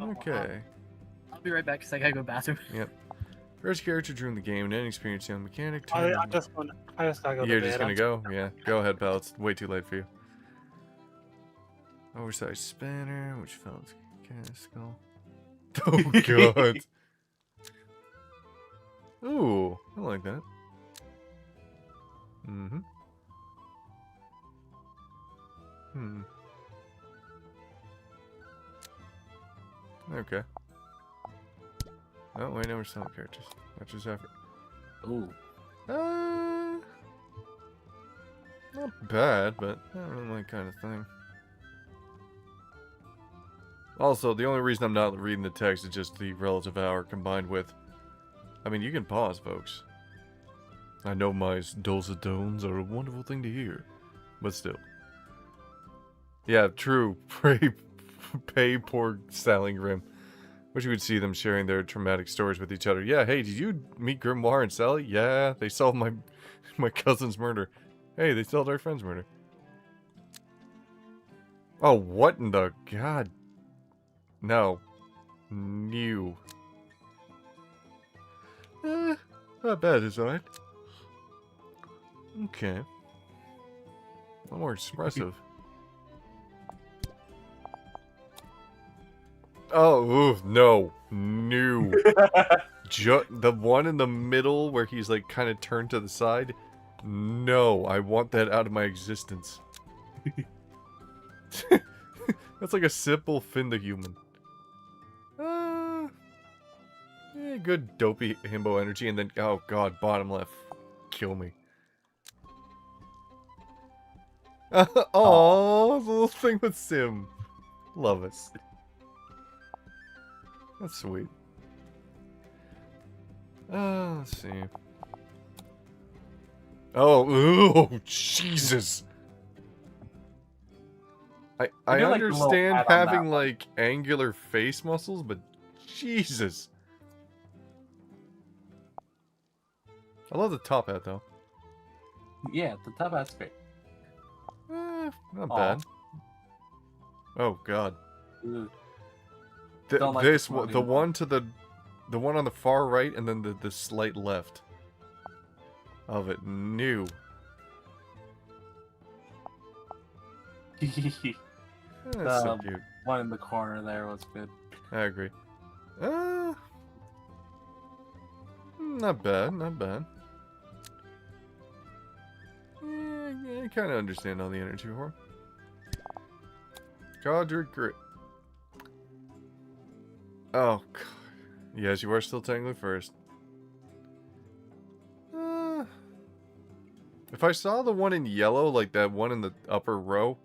Okay. I'll be right back because I gotta go to the bathroom. Yep. First character during the game, an inexperienced young mechanic. I just gotta go to You're bed. just gonna go? Yeah. Go ahead, pal. It's way too late for you. Oversized spanner, which fell into skull. Oh, God. Ooh, I like that. Mm-hmm. Okay. Oh, wait, now we're selling characters. That's just effort. Ooh. Not bad, but not really my kind of thing. Also, the only reason I'm not reading the text is just the relative hour combined with... I mean, you can pause, folks. I know my dulcet tones are a wonderful thing to hear, but still. Yeah, true. Pay poor Sally and Grim. Wish you would see them sharing their traumatic stories with each other. Yeah, hey, did you meet Grimoire and Sally? Yeah, they solved my cousin's murder. Hey, they solved our friend's murder. Oh, what in the god? No. New. Not bad, is alright. Okay. A little more expressive. Oh, ooh, no. New. The one in the middle where he's like kind of turned to the side. No, I want that out of my existence. That's like a simple Finn the Human. Good dopey himbo energy, and then, oh god, bottom left. Kill me. Oh, the little thing with Sim. Love it. That's sweet. Let's see. Oh, ooh, Jesus. I understand having, like, angular face muscles, but Jesus. I love the top hat, though. Yeah, the top hat's great. Not bad. Oh, God. Ooh. The one on the far right, and then the slight left of it. New. That's so cute. One in the corner there was good. I agree. Not bad, not bad. Yeah, I kind of understand all the energy for him. Godric Grit. Oh, God. Yes, you are still technically first. If I saw the one in yellow, like that one in the upper row,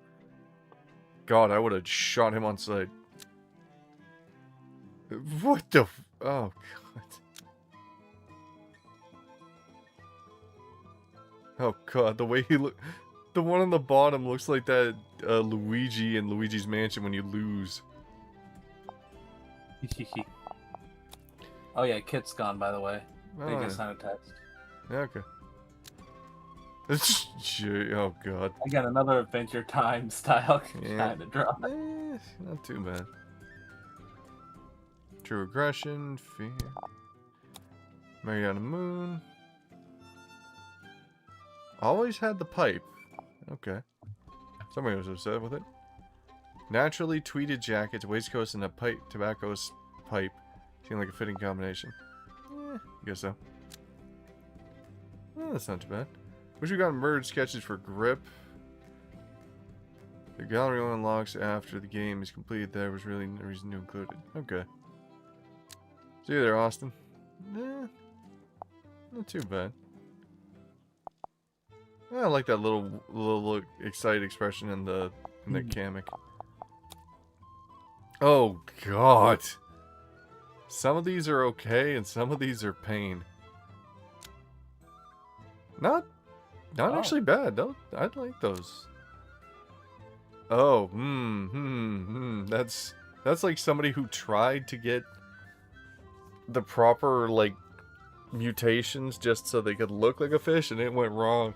God, I would have shot him on sight. What the oh, God. Oh, God, the way he look. The one on the bottom looks like that Luigi in Luigi's Mansion when you lose. Oh yeah, Kit's gone, by the way. They Oh, just yeah. sent a text. Yeah, okay. Oh, God. I got another Adventure Time style kind of draw. Not too bad. True Aggression, Fear. Mariana Moon. Always had the pipe. Okay. Somebody was upset with it. Naturally tweeted jackets, waistcoats, and a pipe, tobacco pipe. Seemed like a fitting combination. I guess so. Well, that's not too bad. Wish we got merged sketches for Grip. The gallery only unlocks after the game is completed. There was really no reason to include it. Okay. See you there, Austin. Not too bad. I like that little excited expression in the in the hammock. Oh, God. Some of these are okay, and some of these are pain. Not actually bad. Though I like those. Oh, that's like somebody who tried to get the proper, like, mutations just so they could look like a fish, and it went wrong.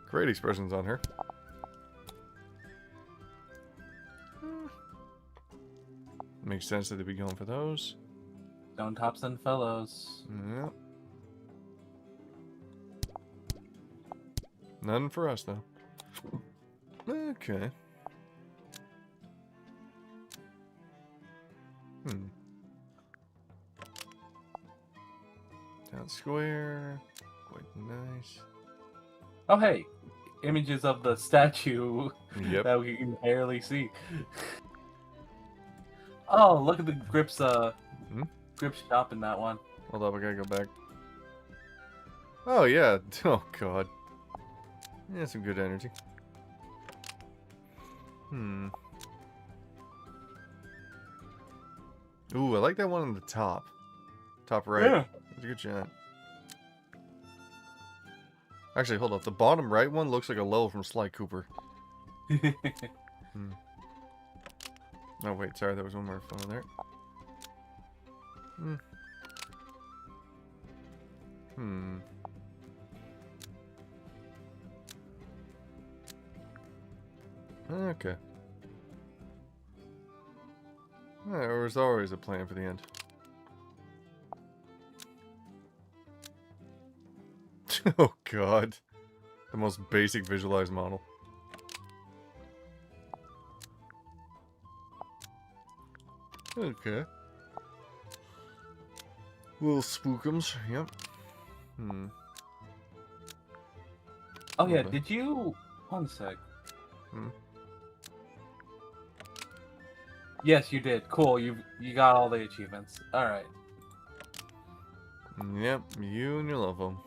Great expressions on her. Makes sense that they'd be going for those. Stone tops and fellows. Yep. None for us, though. Okay. Town square. Quite nice. Oh, hey. Images of the statue that we can barely see. Oh, look at the Grips, Grip shop in that one. Hold up, I gotta go back. Oh, yeah. Oh, God. Yeah, some good energy. Ooh, I like that one on the top. Top right. Yeah. That's a good shot. Actually, hold up. The bottom right one looks like a level from Sly Cooper. Oh, wait. Sorry, there was one more photo there. Okay. There was always a plan for the end. Oh, God. The most basic visualized model. Okay. Little spookums, yep. Oh, yeah, did you... One sec. Yes, you did. Cool, you got all the achievements. Alright. Yep, you and your love them.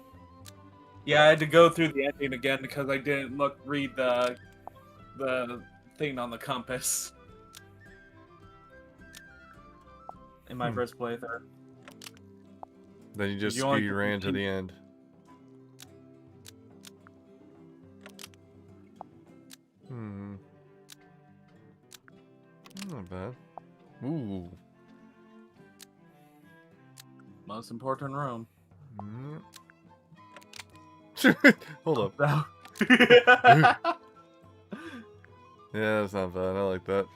Yeah, I had to go through the ending again because I didn't read the thing on the compass in my first playthrough. Then you just speed ran to the end. Not bad. Ooh. Most important room. Hold up. Yeah, that's not bad. I like that.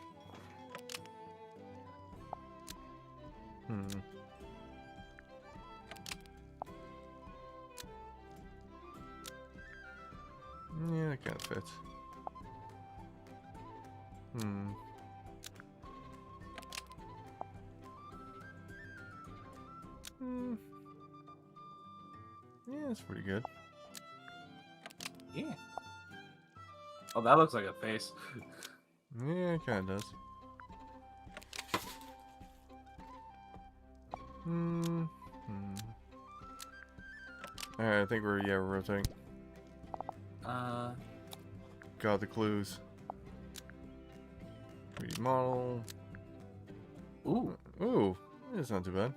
Yeah, that kind of fits. Yeah, that's pretty good. Yeah. Oh, that looks like a face. Yeah, it kind of does. Alright, I think we're rotating. Got the clues. 3D model. Ooh, it's not too bad.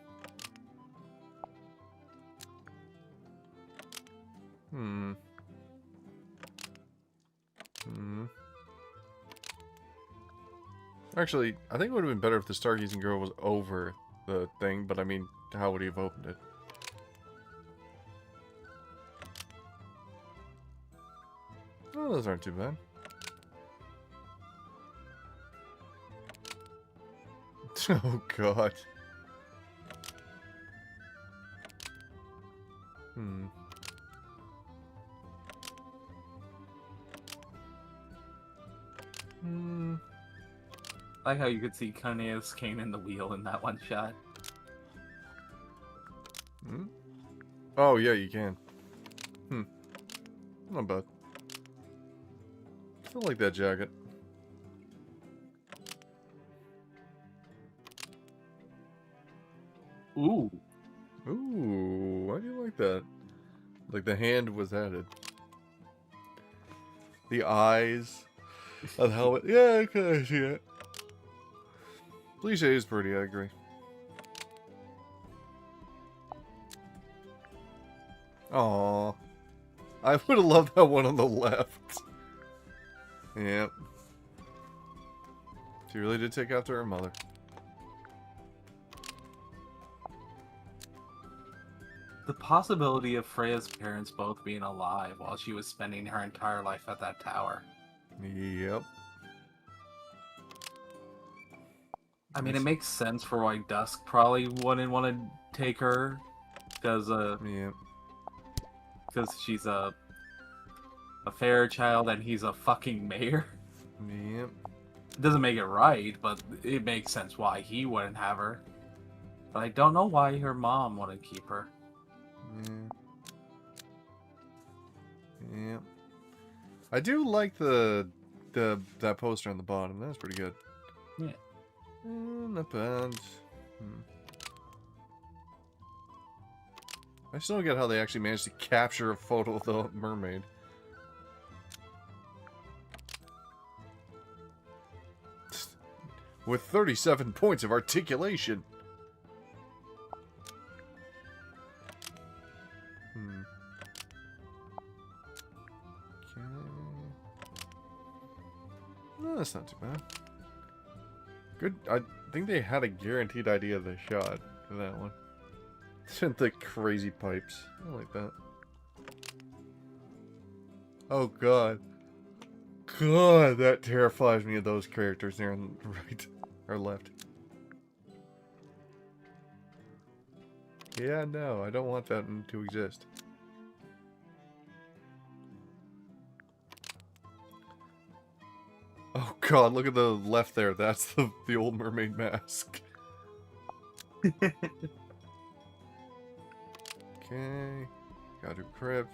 Actually, I think it would have been better if the Stargazing Girl was over the thing, but I mean, how would he have opened it? Oh, those aren't too bad. Oh, God. I like how you could see Kane's cane in the wheel in that one shot. Oh, yeah, you can. Not bad. Still like that jacket. Ooh. Ooh, why do you like that? Like the hand was added. The eyes. The helmet. Yeah, I kind of see it. Cliche is pretty, I agree. Aww. I would have loved that one on the left. Yep. She really did take after her mother. The possibility of Freya's parents both being alive while she was spending her entire life at that tower. Yep. I mean, it makes sense for why Dusk probably wouldn't want to take her, because she's a fair child and he's a fucking mayor. Yep. It doesn't make it right, but it makes sense why he wouldn't have her. But I don't know why her mom wanted to keep her. Yeah. I do like that poster on the bottom. That's pretty good. Yeah. Not bad. I still don't get how they actually managed to capture a photo of the mermaid. With 37 points of articulation. Okay. No, that's not too bad. Good. I think they had a guaranteed idea of the shot for that one. Sent the crazy pipes. I like that. Oh god. God, that terrifies me of those characters there on the right or left. Yeah, no, I don't want that to exist. Oh god, look at the left there. That's the old Mermaid Mask. Okay. Gotta do crib.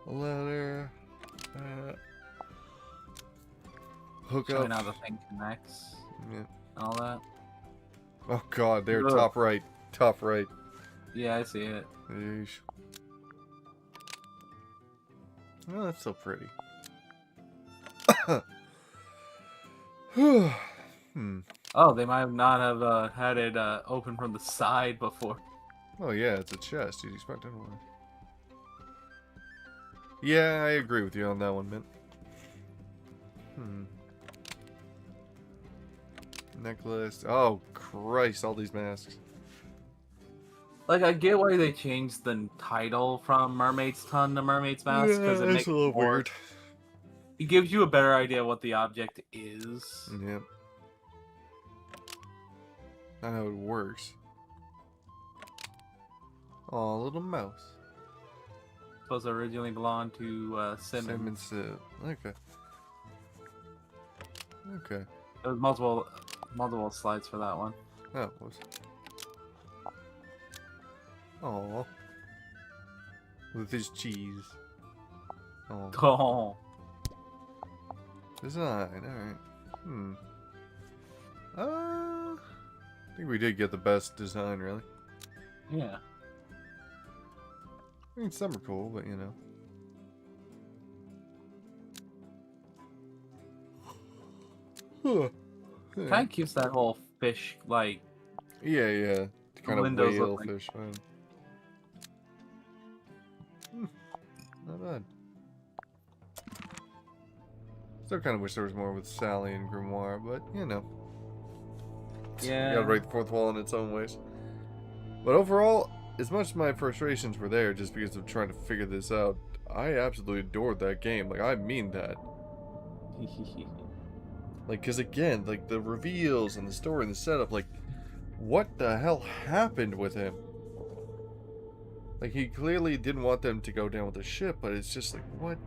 A letter. Hook up. Showing how the thing connects. Yeah. And all that. Oh god, they're Ugh. top right. Top right. Yeah, I see it. Yeesh. Oh, that's so pretty. Oh, they might not have had it open from the side before. Oh yeah, it's a chest. You'd expect otherwise. Yeah, I agree with you on that one, Mint. Necklace. Oh, Christ, all these masks. Like, I get why they changed the title from Mermaid's Ton to Mermaid's Mask, because Yeah, it it's makes a little it more... weird. It gives you a better idea what the object is. Yep. Not how it works. Aw, little mouse. Supposed to originally belong to Simmons. Simmons. Okay. Okay. There was multiple slides for that one. Oh, it was. Aw. With his cheese. Aw. Oh. Design, alright. I think we did get the best design, really. Yeah. I mean, some are cool, but you know. Kind of keeps that whole fish, like... Yeah. Kind of windows whale look like... fish. Not bad. Still kind of wish there was more with Sally and Grimoire, but you know. Yeah. You gotta break the fourth wall in its own ways. But overall, as much as my frustrations were there just because of trying to figure this out, I absolutely adored that game. Like, I mean that. Like, because again, like, the reveals and the story and the setup, like, what the hell happened with him? Like, he clearly didn't want them to go down with the ship, but it's just like, what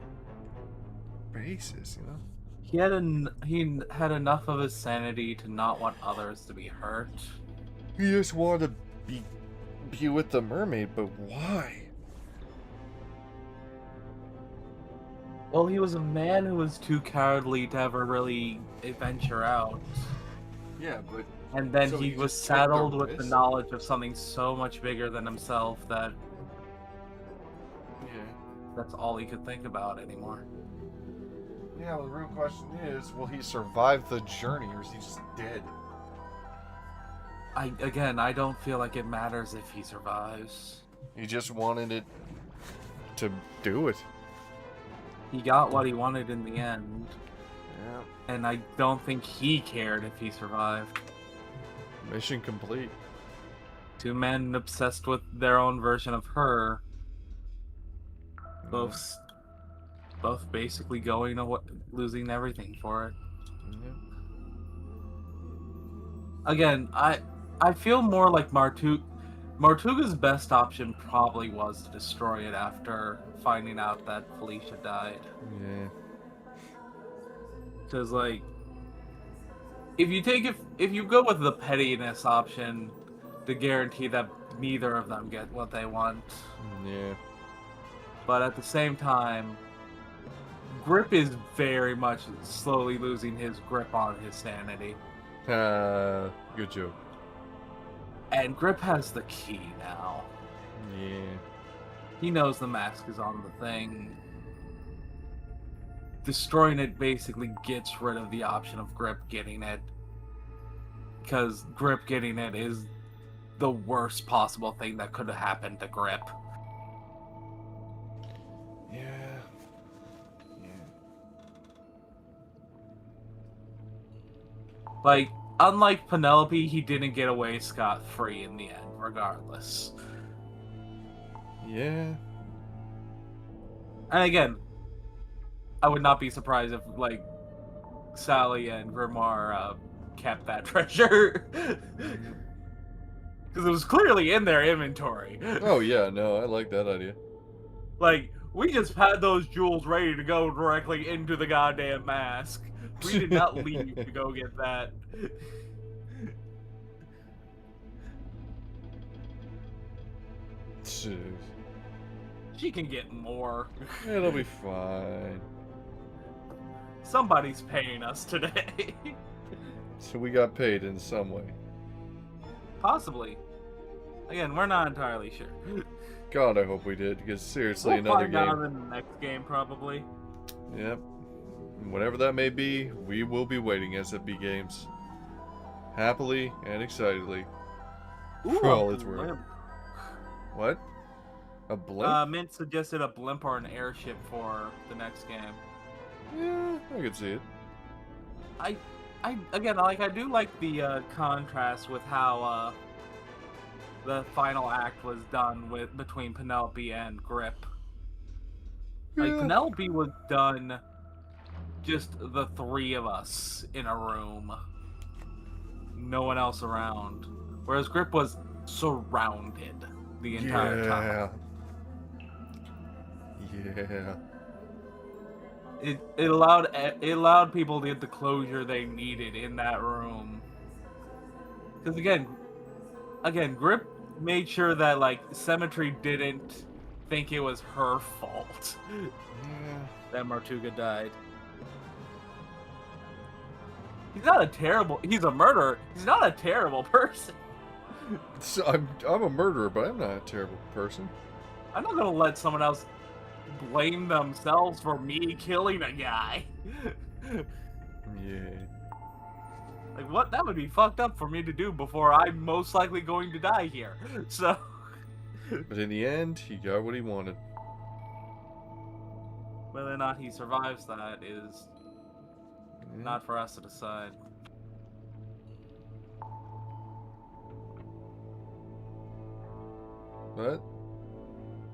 basis, you know? He had enough of his sanity to not want others to be hurt. He just wanted to be with the mermaid, but why? Well, he was a man who was too cowardly to ever really venture out. Yeah, but... And then so he was just took saddled the with the risk? knowledge of something so much bigger than himself that... Yeah. that's all he could think about anymore. Yeah, well, the real question is, will he survive the journey, or is he just dead? I don't feel like it matters if he survives. He just wanted it to do it. He got what he wanted in the end. Yeah. And I don't think he cared if he survived. Mission complete. Two men obsessed with their own version of her. Both basically going away, losing everything for it. Yeah. Again, I feel more like Martuga's best option probably was to destroy it after finding out that Felicia died. Yeah. Because, like, if you go with the pettiness option to guarantee that neither of them get what they want. Yeah. But at the same time, Grip is very much slowly losing his grip on his sanity. Good joke. And Grip has the key now. Yeah. He knows the mask is on the thing. Destroying it basically gets rid of the option of Grip getting it. Because Grip getting it is the worst possible thing that could have happened to Grip. Yeah. Like, unlike Penelope, he didn't get away scot-free in the end, regardless. Yeah. And again, I would not be surprised if, like, Sally and Grimoire kept that treasure. Because it was clearly in their inventory. Oh, yeah, no, I like that idea. Like, we just had those jewels ready to go directly into the goddamn mask. We did not leave to go get that. Jeez. She can get more. It'll be fine. Somebody's paying us today. So we got paid in some way. Possibly. Again, we're not entirely sure. God, I hope we did, because seriously, We'll another find game. out in the next game, probably. Yep. Whatever that may be, we will be waiting SFB games. Happily and excitedly. Ooh, For all a it's worth. blimp. What? A blimp? Mint suggested a blimp or an airship for the next game. Yeah, I could see it. I do like the contrast with how the final act was done between Penelope and Grip. Like, Yeah. Penelope was done just the three of us in a room. No one else around. Whereas Grip was surrounded the entire time. Yeah. It allowed people to get the closure they needed in that room. Because again, Grip made sure that, like, Symmetry didn't think it was her fault that Martuga died. He's a murderer. He's not a terrible person. So I'm a murderer, but I'm not a terrible person. I'm not gonna let someone else blame themselves for me killing a guy. Yeah. Like, what? That would be fucked up for me to do before I'm most likely going to die here. So. But in the end, he got what he wanted. Whether or not he survives that is not for us to decide. But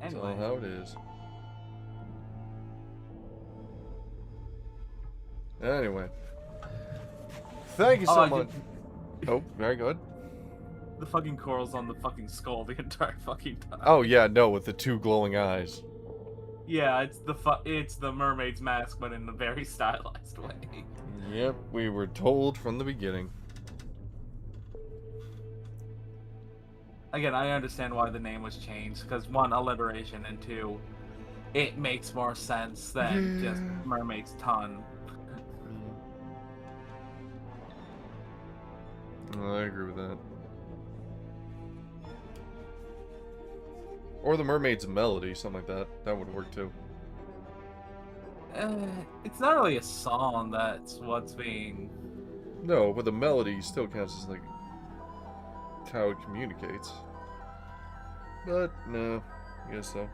that's all Anyway. how it is. Anyway. Thank you so much. Oh, very good. The fucking coral's on the fucking skull the entire fucking time. Oh yeah, no, with the two glowing eyes. Yeah, it's the mermaid's mask, but in a very stylized way. Yep, we were told from the beginning. Again, I understand why the name was changed, because one, alliteration, and two, it makes more sense than just mermaid's tongue. I agree with that. Or the mermaid's melody, something like that. That would work too. It's not really a song. That's what's being. No, but the melody still counts as like how it communicates. But no, I guess so.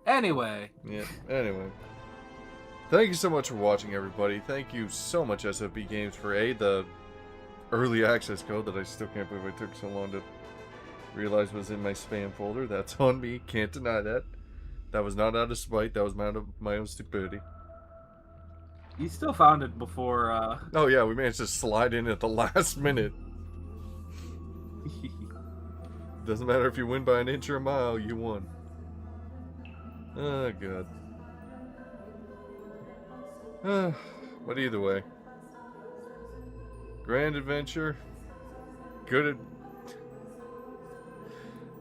Anyway. Yeah. Anyway. Thank you so much for watching, everybody. Thank you so much, SFB Games, for the early access code that I still can't believe I took so long to realize was in my spam folder. That's on me. Can't deny that. That was not out of spite. That was out of my own stupidity. You still found it before. Oh yeah, we managed to slide in at the last minute. Doesn't matter if you win by an inch or a mile, you won. Oh god. But either way, grand adventure,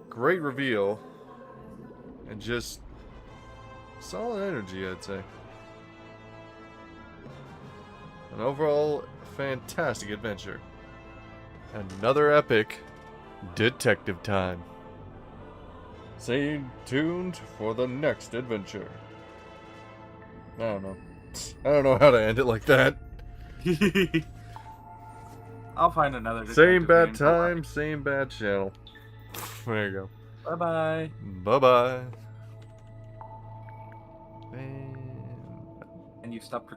great reveal, and just solid energy, I'd say. An overall fantastic adventure. Another epic detective time. Stay tuned for the next adventure. I don't know. I don't know how to end it like that. I'll find another. Same bad time, same bad channel. There you go. Bye-bye. Bye-bye. And you stopped